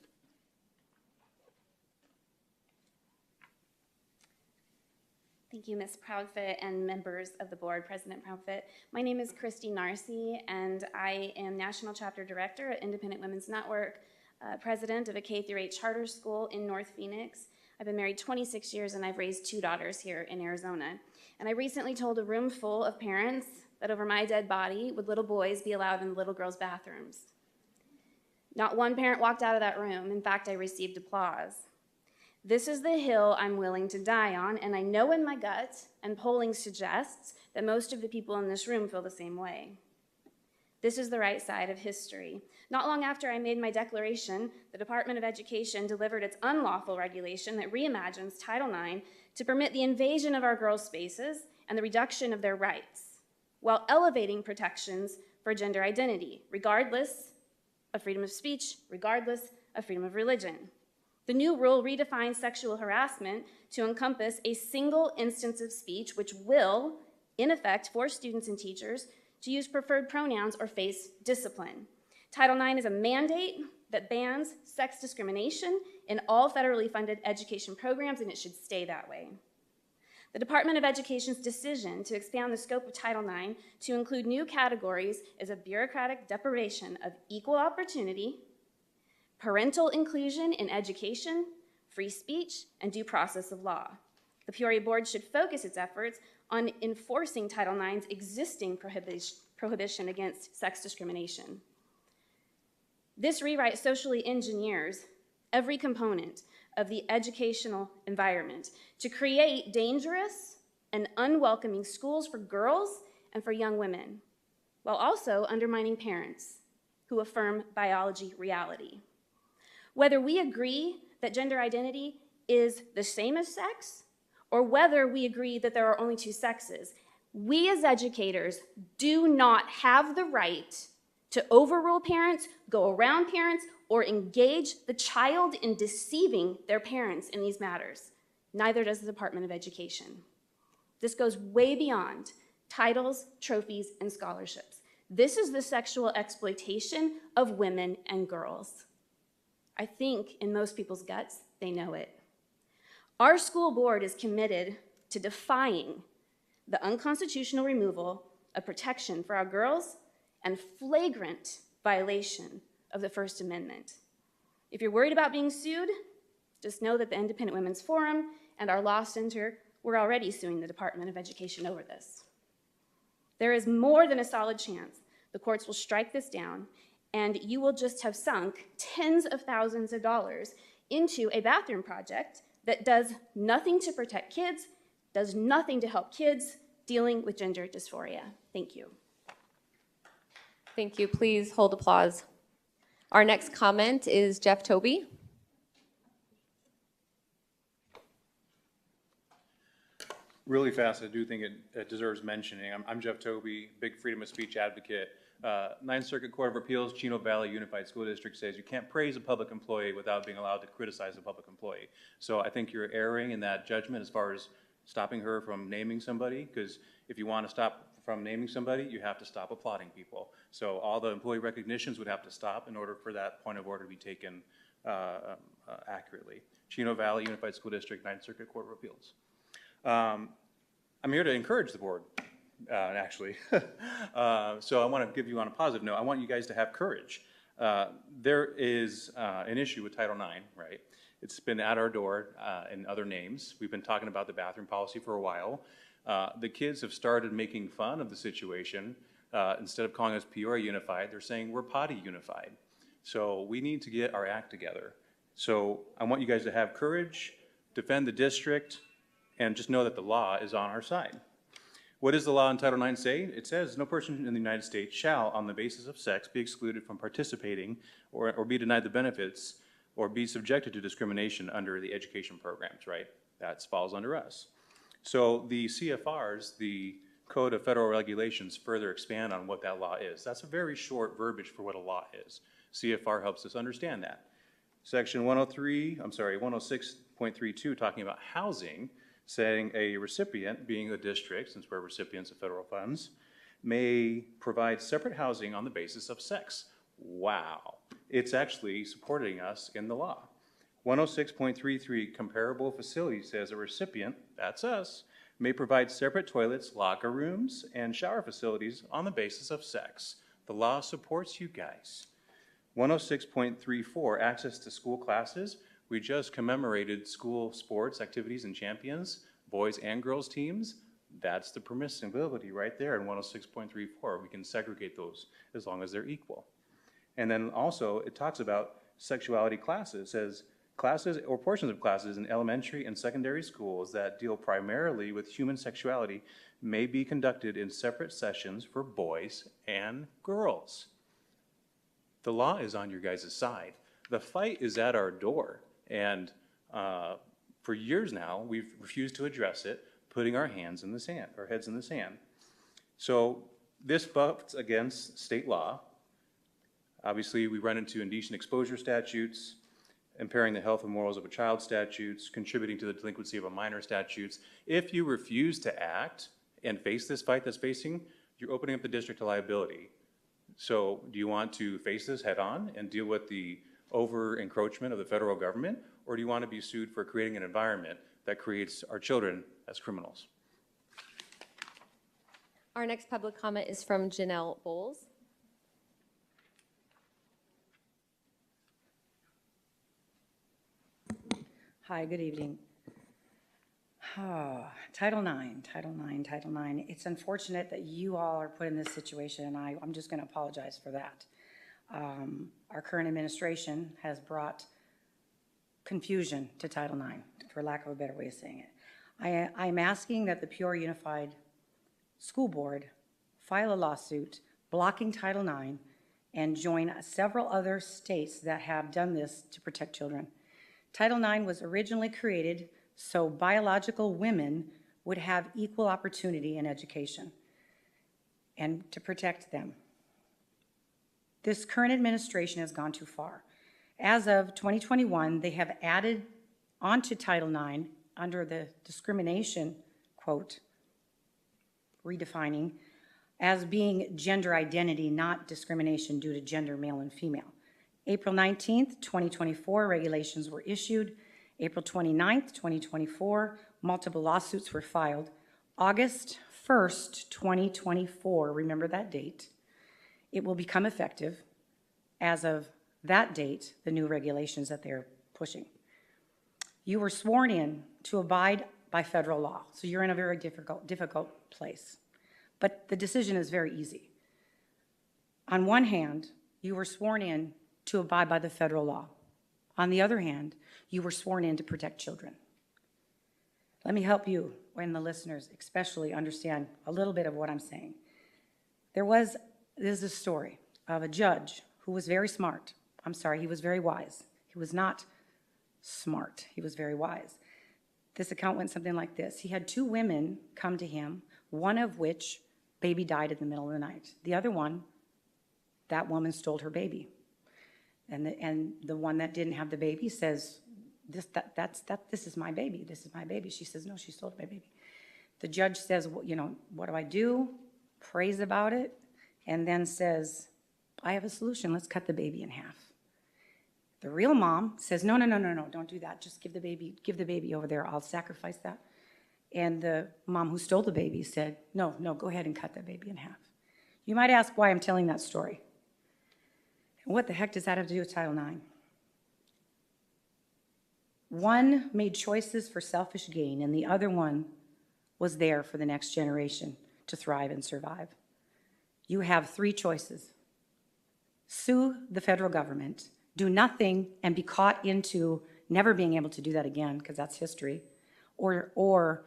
Thank you, Ms. Proudfit and members of the board, President Proudfit. My name is Christy Narcy, and I am National Chapter Director at Independent Women's Network, president of a K-8 charter school in North Phoenix. I've been married 26 years, and I've raised 2 daughters here in Arizona. And I recently told a room full of parents that over my dead body would little boys be allowed in the little girls' bathrooms. Not one parent walked out of that room. In fact, I received applause. This is the hill I'm willing to die on, and I know in my gut, and polling suggests, that most of the people in this room feel the same way. This is the right side of history. Not long after I made my declaration, the Department of Education delivered its unlawful regulation that reimagines Title IX to permit the invasion of our girls' spaces and the reduction of their rights, while elevating protections for gender identity, regardless of freedom of speech, regardless of freedom of religion. The new rule redefines sexual harassment to encompass a single instance of speech which will, in effect, force students and teachers to use preferred pronouns or face discipline. Title IX is a mandate that bans sex discrimination in all federally funded education programs, and it should stay that way. The Department of Education's decision to expand the scope of Title IX to include new categories is a bureaucratic deprivation of equal opportunity, parental inclusion in education, free speech, and due process of law. The Peoria Board should focus its efforts on enforcing Title IX's existing prohibition against sex discrimination. This rewrite socially engineers every component of the educational environment to create dangerous and unwelcoming schools for girls and for young women, while also undermining parents who affirm biology reality. Whether we agree that gender identity is the same as sex, or whether we agree that there are only 2 sexes, we as educators do not have the right to overrule parents, go around parents, or engage the child in deceiving their parents in these matters. Neither does the Department of Education. This goes way beyond titles, trophies, and scholarships. This is the sexual exploitation of women and girls. I think in most people's guts, they know it. Our school board is committed to defying the unconstitutional removal of protection for our girls and flagrant violation of the First Amendment. If you're worried about being sued, just know that the Independent Women's Forum and our law center were already suing the Department of Education over this. There is more than a solid chance The courts will strike this down, and you will just have sunk tens of thousands of dollars into a bathroom project that does nothing to protect kids, does nothing to help kids dealing with gender dysphoria. Thank you. Thank you. Please hold applause. Our next comment is Jeff Toby. Really fast, I do think it deserves mentioning. I'm Jeff Toby, big freedom of speech advocate. Ninth Circuit Court of Appeals, Chino Valley Unified School District says you can't praise a public employee without being allowed to criticize a public employee. So I think you're erring in that judgment as far as stopping her from naming somebody, because if you want to stop from naming somebody, you have to stop applauding people. So all the employee recognitions would have to stop in order for that point of order to be taken accurately. Chino Valley Unified School District, Ninth Circuit Court of Appeals. I'm here to encourage the board, actually. So I want to give you on a positive note, I want you guys to have courage. There is an issue with Title IX, right? It's been at our door in other names. We've been talking about the bathroom policy for a while. The kids have started making fun of the situation. Instead of calling us Peoria Unified, they're saying we're Potty Unified. So we need to get our act together. So I want you guys to have courage, defend the district, and just know that the law is on our side. What does the law in Title IX say? It says no person in the United States shall, on the basis of sex, be excluded from participating or be denied the benefits or be subjected to discrimination under the education programs, right? That falls under us. So the CFRs, the Code of Federal Regulations, further expand on what that law is. That's a very short verbiage for what a law is. CFR helps us understand that. Section 106.32, talking about housing, saying a recipient, being a district, since we're recipients of federal funds, may provide separate housing on the basis of sex. Wow. It's actually supporting us in the law. 106.33, comparable facility, says a recipient, that's us, may provide separate toilets, locker rooms, and shower facilities on the basis of sex. The law supports you guys. 106.34, access to school classes. We just commemorated school sports activities and champions, boys and girls teams. That's the permissibility right there in 106.34. We can segregate those as long as they're equal. And then also it talks about sexuality classes. It says classes or portions of classes in elementary and secondary schools that deal primarily with human sexuality may be conducted in separate sessions for boys and girls. The law is on your guys' side. The fight is at our door. And for years now, we've refused to address it, putting our hands in the sand, our heads in the sand. So this butts against state law. Obviously, we run into indecent exposure statutes, impairing the health and morals of a child statutes, contributing to the delinquency of a minor statutes. If you refuse to act and face this fight that's facing, you're opening up the district to liability. So do you want to face this head on and deal with the over encroachment of the federal government, or do you want to be sued for creating an environment that creates our children as criminals? Our next public comment is from Janelle Bowles. Hi, good evening. Title IX. It's unfortunate that you all are put in this situation, and I'm just going to apologize for that. Our current administration has brought confusion to Title IX, for lack of a better way of saying it. I'm asking that the Peoria Unified School Board file a lawsuit blocking Title IX and join several other states that have done this to protect children. Title IX was originally created so biological women would have equal opportunity in education and to protect them. This current administration has gone too far. As of 2021, they have added onto Title IX under the discrimination, quote, redefining, as being gender identity, not discrimination due to gender, male and female. April 19th, 2024, regulations were issued. April 29th, 2024, multiple lawsuits were filed. August 1st, 2024, remember that date, it will become effective as of that date, the new regulations that they're pushing. You were sworn in to abide by federal law, so you're in a very difficult place. But the decision is very easy. On one hand, you were sworn in to abide by the federal law. On the other hand, you were sworn in to protect children. Let me help you and the listeners especially understand a little bit of what I'm saying. This is a story of a judge who was very smart. I'm sorry, he was very wise. He was not smart, he was very wise. This account went something like this. He had 2 women come to him, one of which baby died in the middle of the night. The other one, that woman stole her baby. And the one that didn't have the baby says, this is my baby, this is my baby. She says, no, she stole my baby. The judge says, well, you know, what do I do? Prays about it, and then says, I have a solution, let's cut the baby in half. The real mom says, no, don't do that. Just give the baby over there. I'll sacrifice that. And the mom who stole the baby said, no, go ahead and cut that baby in half. You might ask why I'm telling that story. What the heck does that have to do with Title IX? One made choices for selfish gain, and the other one was there for the next generation to thrive and survive. You have 3 choices. Sue the federal government, do nothing and be caught into never being able to do that again, because that's history, or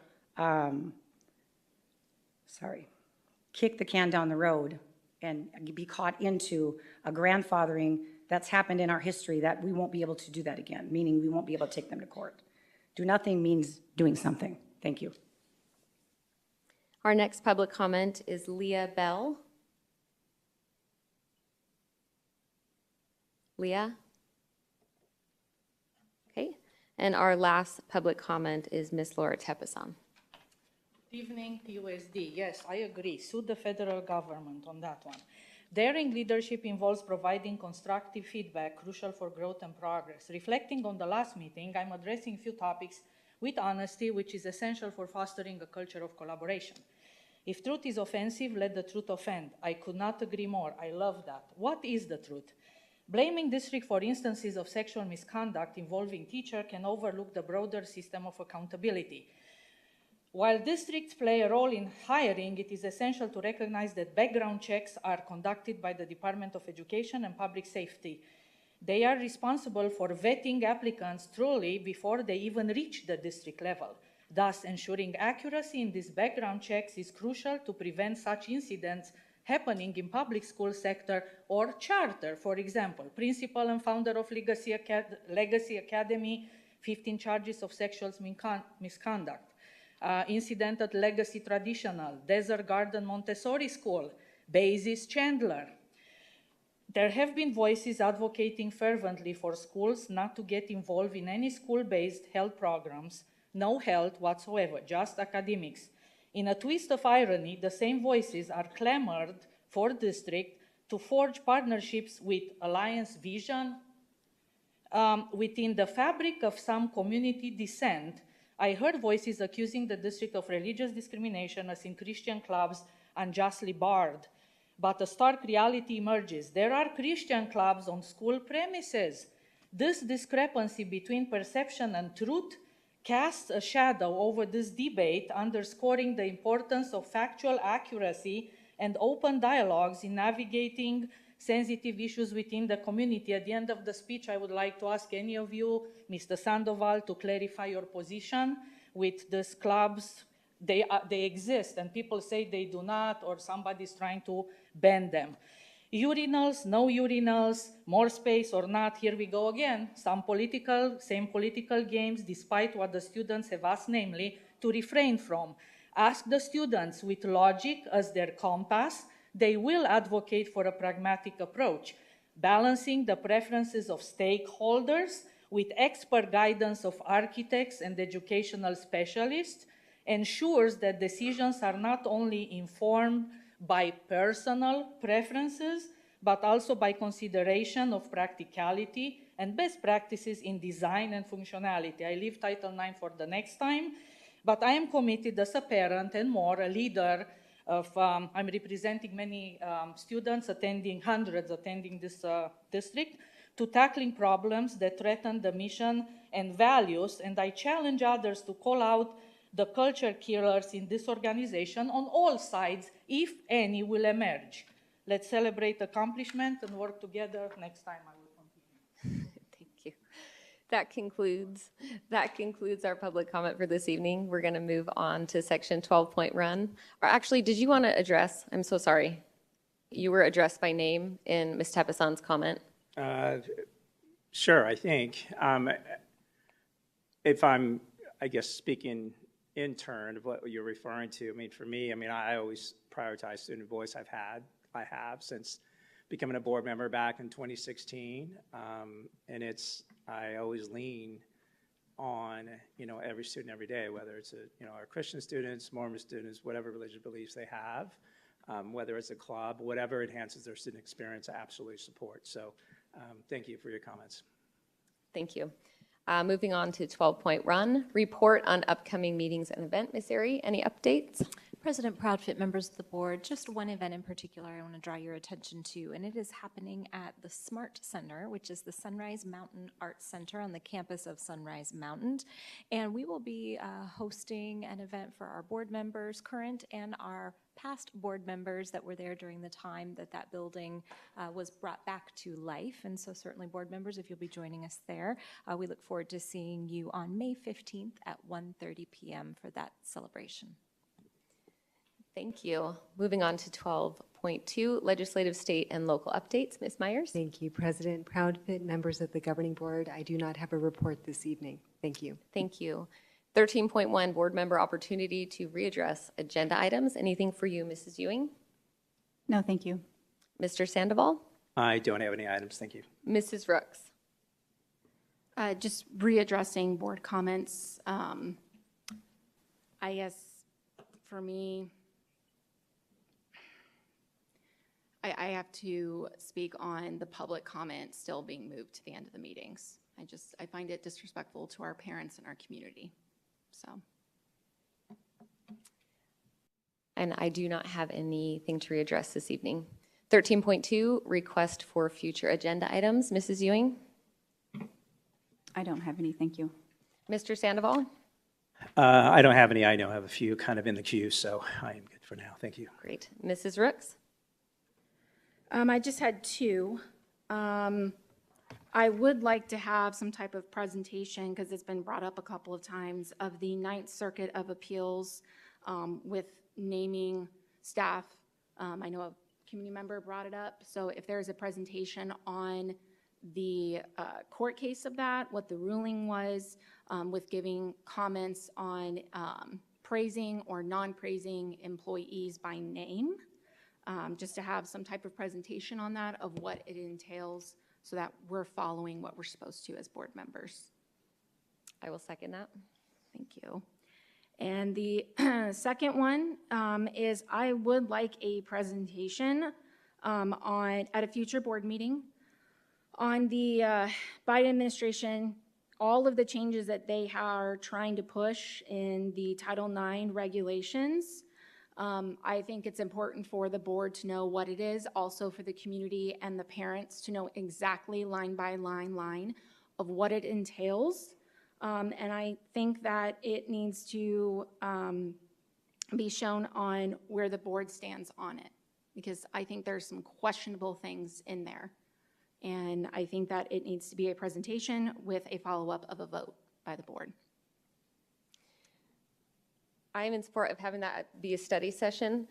kick the can down the road and be caught into a grandfathering that's happened in our history that we won't be able to do that again, meaning we won't be able to take them to court. Do nothing means doing something. Thank you. Our next public comment is Leah Bell. Leah? Okay. And our last public comment is Ms. Laura Tepasan. Good evening, TUSD. Yes, I agree. Sue the federal government on that one. Daring leadership involves providing constructive feedback, crucial for growth and progress. Reflecting on the last meeting, I'm addressing a few topics with honesty, which is essential for fostering a culture of collaboration. If truth is offensive, let the truth offend. I could not agree more. I love that. What is the truth? Blaming district for instances of sexual misconduct involving teacher can overlook the broader system of accountability. While districts play a role in hiring, it is essential to recognize that background checks are conducted by the Department of Education and Public Safety. They are responsible for vetting applicants truly before they even reach the district level. Thus, ensuring accuracy in these background checks is crucial to prevent such incidents happening in public school sector or charter. For example, principal and founder of Legacy Academy, 15 charges of sexual misconduct. Incident at Legacy Traditional, Desert Garden Montessori School, Basis Chandler. There have been voices advocating fervently for schools not to get involved in any school-based health programs, no health whatsoever, just academics. In a twist of irony, the same voices are clamored for district to forge partnerships with Alliance Vision. Within the fabric of some community dissent, I heard voices accusing the district of religious discrimination as in Christian clubs unjustly barred. But a stark reality emerges. There are Christian clubs on school premises. This discrepancy between perception and truth casts a shadow over this debate, underscoring the importance of factual accuracy and open dialogues in navigating sensitive issues within the community. At the end of the speech, I would like to ask any of you, Mr. Sandoval, to clarify your position with these clubs. They exist, and people say they do not, or somebody's trying to ban them. Urinals, no urinals, more space or not, here we go again. Same political games, despite what the students have asked, namely, to refrain from. Ask the students with logic as their compass, they will advocate for a pragmatic approach, balancing the preferences of stakeholders with expert guidance of architects and educational specialists, ensures that decisions are not only informed by personal preferences, but also by consideration of practicality and best practices in design and functionality. I leave Title IX for the next time, but I am committed as a parent and more, a leader of, I'm representing many students hundreds attending this district, to tackling problems that threaten the mission and values, and I challenge others to call out the culture killers in this organization on all sides, if any will emerge. Let's celebrate accomplishment and work together. Next time I will continue. Thank you. That concludes our public comment for this evening. We're going to move on to section 12-point run. Or actually, did you want to address? I'm so sorry. You were addressed by name in Ms. Tepasan's comment. Sure, I think. If I'm, I guess, speaking in turn of what you're referring to, I mean, for me, I mean, I always prioritize student voice. I have since becoming a board member back in 2016. And I always lean on, every student every day, whether it's, our Christian students, Mormon students, whatever religious beliefs they have, whether it's a club, whatever enhances their student experience, I absolutely support. So thank you for your comments. Thank you. Moving on to 12-point run, report on upcoming meetings and event. Ms. Ari, any updates? President Proudfit, members of the board, just one event in particular I want to draw your attention to, and it is happening at the SMART Center, which is the Sunrise Mountain Arts Center on the campus of Sunrise Mountain. And we will be hosting an event for our board members, current and our past board members that were there during the time that that building was brought back to life. And so certainly board members, if you'll be joining us there, we look forward to seeing you on May 15th at 1:30 p.m. for that celebration. Thank you. Moving on to 12.2, legislative, state, and local updates. Ms. Myers? Thank you, President Proudfit, members of the governing board. I do not have a report this evening. Thank you. Thank you. 13.1, board member opportunity to readdress agenda items. Anything for you, Mrs. Ewing? No, thank you. Mr. Sandoval? I don't have any items. Thank you. Mrs. Rooks? Just readdressing board comments. I guess for me, I have to speak on the public comment still being moved to the end of the meetings. I find it disrespectful to our parents and our community, so. And I do not have anything to readdress this evening. 13.2, request for future agenda items. Mrs. Ewing? I don't have any, thank you. Mr. Sandoval? I don't have any. I know I have a few kind of in the queue, so I am good for now. Thank you. Great. Mrs. Rooks? I just had two. I would like to have some type of presentation, because it's been brought up a couple of times, of the Ninth Circuit of Appeals with naming staff. I know a community member brought it up, so if there's a presentation on the court case of that, what the ruling was, with giving comments on praising or non-praising employees by name, just to have some type of presentation on that of what it entails so that we're following what we're supposed to as board members. I will second that. Thank you. And the second one is I would like a presentation at a future board meeting on the Biden administration, all of the changes that they are trying to push in the Title IX regulations. I think it's important for the board to know what it is, also for the community and the parents to know exactly line by line of what it entails. And I think that it needs to be shown on where the board stands on it, because I think there's some questionable things in there. And I think that it needs to be a presentation with a follow-up of a vote by the board. I am in support of having that be a study session.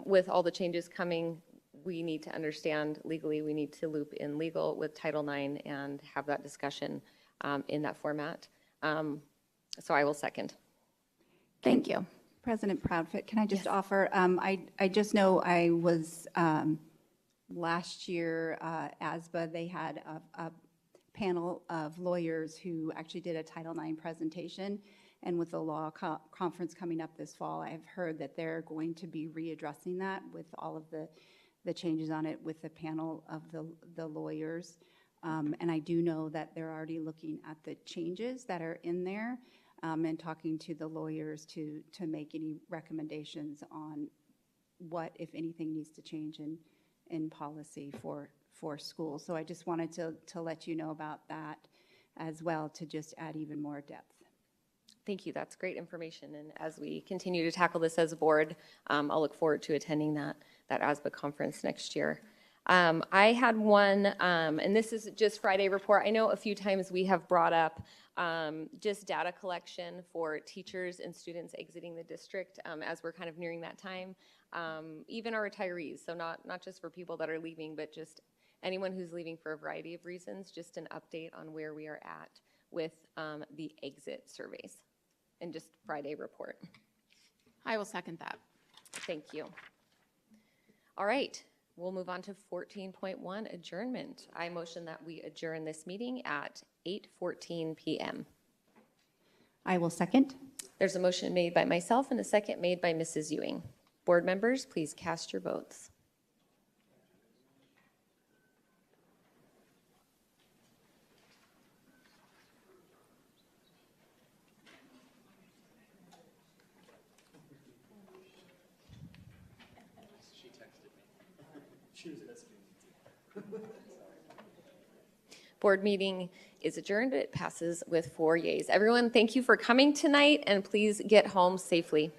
With all the changes coming, we need to understand legally, we need to loop in legal with Title IX and have that discussion in that format. So I will second. Thank you. President Proudfit, can I just offer, I just know I was, last year, ASBA, they had a panel of lawyers who actually did a Title IX presentation. And with the law conference coming up this fall, I have heard that they're going to be readdressing that with all of the changes on it with the panel of the lawyers. And I do know that they're already looking at the changes that are in there and talking to the lawyers to make any recommendations on what, if anything, needs to change in policy for schools. So I just wanted to let you know about that as well, to just add even more depth. Thank you. That's great information. And as we continue to tackle this as a board, I'll look forward to attending that ASBA conference next year. I had one, and this is just Friday report. I know a few times we have brought up just data collection for teachers and students exiting the district as we're kind of nearing that time. Even our retirees, so not just for people that are leaving, but just anyone who's leaving for a variety of reasons, just an update on where we are at with the exit surveys and just Friday report. I will second that. Thank you. All right, we'll move on to 14.1, adjournment. I motion that we adjourn this meeting at 8:14 p.m. I will second. There's a motion made by myself and a second made by Mrs. Ewing. Board members, please cast your votes. Board meeting is adjourned. It passes with 4 yeas. Everyone, thank you for coming tonight, and please get home safely.